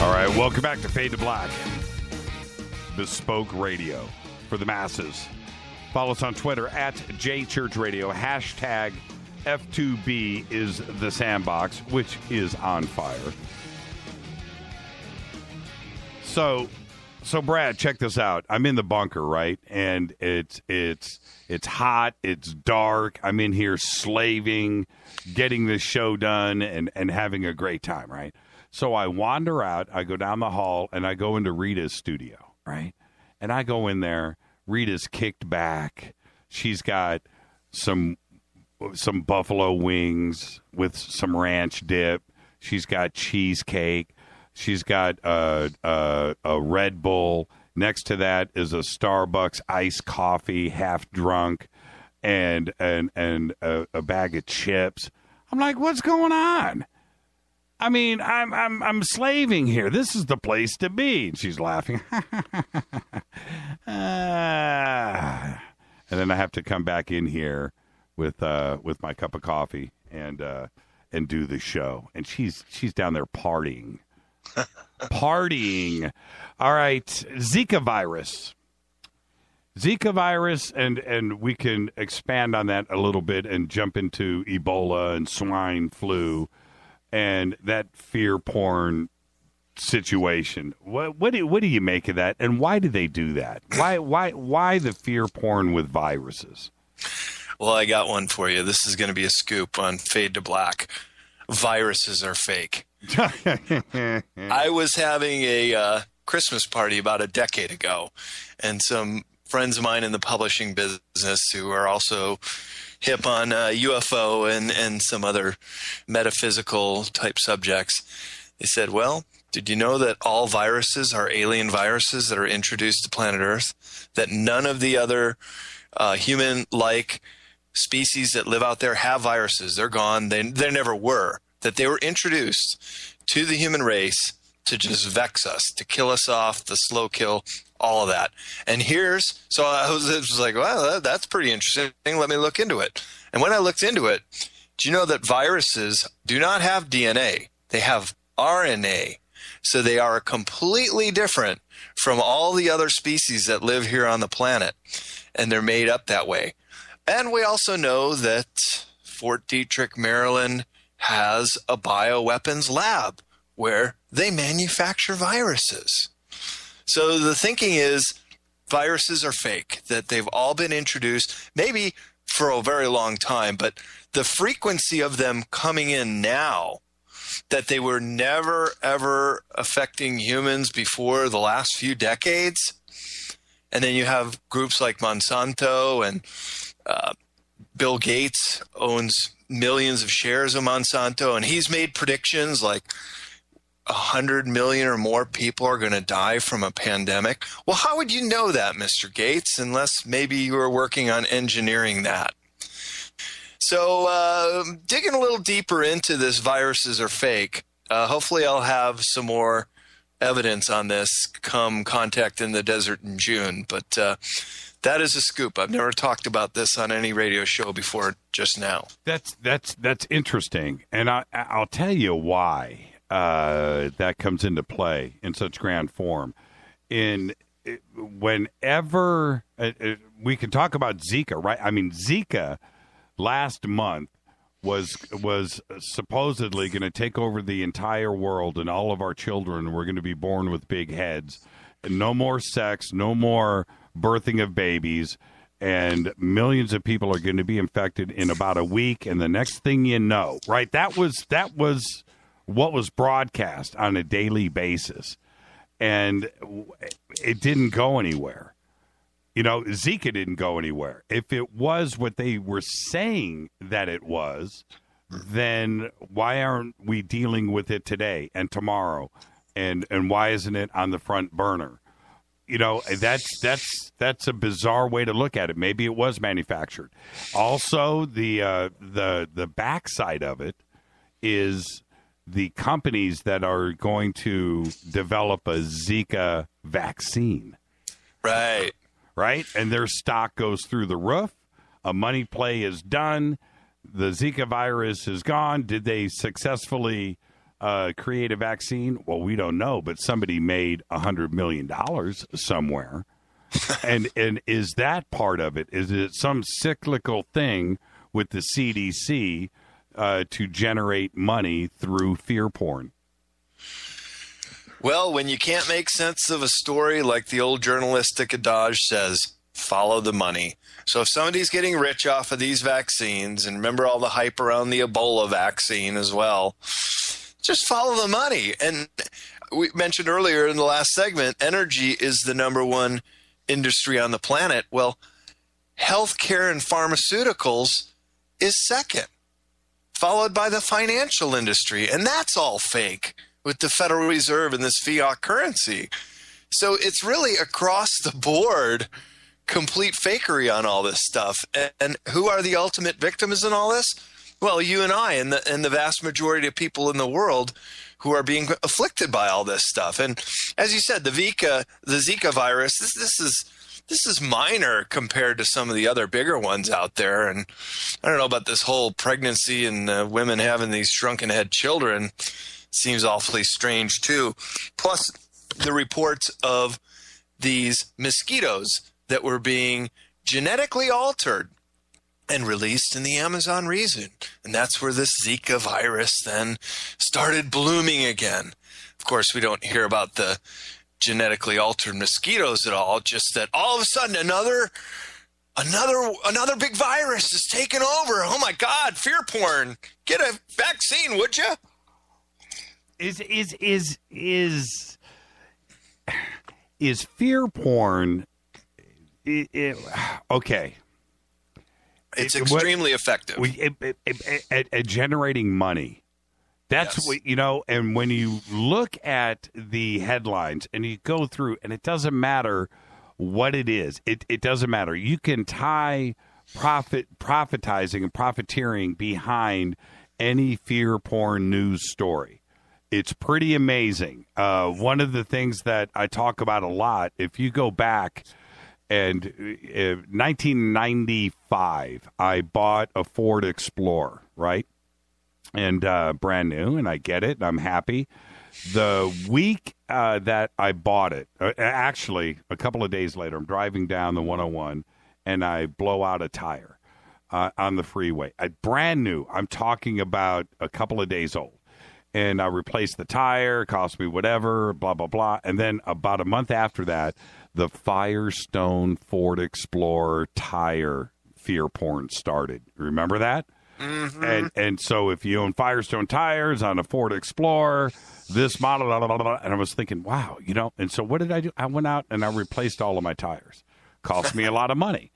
All right, welcome back to Fade to Black. Bespoke radio for the masses. Follow us on Twitter at JChurchRadio, hashtag F2B is the sandbox, which is on fire. So Brad, check this out. I'm in the bunker, right? And it's hot, it's dark. I'm in here slaving, getting this show done and having a great time, right? So I wander out, I go down the hall, and I go into Rita's studio, right? And I go in there, Rita's kicked back. She's got some buffalo wings with some ranch dip. She's got cheesecake. She's got a Red Bull. Next to that is a Starbucks iced coffee, half drunk, and a bag of chips. I'm like, what's going on? I mean, I'm slaving here. This is the place to be. And she's laughing. And then I have to come back in here with my cup of coffee and do the show. And she's down there partying. Partying. All right, Zika virus, and we can expand on that a little bit and jump into Ebola and swine flu and that fear porn situation. What do you make of that, and why do they do that? Why the fear porn with viruses? Well, I got one for you. This is going to be a scoop on Fade to Black. Viruses are fake. I was having a Christmas party about a decade ago, and some friends of mine in the publishing business who are also hip on UFO and some other metaphysical type subjects, they said, well, did you know that all viruses are alien viruses that are introduced to planet Earth? That none of the other human-like species that live out there have viruses. They're gone. They never were. That they were introduced to the human race to just vex us, to kill us off, the slow kill, all of that. And so I was like, well, that's pretty interesting. Let me look into it. And when I looked into it, do you know that viruses do not have DNA? They have RNA. So they are completely different from all the other species that live here on the planet. And they're made up that way. And we also know that Fort Detrick, Maryland, has a bioweapons lab where they manufacture viruses. So the thinking is viruses are fake, that they've all been introduced, maybe for a very long time, but the frequency of them coming in now, that they were never, ever affecting humans before the last few decades. And then you have groups like Monsanto, and Bill Gates owns millions of shares of Monsanto, and he's made predictions like 100 million or more people are going to die from a pandemic. Well, how would you know that, Mr. Gates, unless maybe you were working on engineering that? So digging a little deeper into this viruses are fake, hopefully I'll have some more evidence on this come Contact in the Desert in June. But that is a scoop. I've never talked about this on any radio show before just now. That's interesting. And I'll tell you why that comes into play in such grand form. Whenever we can talk about Zika, right? I mean, Zika last month was supposedly going to take over the entire world, and all of our children were going to be born with big heads. No more sex, no more birthing of babies, and millions of people are going to be infected in about a week. And the next thing you know, right? That was what was broadcast on a daily basis, and it didn't go anywhere. You know, Zika didn't go anywhere. If it was what they were saying that it was, then why aren't we dealing with it today and tomorrow? And why isn't it on the front burner? You know, that's a bizarre way to look at it. Maybe it was manufactured. Also, the backside of it is the companies that are going to develop a Zika vaccine. Right. Right? And their stock goes through the roof. A money play is done. The Zika virus is gone. Did they successfully create a vaccine? Well, we don't know, but somebody made $100 million somewhere. and is that part of it? Is it some cyclical thing with the CDC to generate money through fear porn? Well, when you can't make sense of a story, like the old journalistic adage says, follow the money. So if somebody's getting rich off of these vaccines, and remember all the hype around the Ebola vaccine as well, just follow the money. And we mentioned earlier in the last segment, energy is the number one industry on the planet. Well, healthcare and pharmaceuticals is second, followed by the financial industry. And that's all fake with the Federal Reserve and this fiat currency. So it's really across the board, complete fakery on all this stuff. And who are the ultimate victims in all this? Well, you and I and the vast majority of people in the world who are being afflicted by all this stuff. And as you said, the Zika virus, this is minor compared to some of the other bigger ones out there. And I don't know about this whole pregnancy and women having these shrunken head children. Seems awfully strange too. Plus the reports of these mosquitoes that were being genetically altered and released in the Amazon region. And that's where this Zika virus then started blooming again. Of course, we don't hear about the genetically altered mosquitoes at all, just that all of a sudden another big virus is taking over. Oh my God, fear porn. Get a vaccine, would you? Is fear porn? Okay. It's extremely effective at generating money. That's what, and when you look at the headlines and you go through, and it doesn't matter what it is. It doesn't matter. You can tie profitizing and profiteering behind any fear porn news story. It's pretty amazing. One of the things that I talk about a lot, if you go back, and 1995, I bought a Ford Explorer, right? And brand new, and I get it, and I'm happy. The week that I bought it, actually, a couple of days later, I'm driving down the 101, and I blow out a tire on the freeway. Brand new. I'm talking about a couple of days old. And I replaced the tire, cost me whatever, blah, blah, blah. And then about a month after that, the Firestone Ford Explorer tire fear porn started. Remember that? Mm-hmm. And so if you own Firestone tires on a Ford Explorer, this model, blah, blah, blah, and I was thinking, wow, and so what did I do? I went out and I replaced all of my tires. Cost me a lot of money.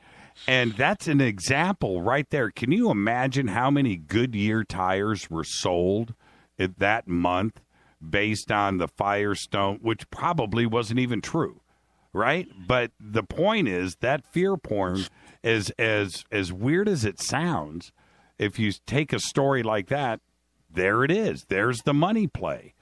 And that's an example right there. Can you imagine how many Goodyear tires were sold that month based on the Firestone, which probably wasn't even true, right? But the point is that fear porn, as weird as it sounds, if you take a story like that, there it is. There's the money play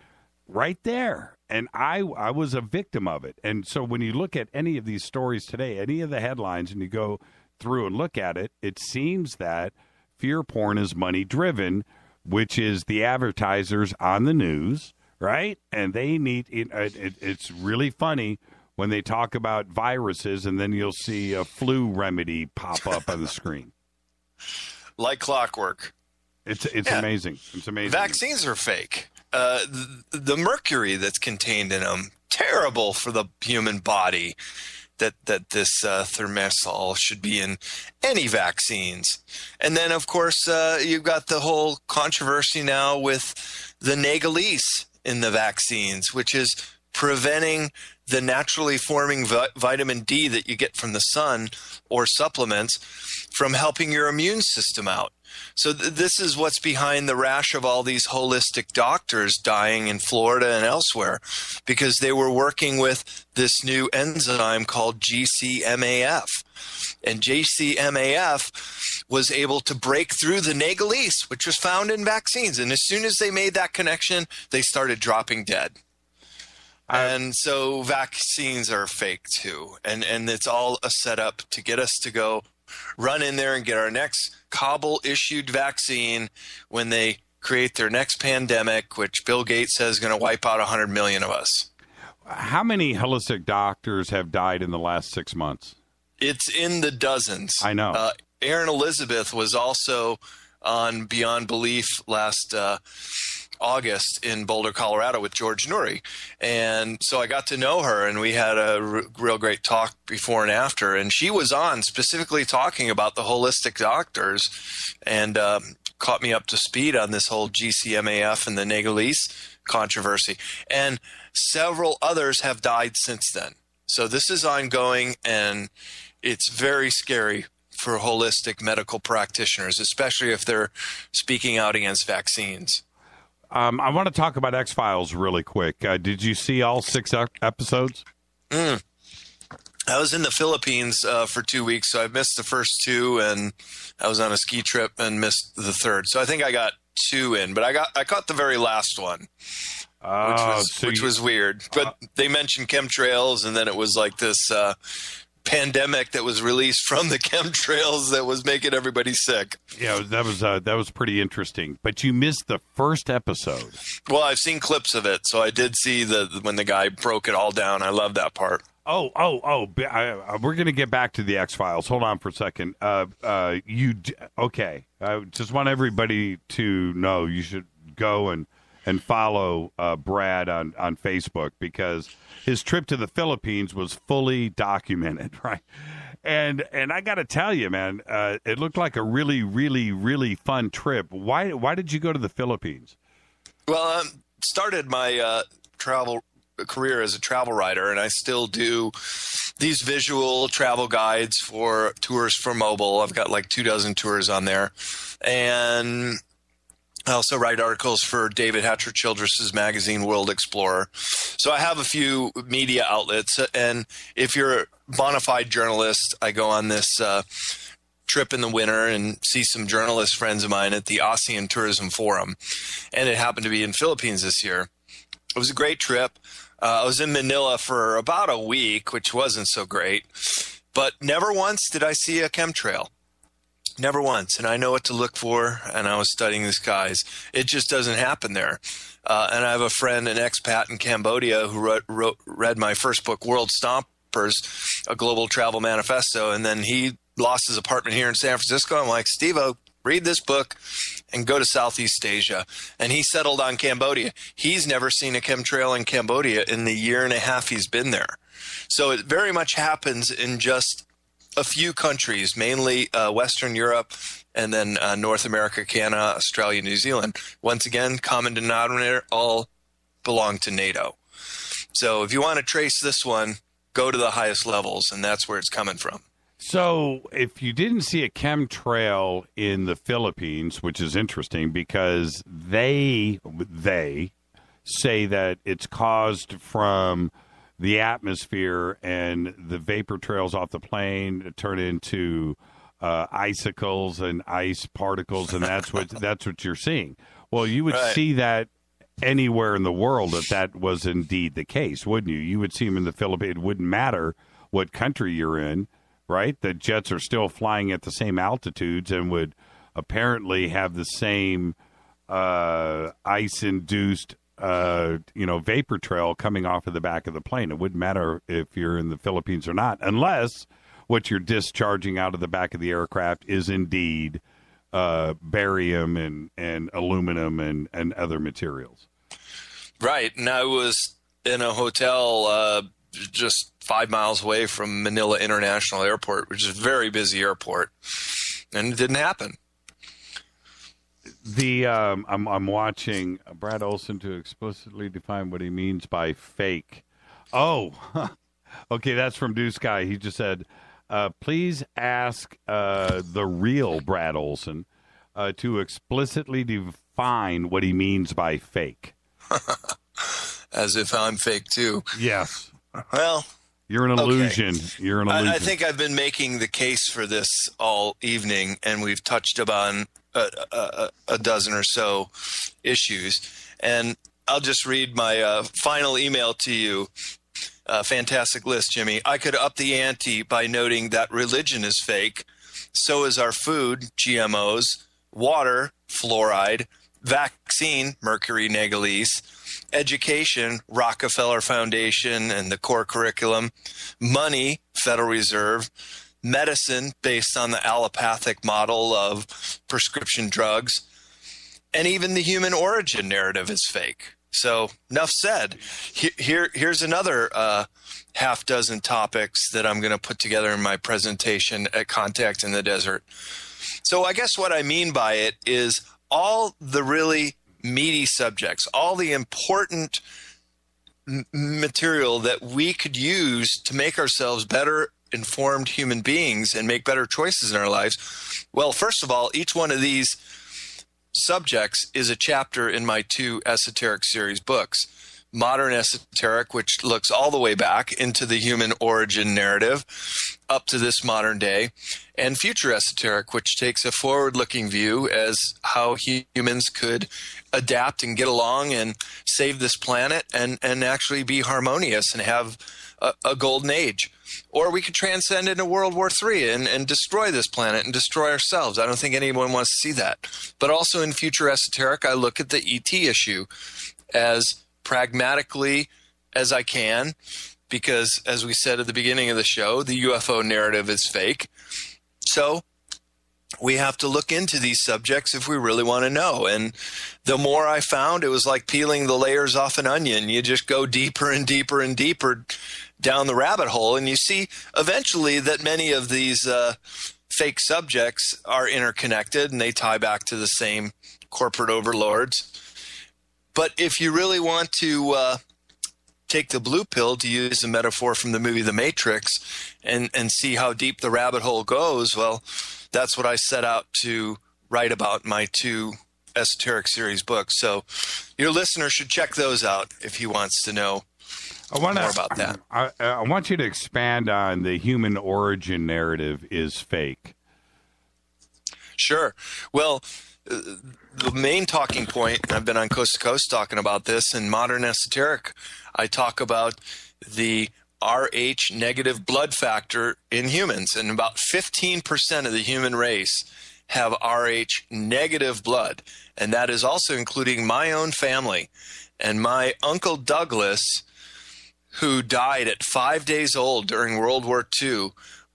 right there. And I was a victim of it. And so when you look at any of these stories today, any of the headlines, and you go through and look at it, it seems that fear porn is money driven, which is the advertisers on the news, right? And they need it's really funny when they talk about viruses, and then you'll see a flu remedy pop up on the screen. Like clockwork. It's amazing. It's amazing. Vaccines are fake. The mercury that's contained in them, terrible for the human body. That this thimerosal should be in any vaccines. And then, of course, you've got the whole controversy now with the Nagalese in the vaccines, which is preventing the naturally forming vitamin D that you get from the sun or supplements from helping your immune system out. So this is what's behind the rash of all these holistic doctors dying in Florida and elsewhere, because they were working with this new enzyme called GCMAF. And GCMAF was able to break through the Nagalese, which was found in vaccines. And as soon as they made that connection, they started dropping dead. And so vaccines are fake too. And it's all a setup to get us to go run in there and get our next Kabul-issued vaccine when they create their next pandemic, which Bill Gates says is going to wipe out 100 million of us. How many holistic doctors have died in the last 6 months? It's in the dozens. I know. Erin Elizabeth was also on Beyond Belief last August in Boulder, Colorado with George Noory. And so I got to know her, and we had a real great talk before and after. And she was on specifically talking about the holistic doctors and caught me up to speed on this whole GCMAF and the Nagalese controversy. And several others have died since then. So this is ongoing, and it's very scary for holistic medical practitioners, especially if they're speaking out against vaccines. I want to talk about X-Files really quick. Did you see all 6 episodes? I was in the Philippines for 2 weeks, so I missed the first 2, and I was on a ski trip and missed the third. So I think I got 2 in, but I caught the very last one, which was weird. But they mentioned chemtrails, and then it was like this pandemic that was released from the chemtrails that was making everybody sick. Yeah, that was pretty interesting. But you missed the first episode. Well, I've seen clips of it, so I did see when the guy broke it all down. I love that part. We're going to get back to the X-Files. Hold on for a second. Okay. I just want everybody to know you should go and follow Brad on Facebook, because his trip to the Philippines was fully documented, right? And I got to tell you, man, it looked like a really, really, really fun trip. Why did you go to the Philippines? Well, started my travel career as a travel writer, and I still do these visual travel guides for tours for mobile. I've got like 24 tours on there. And I also write articles for David Hatcher Childress's magazine, World Explorer. So I have a few media outlets. And if you're a bona fide journalist, I go on this trip in the winter and see some journalist friends of mine at the ASEAN Tourism Forum. And it happened to be in Philippines this year. It was a great trip. I was in Manila for about a week, which wasn't so great. But never once did I see a chemtrail. Never once. And I know what to look for, and I was studying the skies. It just doesn't happen there. And I have a friend, an expat in Cambodia, who read my first book, World Stompers, a global travel manifesto, and then he lost his apartment here in San Francisco. I'm like, Steve-O, read this book and go to Southeast Asia. And he settled on Cambodia. He's never seen a chemtrail in Cambodia in the year and a half he's been there. So it very much happens in just a few countries, mainly Western Europe, and then North America, Canada, Australia, New Zealand. Once again, common denominator, all belong to NATO. So if you want to trace this one, go to the highest levels, and that's where it's coming from. So if you didn't see a chemtrail in the Philippines, which is interesting because they say that it's caused from the atmosphere and the vapor trails off the plane turn into icicles and ice particles, and that's what you're seeing. Well, you would see that anywhere in the world if that was indeed the case, wouldn't you? You would see them in the Philippines. It wouldn't matter what country you're in. Right? The jets are still flying at the same altitudes and would apparently have the same ice-induced, vapor trail coming off of the back of the plane. It wouldn't matter if you're in the Philippines or not, unless what you're discharging out of the back of the aircraft is indeed barium and aluminum and other materials. Right. And I was in a hotel just 5 miles away from Manila International Airport, which is a very busy airport, and it didn't happen. I'm watching Brad Olsen to explicitly define what he means by fake. Oh, okay, that's from Deuce Guy. He just said, please ask the real Brad Olsen to explicitly define what he means by fake. As if I'm fake too. Yes. Well, you're an illusion. Okay. You're an illusion. I think I've been making the case for this all evening, and we've touched upon a dozen or so issues. And I'll just read my final email to you. Fantastic list, Jimmy. I could up the ante by noting that religion is fake. So is our food, GMOs, water, fluoride, vaccine, mercury negligence, education, Rockefeller Foundation and the core curriculum, money, Federal Reserve, medicine based on the allopathic model of prescription drugs, and even the human origin narrative is fake. So enough said. Here's another half dozen topics that I'm going to put together in my presentation at Contact in the Desert. So I guess what I mean by it is all the really meaty subjects, all the important material that we could use to make ourselves better informed human beings and make better choices in our lives. Well, first of all, each one of these subjects is a chapter in my 2 esoteric series books. Modern Esoteric, which looks all the way back into the human origin narrative up to this modern day, and Future Esoteric, which takes a forward-looking view as how humans could adapt and get along and save this planet and actually be harmonious and have a golden age. Or we could transcend into World War III and destroy this planet and destroy ourselves. I don't think anyone wants to see that. But also in Future Esoteric, I look at the ET issue as pragmatically as I can, because as we said at the beginning of the show, the UFO narrative is fake. So we have to look into these subjects if we really want to know. And the more I found, it was like peeling the layers off an onion. You just go deeper and deeper and deeper down the rabbit hole, and you see eventually that many of these fake subjects are interconnected and they tie back to the same corporate overlords. But if you really want to take the blue pill, to use a metaphor from the movie The Matrix, and see how deep the rabbit hole goes, well, that's what I set out to write about in my 2 esoteric series books. So your listener should check those out if he wants to know more about that. I want you to expand on the human origin narrative is fake. Sure. Well, the main talking point, and I've been on Coast to Coast talking about this, in Modern Esoteric, I talk about the Rh negative blood factor in humans, and about 15% of the human race have Rh negative blood, and that is also including my own family. And my Uncle Douglas, who died at 5 days old during World War II,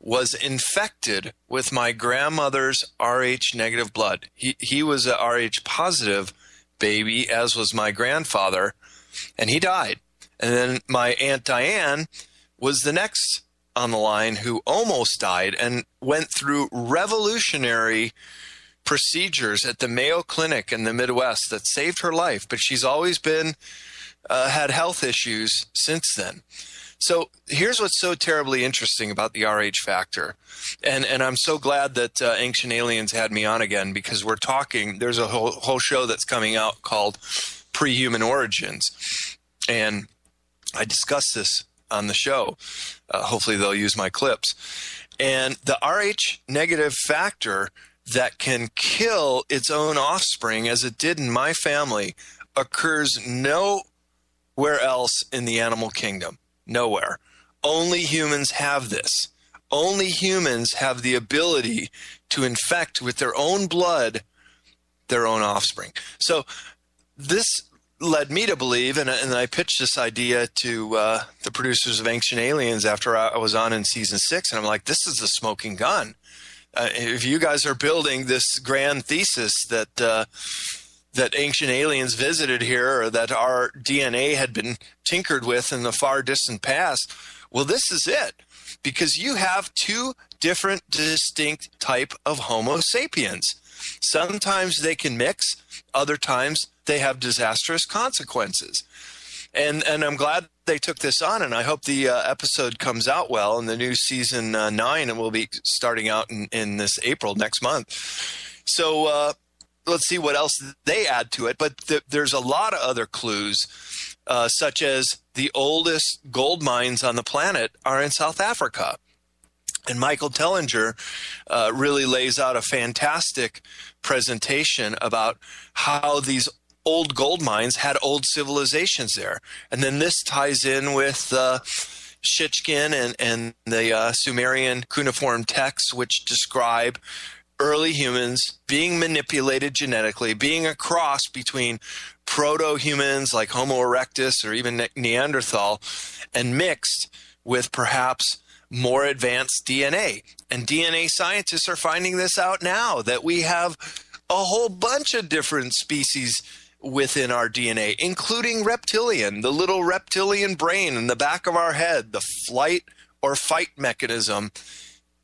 was infected with my grandmother's Rh negative blood. He was a Rh positive baby, as was my grandfather, and he died. And then my Aunt Diane was the next on the line who almost died and went through revolutionary procedures at the Mayo Clinic in the Midwest that saved her life. But she's always been had health issues since then. So here's what's so terribly interesting about the Rh factor. And I'm so glad that Ancient Aliens had me on again, because we're talking, there's a whole show that's coming out called Pre-Human Origins. And I discussed this on the show. Hopefully they'll use my clips. And the Rh negative factor that can kill its own offspring, as it did in my family, occurs nowhere else in the animal kingdom. Nowhere. Only humans have this. Only humans have the ability to infect with their own blood their own offspring. So this led me to believe, and I pitched this idea to the producers of Ancient Aliens after I was on in season 6, and I'm like, this is the smoking gun. If you guys are building this grand thesis that Ancient Aliens visited here, or that our DNA had been tinkered with in the far distant past, well, this is it. Because you have 2 different distinct type of Homo sapiens. Sometimes they can mix, other times they have disastrous consequences. And I'm glad they took this on, and I hope the episode comes out well in the new season 9, and will be starting out in this April next month. So let's see what else they add to it. But there's a lot of other clues, such as the oldest gold mines on the planet are in South Africa. And Michael Tellinger really lays out a fantastic presentation about how these old gold mines had old civilizations there. And then this ties in with Shitkin and the Sumerian cuneiform texts, which describe early humans being manipulated genetically, being a cross between proto-humans like Homo erectus or even Neanderthal, and mixed with perhaps more advanced DNA. And DNA scientists are finding this out now, that we have a whole bunch of different species within our DNA, including reptilian, the little reptilian brain in the back of our head. The flight or fight mechanism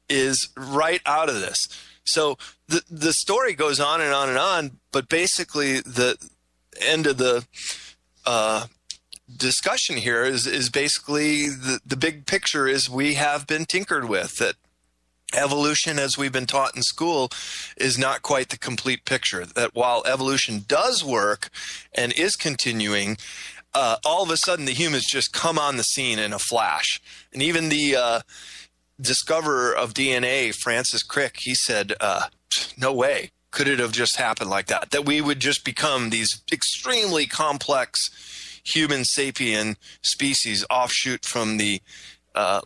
is right out of this. So the story goes on and on and on, but basically the end of the discussion here is basically the big picture is we have been tinkered with, that evolution, as we've been taught in school, is not quite the complete picture. That while evolution does work and is continuing, all of a sudden the humans just come on the scene in a flash. And even the discoverer of DNA, Francis Crick, he said, no way could it have just happened like that, that we would just become these extremely complex human sapien species offshoot from the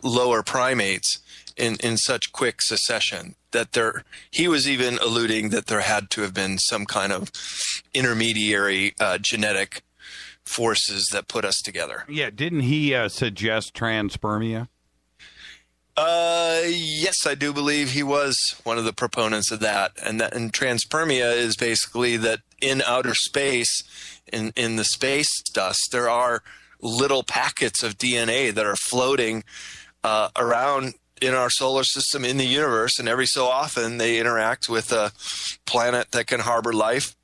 lower primates in such quick succession, that he was even alluding that there had to have been some kind of intermediary genetic forces that put us together. Yeah, didn't he suggest transpermia? Yes, I do believe he was one of the proponents of that. And transpermia is basically that in outer space, in the space dust, there are little packets of DNA that are floating around in our solar system, in the universe, and every so often they interact with a planet that can harbor life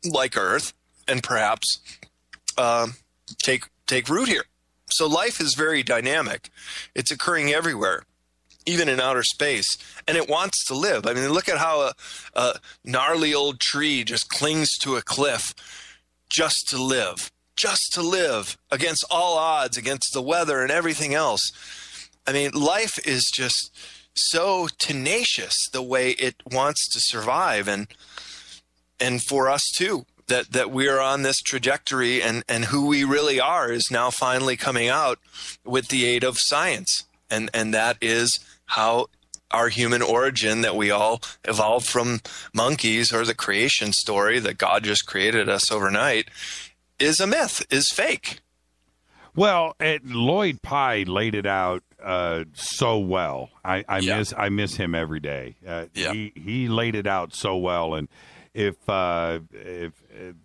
like Earth, and perhaps take root here. So life is very dynamic. It's occurring everywhere, even in outer space, and it wants to live. I mean, look at how a gnarly old tree just clings to a cliff just to live against all odds, against the weather and everything else. I mean, life is just so tenacious the way it wants to survive, and for us too, that we are on this trajectory, and who we really are is now finally coming out with the aid of science. And that is how our human origin, that we all evolved from monkeys, or the creation story that God just created us overnight, is a myth, is fake. Well, Lloyd Pye laid it out so well. I miss him every day. He laid it out so well, and if the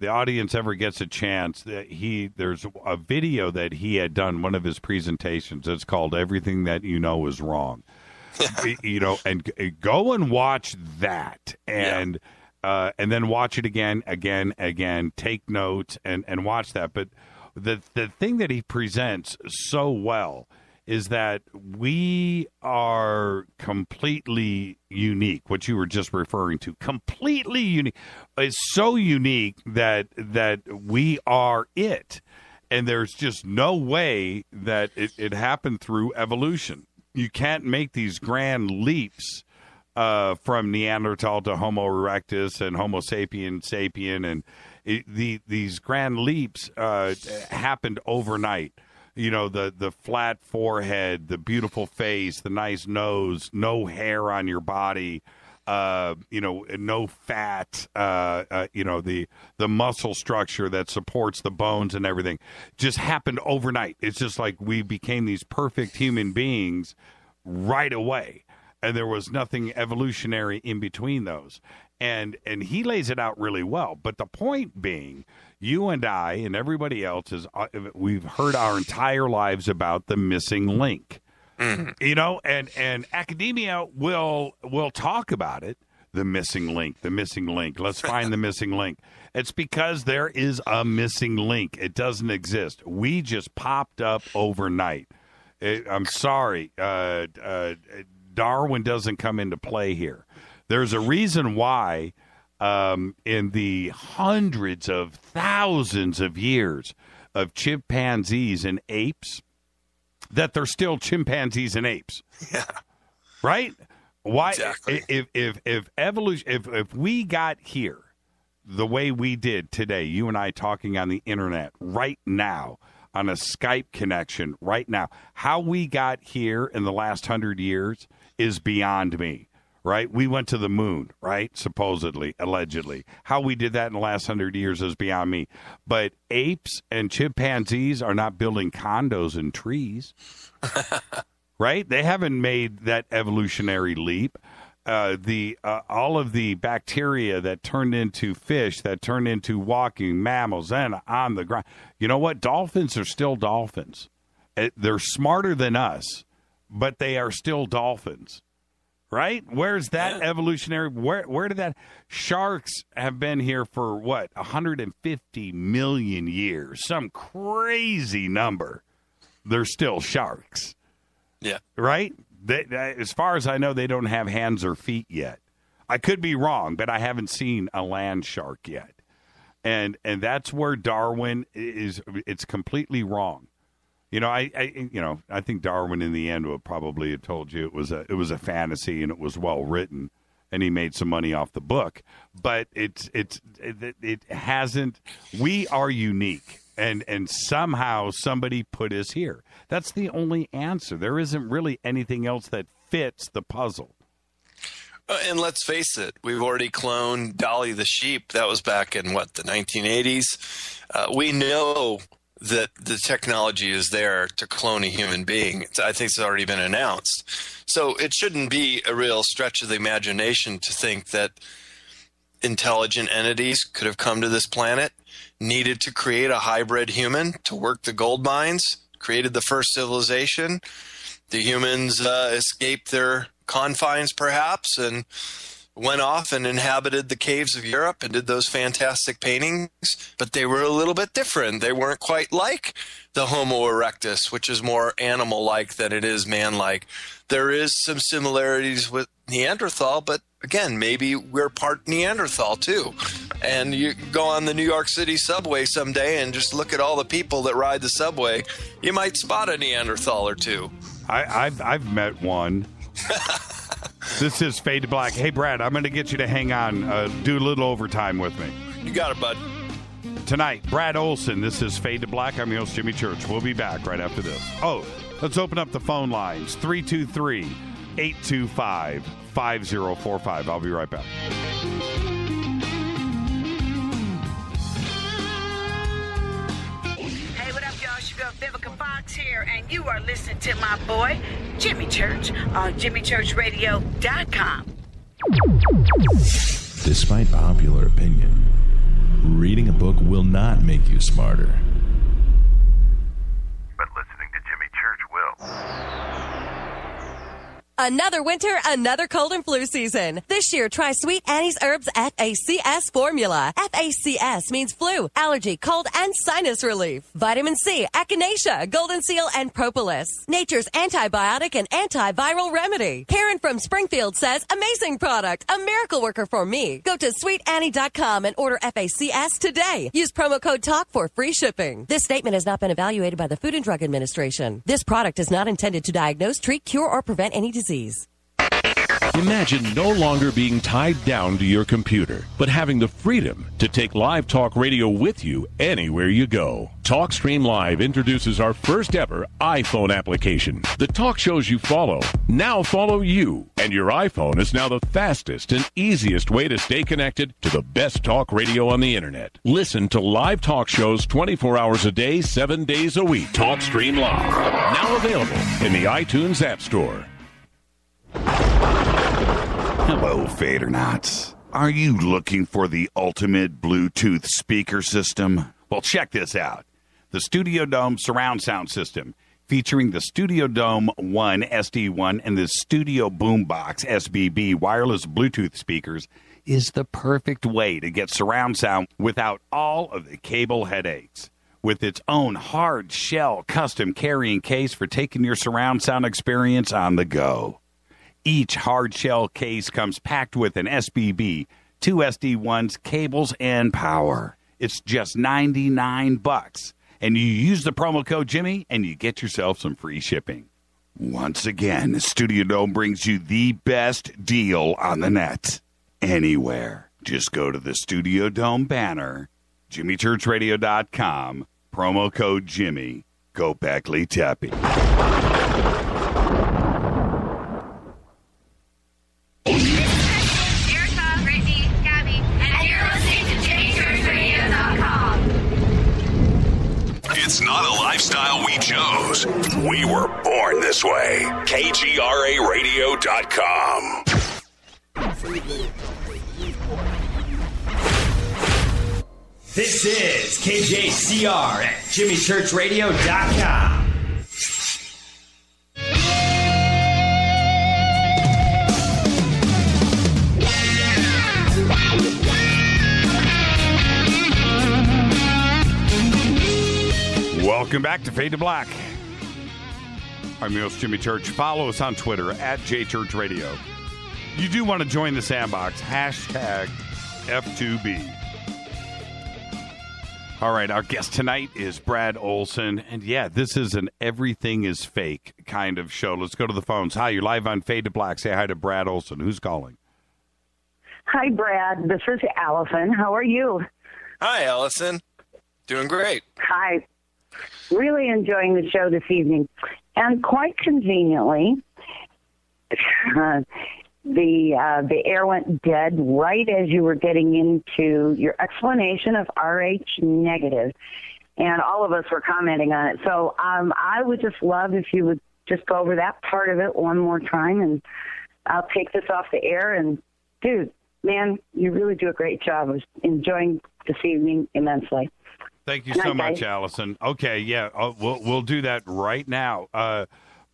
audience ever gets a chance, there's a video that he had done, one of his presentations. It's called "Everything That You Know Is Wrong." And go and watch that, and then watch it again. Take notes and watch that. But the thing that he presents so well is that we are completely unique. What you were just referring to, completely unique. It's so unique that we are it, and there's just no way that it happened through evolution. You can't make these grand leaps from Neanderthal to Homo erectus and Homo sapien, and these grand leaps happened overnight. The flat forehead, the beautiful face, the nice nose, no hair on your body, no fat, the muscle structure that supports the bones and everything just happened overnight. It's just like we became these perfect human beings right away. And there was nothing evolutionary in between those. And he lays it out really well. But the point being, you and I and everybody else we've heard our entire lives about the missing link. Mm-hmm. And academia will talk about it. The missing link. Let's find the missing link. It's because there is a missing link. It doesn't exist. We just popped up overnight. I'm sorry. Darwin doesn't come into play here. There's a reason why in the hundreds of thousands of years of chimpanzees and apes, that they're still chimpanzees and apes. Yeah. Right? Why? Exactly. If evolution, if we got here the way we did today, you and I talking on the internet right now, on a Skype connection right now, how we got here in the last 100 years is beyond me. Right? We went to the moon, right? Supposedly, allegedly. How we did that in the last 100 years is beyond me. But apes and chimpanzees are not building condos in trees. Right? They haven't made that evolutionary leap. All of the bacteria that turned into fish, that turned into walking mammals and on the ground. You know what? Dolphins are still dolphins. They're smarter than us, but they are still dolphins. Right? Where's that evolutionary? Where did that? Sharks have been here for what? 150 million years. Some crazy number. They're still sharks. Yeah. Right? As far as I know, they don't have hands or feet yet. I could be wrong, but I haven't seen a land shark yet. And that's where Darwin is. It's completely wrong. I think Darwin in the end would probably have told you it was a fantasy and it was well written, and he made some money off the book. But it hasn't. We are unique, and somehow somebody put us here. That's the only answer. There isn't really anything else that fits the puzzle. And let's face it, we've already cloned Dolly the sheep. That was back in the 1980s. We know that the technology is there to clone a human being. I think it's already been announced. So it shouldn't be a real stretch of the imagination to think that intelligent entities could have come to this planet, needed to create a hybrid human to work the gold mines, created the first civilization. The humans escaped their confines perhaps and went off and inhabited the caves of Europe and did those fantastic paintings, but they were a little bit different. They weren't quite like the Homo erectus, which is more animal-like than it is man-like. There is some similarities with Neanderthal, but again, maybe we're part Neanderthal too. And you go on the New York City subway someday and just look at all the people that ride the subway, you might spot a Neanderthal or two. I've met one. This is Fade to Black. Hey, Brad, I'm going to get you to hang on. Do a little overtime with me. You got it, bud. Tonight, Brad Olsen. This is Fade to Black. I'm your host, Jimmy Church. We'll be back right after this. Oh, let's open up the phone lines. 323-825-5045. I'll be right back. Hey, what up, y'all? It's your girl Vivica Fox here, and you are listening to my boy, Jimmy Church, on JimmyChurchRadio.com. Despite popular opinion, reading a book will not make you smarter. But listening to Jimmy Church will. Another winter, another cold and flu season. This year, try Sweet Annie's Herbs FACS formula. FACS means flu, allergy, cold, and sinus relief. Vitamin C, echinacea, golden seal, and propolis. Nature's antibiotic and antiviral remedy. Karen from Springfield says, amazing product, a miracle worker for me. Go to sweetannie.com and order FACS today. Use promo code TALK for free shipping. This statement has not been evaluated by the Food and Drug Administration. This product is not intended to diagnose, treat, cure, or prevent any disease. Imagine no longer being tied down to your computer, but having the freedom to take live talk radio with you anywhere you go. TalkStream Live introduces our first ever iPhone application. The talk shows you follow now follow you, and your iPhone is now the fastest and easiest way to stay connected to the best talk radio on the internet. Listen to live talk shows 24 hours a day, 7 days a week. TalkStream Live, now available in the iTunes App Store. Hello, Fadernauts. Are you looking for the ultimate Bluetooth speaker system? Well, check this out. The Studio Dome surround sound system, featuring the Studio Dome 1 SD1 and the Studio Boombox SBB wireless Bluetooth speakers, is the perfect way to get surround sound without all of the cable headaches. With its own hard shell custom carrying case for taking your surround sound experience on the go. Each hard shell case comes packed with an SBB, 2 SD1s, cables, and power. It's just $99. And you use the promo code Jimmy, and you get yourself some free shipping. Once again, Studio Dome brings you the best deal on the net. Anywhere. Just go to the Studio Dome banner, JimmyChurchRadio.com, promo code Jimmy. Go Beckley Teppy. It's not a lifestyle we chose. We were born this way. KGRARadio.com. This is KJCR at JimmyChurchRadio.com. Welcome back to Fade to Black. I'm your host, Jimmy Church. Follow us on Twitter at JChurchRadio. You do want to join the sandbox. Hashtag F2B. All right, our guest tonight is Brad Olsen. And yeah, this is an everything is fake kind of show. Let's go to the phones. Hi, you're live on Fade to Black. Say hi to Brad Olsen. Who's calling? Hi, Brad. This is Allison. How are you? Hi, Allison. Doing great. Hi. Really enjoying the show this evening. And quite conveniently, the air went dead right as you were getting into your explanation of RH negative. And all of us were commenting on it. So I would just love if you would just go over that part of it one more time, and I'll take this off the air. And, dude, man, you really do a great job. I was enjoying this evening immensely. Thank you so much, Allison. Okay, yeah, we'll do that right now.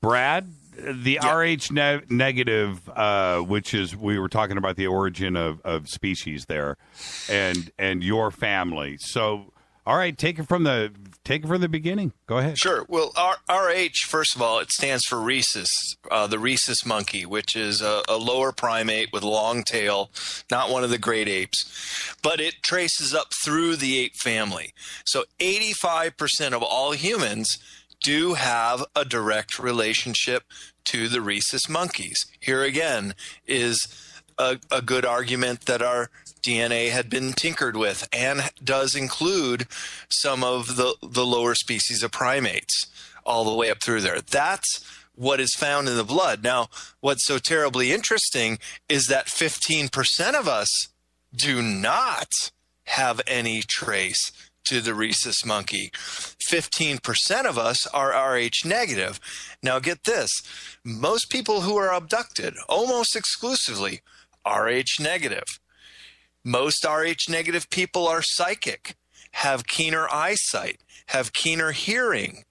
Brad, the RH negative, which is, we were talking about the origin of species there, and your family. So, all right, take it from the beginning. Go ahead. Sure. Well, RH, first of all, it stands for rhesus, the rhesus monkey, which is a lower primate with a long tail, not one of the great apes, but it traces up through the ape family. So 85% of all humans do have a direct relationship to the rhesus monkeys. Here again is a good argument that our DNA had been tinkered with and does include some of the lower species of primates all the way up through there. That's what is found in the blood. Now, what's so terribly interesting is that 15% of us do not have any trace to the rhesus monkey. 15% of us are Rh negative. Now get this, most people who are abducted, almost exclusively, Rh negative. Most Rh negative people are psychic, have keener eyesight, have keener hearing,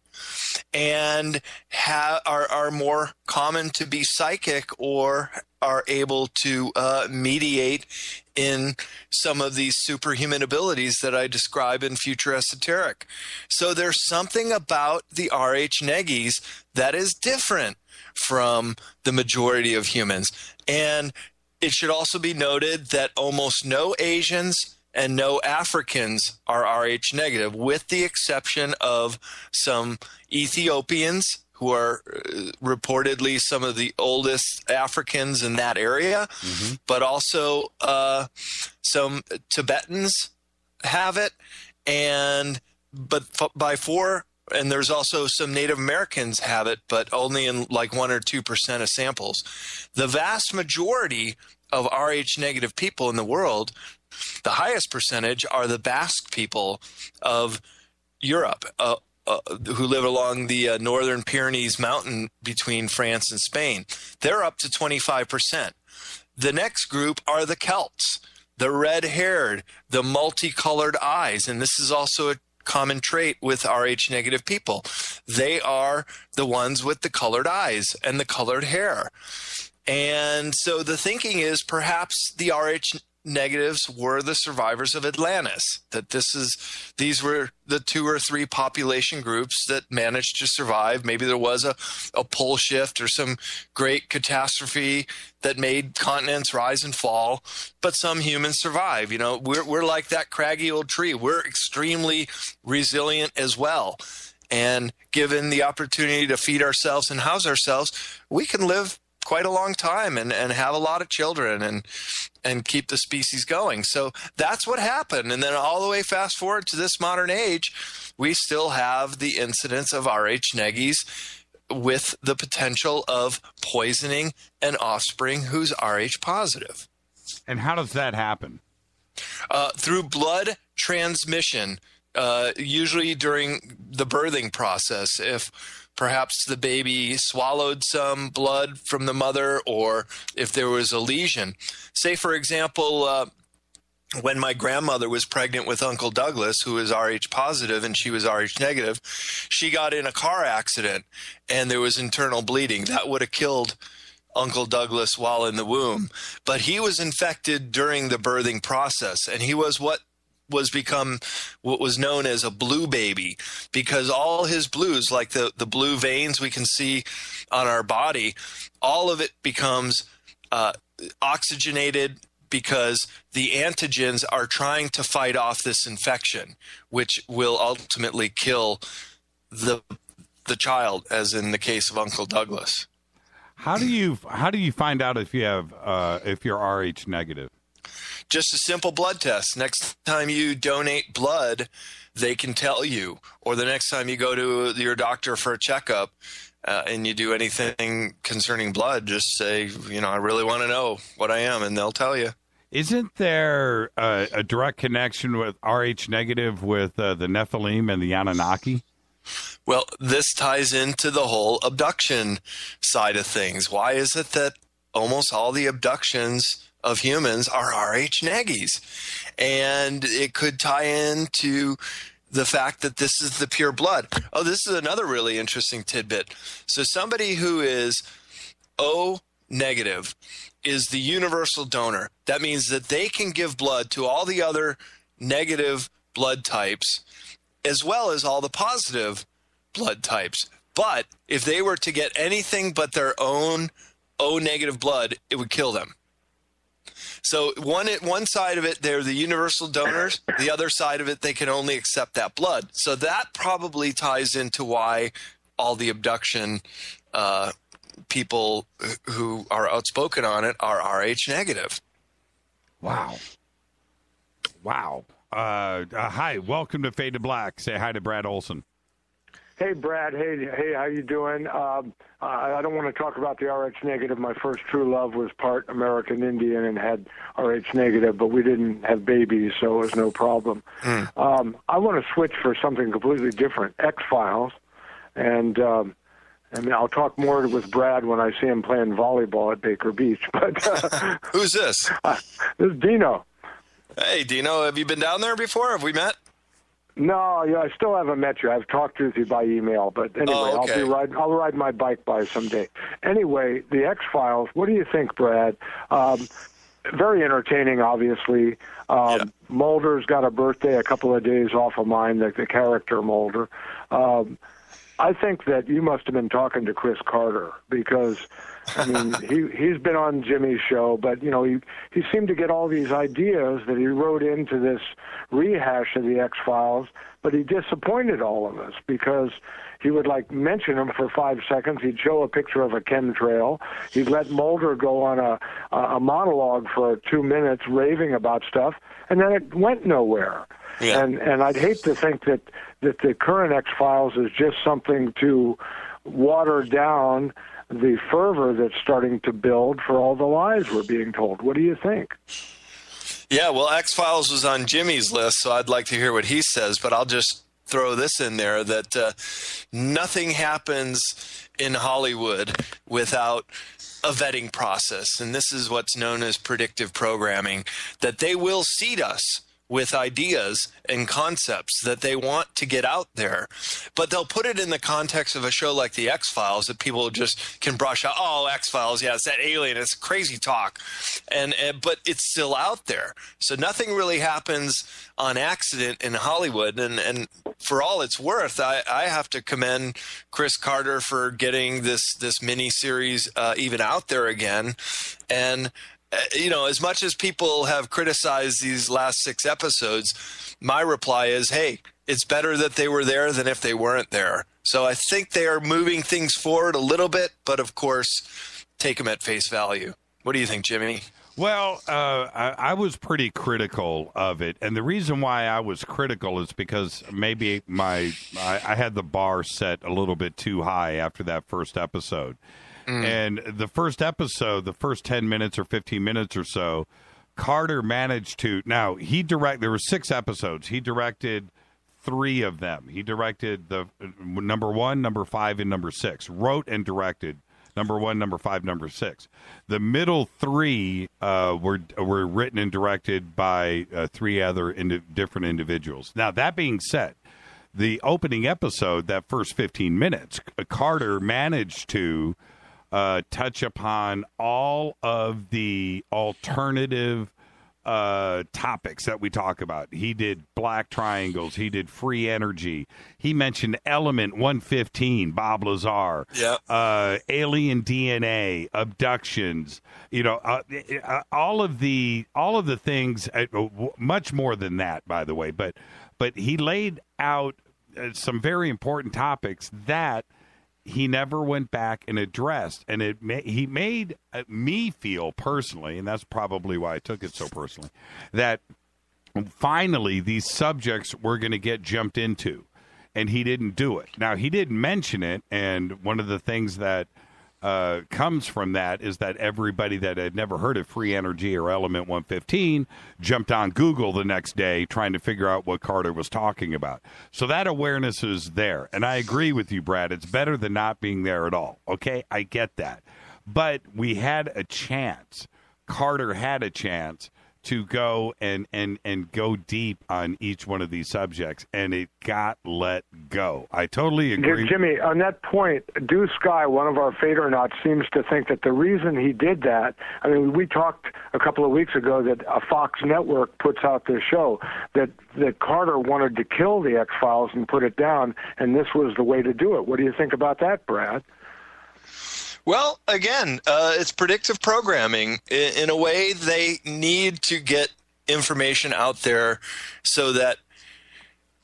and are more common to be psychic or are able to mediate in some of these superhuman abilities that I describe in Future Esoteric. So there's something about the Rh neggies that is different from the majority of humans. And it should also be noted that almost no Asians and no Africans are Rh negative, with the exception of some Ethiopians, who are reportedly some of the oldest Africans in that area, but also some Tibetans have it, and there's also some Native Americans have it, but only in like 1 or 2% of samples. The vast majority of Rh negative people in the world, the highest percentage, are the Basque people of Europe, who live along the northern Pyrenees mountain between France and Spain. They're up to 25%. The next group are the Celts, the red-haired, the multicolored eyes, and this is also a common trait with Rh negative people. They are the ones with the colored eyes and the colored hair. And so the thinking is perhaps the Rh negatives were the survivors of Atlantis, that these were the 2 or 3 population groups that managed to survive. Maybe there was a pole shift or some great catastrophe that made continents rise and fall, but some humans survive. You know, we're like that craggy old tree. We're extremely resilient as well. And given the opportunity to feed ourselves and house ourselves, we can live quite a long time and have a lot of children and keep the species going. So that's what happened. And then all the way fast forward to this modern age, we still have the incidence of Rh neggies with the potential of poisoning an offspring who's Rh positive. And how does that happen? Through blood transmission, usually during the birthing process. If perhaps the baby swallowed some blood from the mother, or if there was a lesion. Say, for example, when my grandmother was pregnant with Uncle Douglas, who is Rh positive and she was Rh negative, she got in a car accident and there was internal bleeding. That would have killed Uncle Douglas while in the womb. But he was infected during the birthing process, and he was what was known as a blue baby, because all his blues, like the blue veins we can see on our body, all of it becomes oxygenated because the antigens are trying to fight off this infection, which will ultimately kill the child, as in the case of Uncle Douglas. How do you find out if you're Rh negative? Just a simple blood test. Next time you donate blood, they can tell you. Or the next time you go to your doctor for a checkup and you do anything concerning blood, just say, I really want to know what I am, and they'll tell you. Isn't there a direct connection with Rh negative with the Nephilim and the Anunnaki? Well, this ties into the whole abduction side of things. Why is it that almost all the abductions of humans are Rh neggies? And it could tie into the fact that this is the pure blood. Oh, this is another really interesting tidbit. So somebody who is O negative is the universal donor. That means that they can give blood to all the other negative blood types as well as all the positive blood types. But if they were to get anything but their own O negative blood, it would kill them. So one side of it, they're the universal donors. The other side of it, they can only accept that blood. So that probably ties into why all the abduction people who are outspoken on it are Rh negative. Wow. Hi, welcome to Fade to Black. Say hi to Brad Olsen. Hey, Brad. Hey, how you doing? I don't want to talk about the Rh negative. My first true love was part American Indian and had Rh negative, but we didn't have babies, so it was no problem. I want to switch for something completely different, X-Files. And I'll talk more with Brad when I see him playing volleyball at Baker Beach. But who's this? This is Dino. Hey, Dino, have you been down there before? Have we met? No, yeah, I still haven't met you. I've talked with you by email, but anyway, okay. I'll ride my bike by someday. Anyway, the X-Files, what do you think, Brad? Very entertaining, obviously. Mulder's got a birthday a couple of days off of mine, the character Mulder. I think that you must have been talking to Chris Carter because, I mean, he's been on Jimmy's show, but, you know, he seemed to get all these ideas that he wrote into this rehash of the X-Files, but he disappointed all of us because he would, like, mention them for 5 seconds. He'd show a picture of a chemtrail. He'd let Mulder go on a monologue for 2 minutes raving about stuff, and then it went nowhere. Yeah. And I'd hate to think that the current X-Files is just something to water down the fervor that's starting to build for all the lies we're being told. What do you think? Yeah, well, X-Files was on Jimmy's list, so I'd like to hear what he says, but I'll just throw this in there that nothing happens in Hollywood without a vetting process, and this is what's known as predictive programming, that they will seed us with ideas and concepts that they want to get out there, but they'll put it in the context of a show like the X-Files that people just can brush out. Oh, X-Files, yeah, it's that alien, it's crazy talk, but it's still out there. So nothing really happens on accident in Hollywood, and for all it's worth, I have to commend Chris Carter for getting this mini series even out there again, and. You know, as much as people have criticized these last 6 episodes, my reply is, hey, it's better that they were there than if they weren't there. So I think they are moving things forward a little bit, but of course, take them at face value. What do you think, Jimmy? Well, I was pretty critical of it. And the reason why I was critical is because maybe I had the bar set a little bit too high after that first episode. And the first episode, the first 10 minutes or 15 minutes or so, Carter managed to. Now, there were 6 episodes. He directed 3 of them. He directed the number 1, number 5, and number 6. Wrote and directed number 1, number 5, number 6. The middle 3 were written and directed by 3 other different individuals. Now, that being said, the opening episode, that first 15 minutes, Carter managed to touch upon all of the alternative topics that we talk about. He did black triangles. He did free energy. He mentioned Element 115, Bob Lazar. Alien DNA, abductions. You know, all of the things. Much more than that, by the way. But he laid out some very important topics that he never went back and addressed, and he made me feel personally, and that's probably why I took it so personally, that finally these subjects were going to get jumped into, and he didn't do it. Now, he didn't mention it, and one of the things that comes from that is that everybody that had never heard of free energy or Element 115 jumped on Google the next day trying to figure out what Carter was talking about. So that awareness is there. And I agree with you, Brad. It's better than not being there at all. Okay, I get that. But we had a chance. Carter had a chance to go and go deep on each one of these subjects, and it got let go. I totally agree. Jimmy, on that point, Dew Sky, one of our Fadernauts, seems to think that the reason he did that, I mean, we talked a couple of weeks ago that a Fox network puts out this show, that Carter wanted to kill the X-Files and put it down, and this was the way to do it. What do you think about that, Brad? Well, again, it's predictive programming. In a way, they need to get information out there so that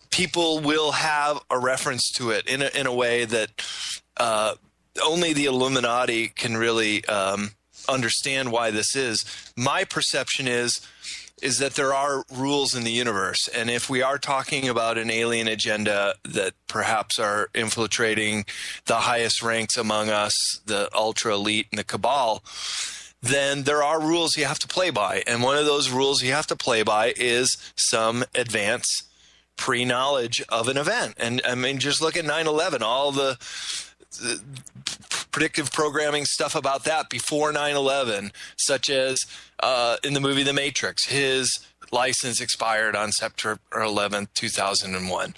people will have a reference to it in a way that only the Illuminati can really understand why this is. My perception is that there are rules in the universe. And if we are talking about an alien agenda that perhaps are infiltrating the highest ranks among us, the ultra elite and the cabal, then there are rules you have to play by. And one of those rules you have to play by is some advance pre-knowledge of an event. And I mean, just look at 9/11, all the predictive programming stuff about that before 9/11, such as in the movie The Matrix, his license expired on September 11th, 2001.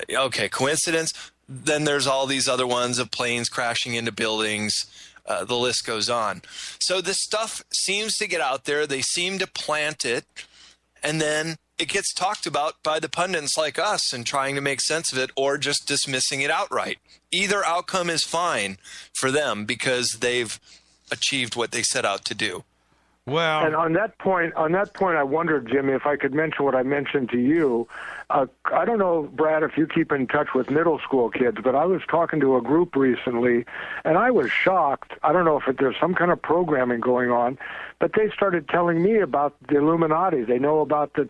Okay, coincidence? Then there's all these other ones of planes crashing into buildings. The list goes on. So this stuff seems to get out there. They seem to plant it, and then it gets talked about by the pundits like us and trying to make sense of it or just dismissing it outright. Either outcome is fine for them because they've achieved what they set out to do. Well, and on that point, I wondered, Jimmy, if I could mention what I mentioned to you. I don't know, Brad, if you keep in touch with middle school kids, but I was talking to a group recently, and I was shocked. I don't know if there's some kind of programming going on, but they started telling me about the Illuminati. They know about the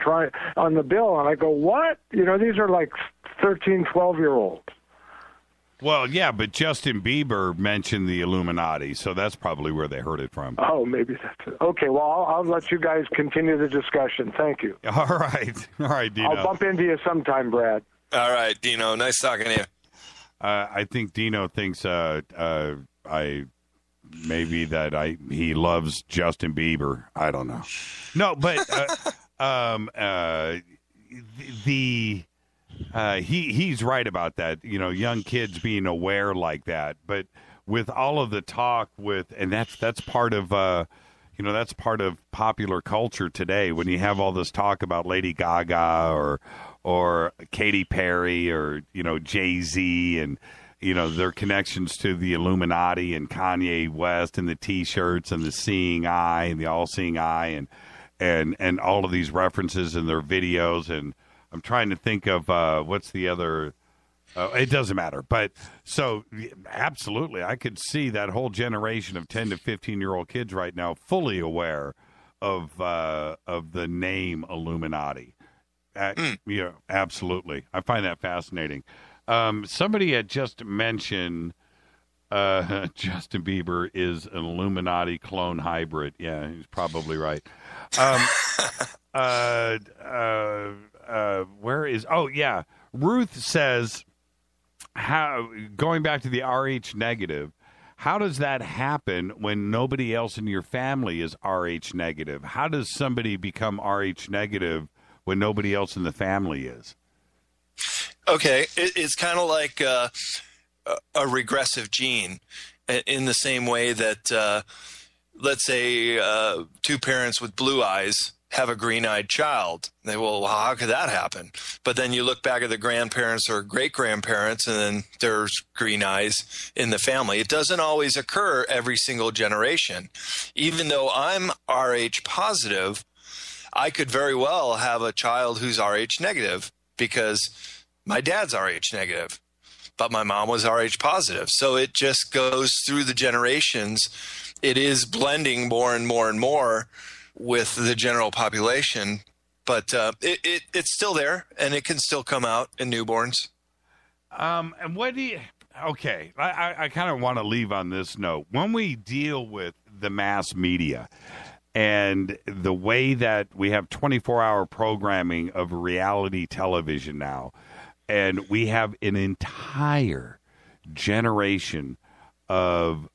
on the bill, and I go, what? You know, these are like 13, 12-year-olds. Well, yeah, but Justin Bieber mentioned the Illuminati, so that's probably where they heard it from. Oh, maybe that's it. Okay, well, I'll let you guys continue the discussion. Thank you. All right, Dino. I'll bump into you sometime, Brad. All right, Dino. Nice talking to you. I think Dino thinks he loves Justin Bieber. I don't know. No, but he's right about that. You know, young kids being aware like that. But with all of the talk and that's part of that's part of popular culture today. When you have all this talk about Lady Gaga or Katy Perry or Jay-Z and their connections to the Illuminati and Kanye West and the T-shirts and the seeing eye and the all-seeing eye and all of these references in their videos. And I'm trying to think of what's the other. It doesn't matter. But so absolutely, I could see that whole generation of 10 to 15-year-old kids right now fully aware of the name Illuminati. Yeah, absolutely. I find that fascinating. Somebody had just mentioned Justin Bieber is an Illuminati clone hybrid. Yeah, he's probably right. Where is? Oh, yeah. Ruth says, going back to the Rh negative, how does that happen when nobody else in your family is Rh negative? How does somebody become Rh negative when nobody else in the family is? Okay, it's kind of like a regressive gene in the same way that, let's say, two parents with blue eyes have a green-eyed child. Well, how could that happen? But then you look back at the grandparents or great-grandparents, and then there's green eyes in the family. It doesn't always occur every single generation. Even though I'm Rh positive, I could very well have a child who's Rh negative because my dad's Rh negative, but my mom was Rh positive. So it just goes through the generations. It is blending more and more and more with the general population, but it's still there, and it can still come out in newborns. And what do you... Okay, I kind of want to leave on this note. When we deal with the mass media and the way that we have 24-hour programming of reality television now, and we have an entire generation of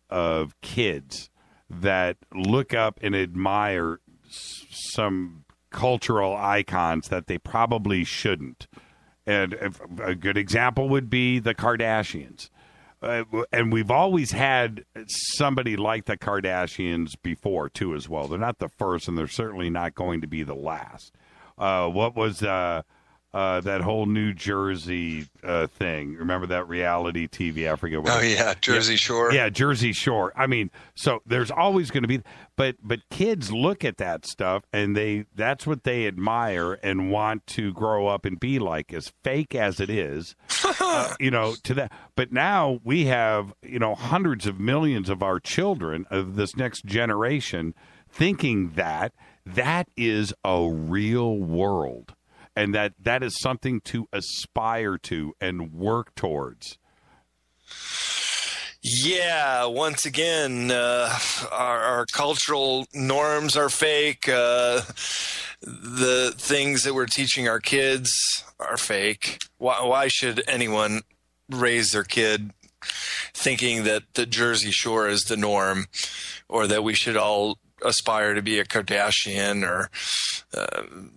kids that look up and admire some cultural icons that they probably shouldn't. And a good example would be the Kardashians. And we've always had somebody like the Kardashians before, too, as well. They're not the first, and they're certainly not going to be the last. What was that whole New Jersey thing? Remember that reality TV? I forget what. Oh, yeah, Jersey Shore. Yeah, Jersey Shore. I mean, so there's always going to be, but kids look at that stuff, and that's what they admire and want to grow up and be like, as fake as it is, to that. But now we have, hundreds of millions of our children, of this next generation, thinking that is a real world. And that is something to aspire to and work towards. Yeah, once again, our cultural norms are fake. The things that we're teaching our kids are fake. Why should anyone raise their kid thinking that the Jersey Shore is the norm, or that we should all aspire to be a Kardashian or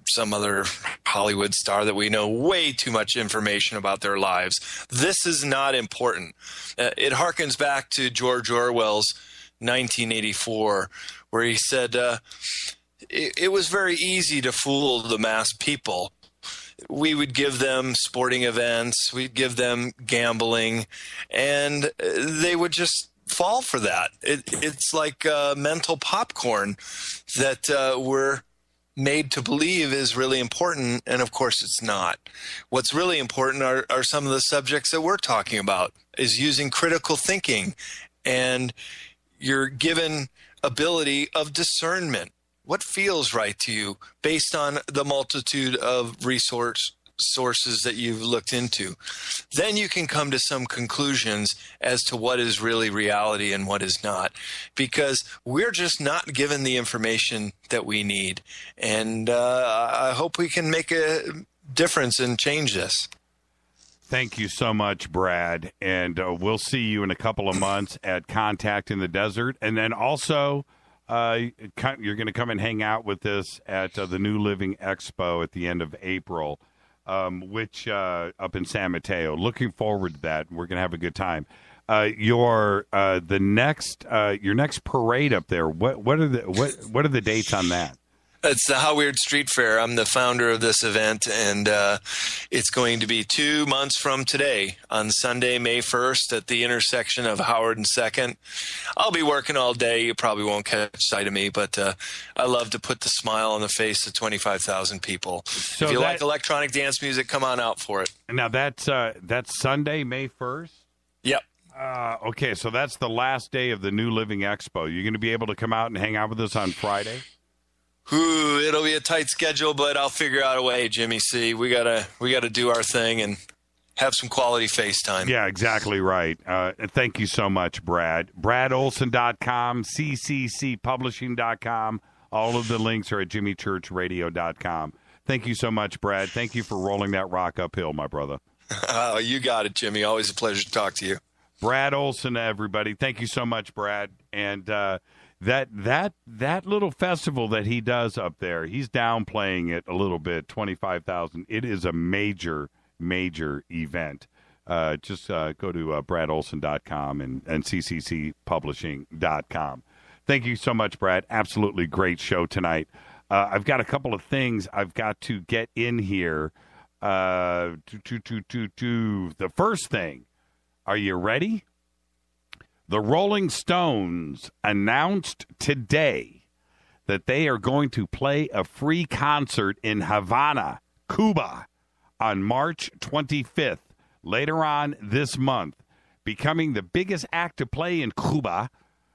some other Hollywood star that we know way too much information about their lives? This is not important. It harkens back to George Orwell's 1984, where he said it was very easy to fool the mass people. We would give them sporting events, we'd give them gambling, and they would just fall for that. It's like mental popcorn that we're made to believe is really important, and of course it's not. What's really important are some of the subjects that we're talking about, is using critical thinking, and you're given ability of discernment. What feels right to you based on the multitude of sources that you've looked into? Then you can come to some conclusions as to what is really reality and what is not, because we're just not given the information that we need. And I hope we can make a difference and change this. Thank you so much, Brad. And we'll see you in a couple of months at Contact in the Desert. And then also, you're going to come and hang out with us at the New Living Expo at the end of April. Which up in San Mateo. Looking forward to that. We're going to have a good time. Your next parade up there. What are the dates on that? It's the How Weird Street Fair. I'm the founder of this event, and it's going to be 2 months from today, on Sunday, May 1st, at the intersection of Howard and 2nd. I'll be working all day. You probably won't catch sight of me, but I love to put the smile on the face of 25,000 people. So if you like electronic dance music, come on out for it. Now, that's Sunday, May 1st? Yep. Okay, so that's the last day of the New Living Expo. You're going to be able to come out and hang out with us on Friday? Ooh, it'll be a tight schedule, but I'll figure out a way, Jimmy C. We gotta do our thing and have some quality FaceTime. Yeah, exactly right. Thank you so much, Brad. BradOlsen.com, CCCPublishing.com. All of the links are at JimmyChurchRadio.com. Thank you so much, Brad. Thank you for rolling that rock uphill, my brother. Oh, you got it, Jimmy. Always a pleasure to talk to you. Brad Olsen, everybody. Thank you so much, Brad. And that little festival that he does up there, he's downplaying it a little bit, 25,000. It is a major event. Just go to BradOlsen.com and CCCPublishing.com. Thank you so much, Brad. Absolutely great show tonight. I've got a couple of things I've got to get in here. The first thing, are you ready? The Rolling Stones announced today that they are going to play a free concert in Havana, Cuba, on March 25th, later on this month, becoming the biggest act to play in Cuba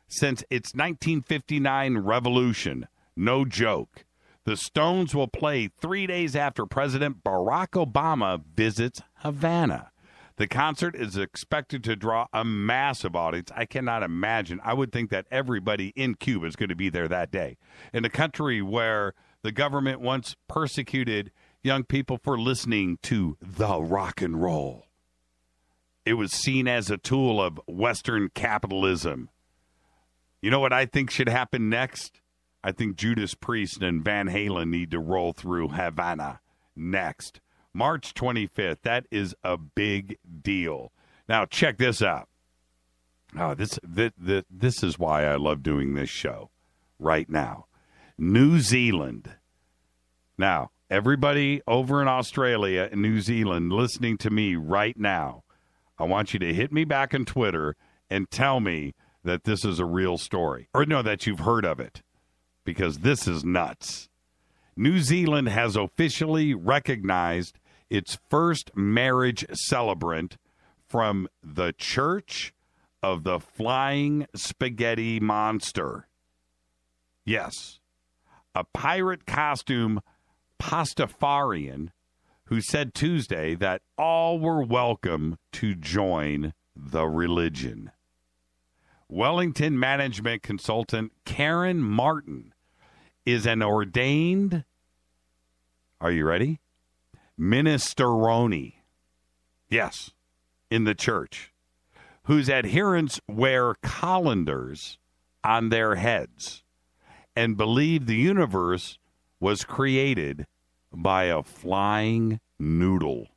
since its 1959 revolution. No joke. The Stones will play 3 days after President Barack Obama visits Havana. The concert is expected to draw a massive audience. I cannot imagine. I would think that everybody in Cuba is going to be there that day. In a country where the government once persecuted young people for listening to the rock and roll. It was seen as a tool of Western capitalism. You know what I think should happen next? I think Judas Priest and Van Halen need to roll through Havana next. March 25th. That is a big deal. Now, check this out. Oh, this is why I love doing this show right now. New Zealand. Now, everybody over in Australia and New Zealand listening to me right now, I want you to hit me back on Twitter and tell me that this is a real story. Or no, that you've heard of it. Because this is nuts. New Zealand has officially recognized its first marriage celebrant from the Church of the Flying Spaghetti Monster. Yes, a pirate costume Pastafarian who said Tuesday that all were welcome to join the religion. Wellington management consultant Karen Martin is an ordained, are you ready? Minestrone. Yes, in the church, whose adherents wear colanders on their heads and believe the universe was created by a flying noodle.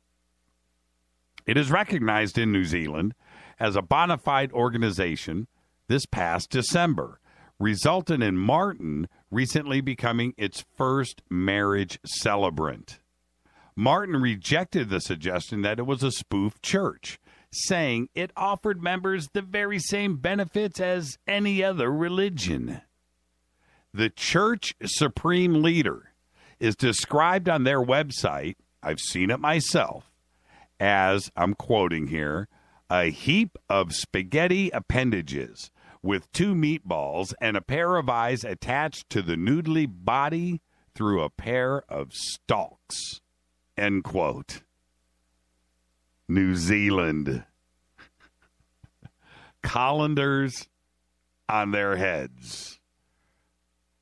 It is recognized in New Zealand as a bona fide organization this past December, resulting in Martin recently becoming its first marriage celebrant. Martin rejected the suggestion that it was a spoof church, saying it offered members the very same benefits as any other religion. The church supreme leader is described on their website, I've seen it myself, as, I'm quoting here, a heap of spaghetti appendages with 2 meatballs and a pair of eyes attached to the noodly body through a pair of stalks. End quote. New Zealand. Colanders on their heads.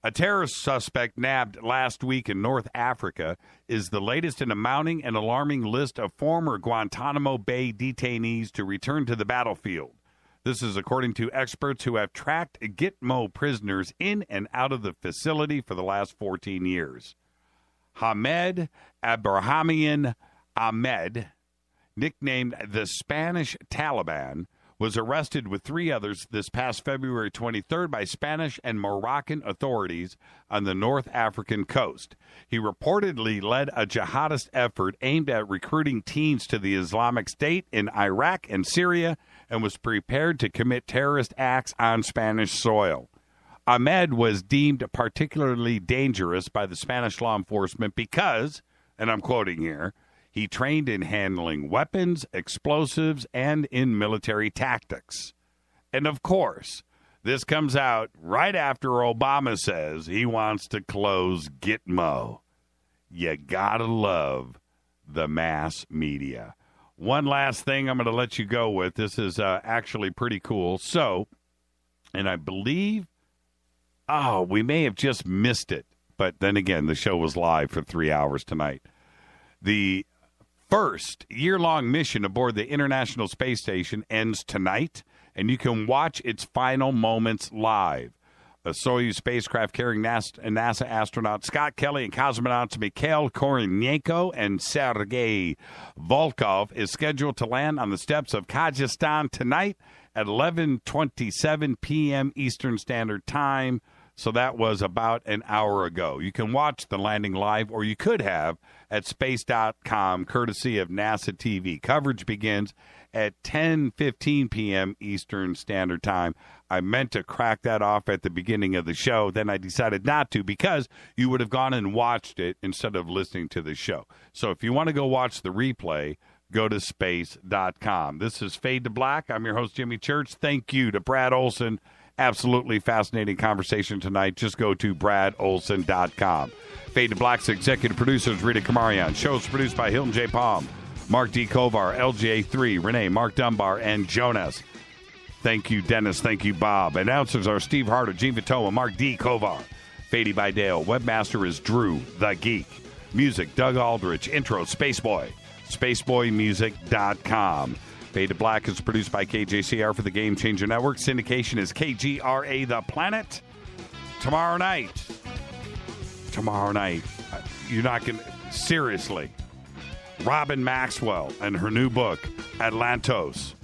A terrorist suspect nabbed last week in North Africa is the latest in a mounting and alarming list of former Guantanamo Bay detainees to return to the battlefield. This is according to experts who have tracked Gitmo prisoners in and out of the facility for the last 14 years. Hamed Abrahamian Ahmed, nicknamed the Spanish Taliban, was arrested with 3 others this past February 23rd by Spanish and Moroccan authorities on the North African coast. He reportedly led a jihadist effort aimed at recruiting teens to the Islamic State in Iraq and Syria and was prepared to commit terrorist acts on Spanish soil. Ahmed was deemed particularly dangerous by the Spanish law enforcement because, and I'm quoting here, he trained in handling weapons, explosives, and in military tactics. And of course, this comes out right after Obama says he wants to close Gitmo. You gotta love the mass media. One last thing I'm going to let you go with. This is actually pretty cool. So, and I believe, we may have just missed it. But then again, the show was live for 3 hours tonight. The first year-long mission aboard the International Space Station ends tonight, and you can watch its final moments live. A Soyuz spacecraft carrying NASA astronauts Scott Kelly and cosmonauts Mikhail Kornienko and Sergei Volkov is scheduled to land on the steppes of Kazakhstan tonight at 11:27 p.m. Eastern Standard Time. So that was about an hour ago. You can watch the landing live, or you could have, at space.com, courtesy of NASA TV. Coverage begins at 10:15 p.m. Eastern Standard Time. I meant to crack that off at the beginning of the show. Then I decided not to because you would have gone and watched it instead of listening to the show. So if you want to go watch the replay, go to space.com. This is Fade to Black. I'm your host, Jimmy Church. Thank you to Brad Olsen. Absolutely fascinating conversation tonight. Just go to bradolsen.com. Fade to Black's executive producers, Rita Kamarian. Shows produced by Hilton J. Palm, Mark D. Kovar, LJ3, Renee, Mark Dunbar, and Jonas. Thank you, Dennis. Thank you, Bob. Announcers are Steve Harder, Gene Vitoa, Mark D. Kovar. Fady by Dale. Webmaster is Drew, the Geek. Music, Doug Aldrich. Intro, Spaceboy. SpaceboyMusic.com. Fade to Black is produced by KJCR for the Game Changer Network. Syndication is KGRA The Planet. tomorrow night. You're not going to... Seriously. Robin Maxwell and her new book, Atlantos.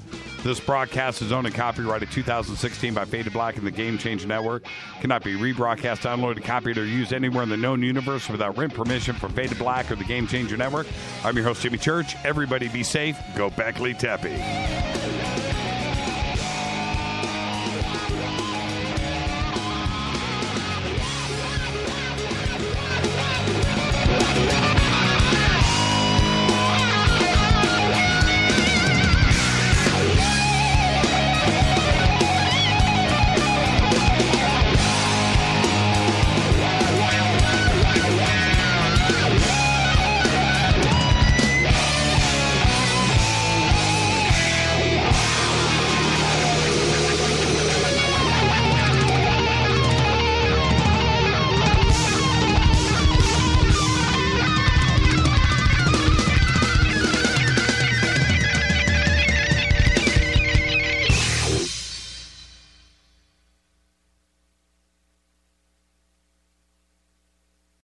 This broadcast is owned and copyrighted 2016 by Faded Black and the Game Changer Network. Cannot be rebroadcast, downloaded, copied, or used anywhere in the known universe without written permission from Faded Black or the Game Changer Network. I'm your host, Jimmy Church. Everybody be safe. Go Beckley Teppy.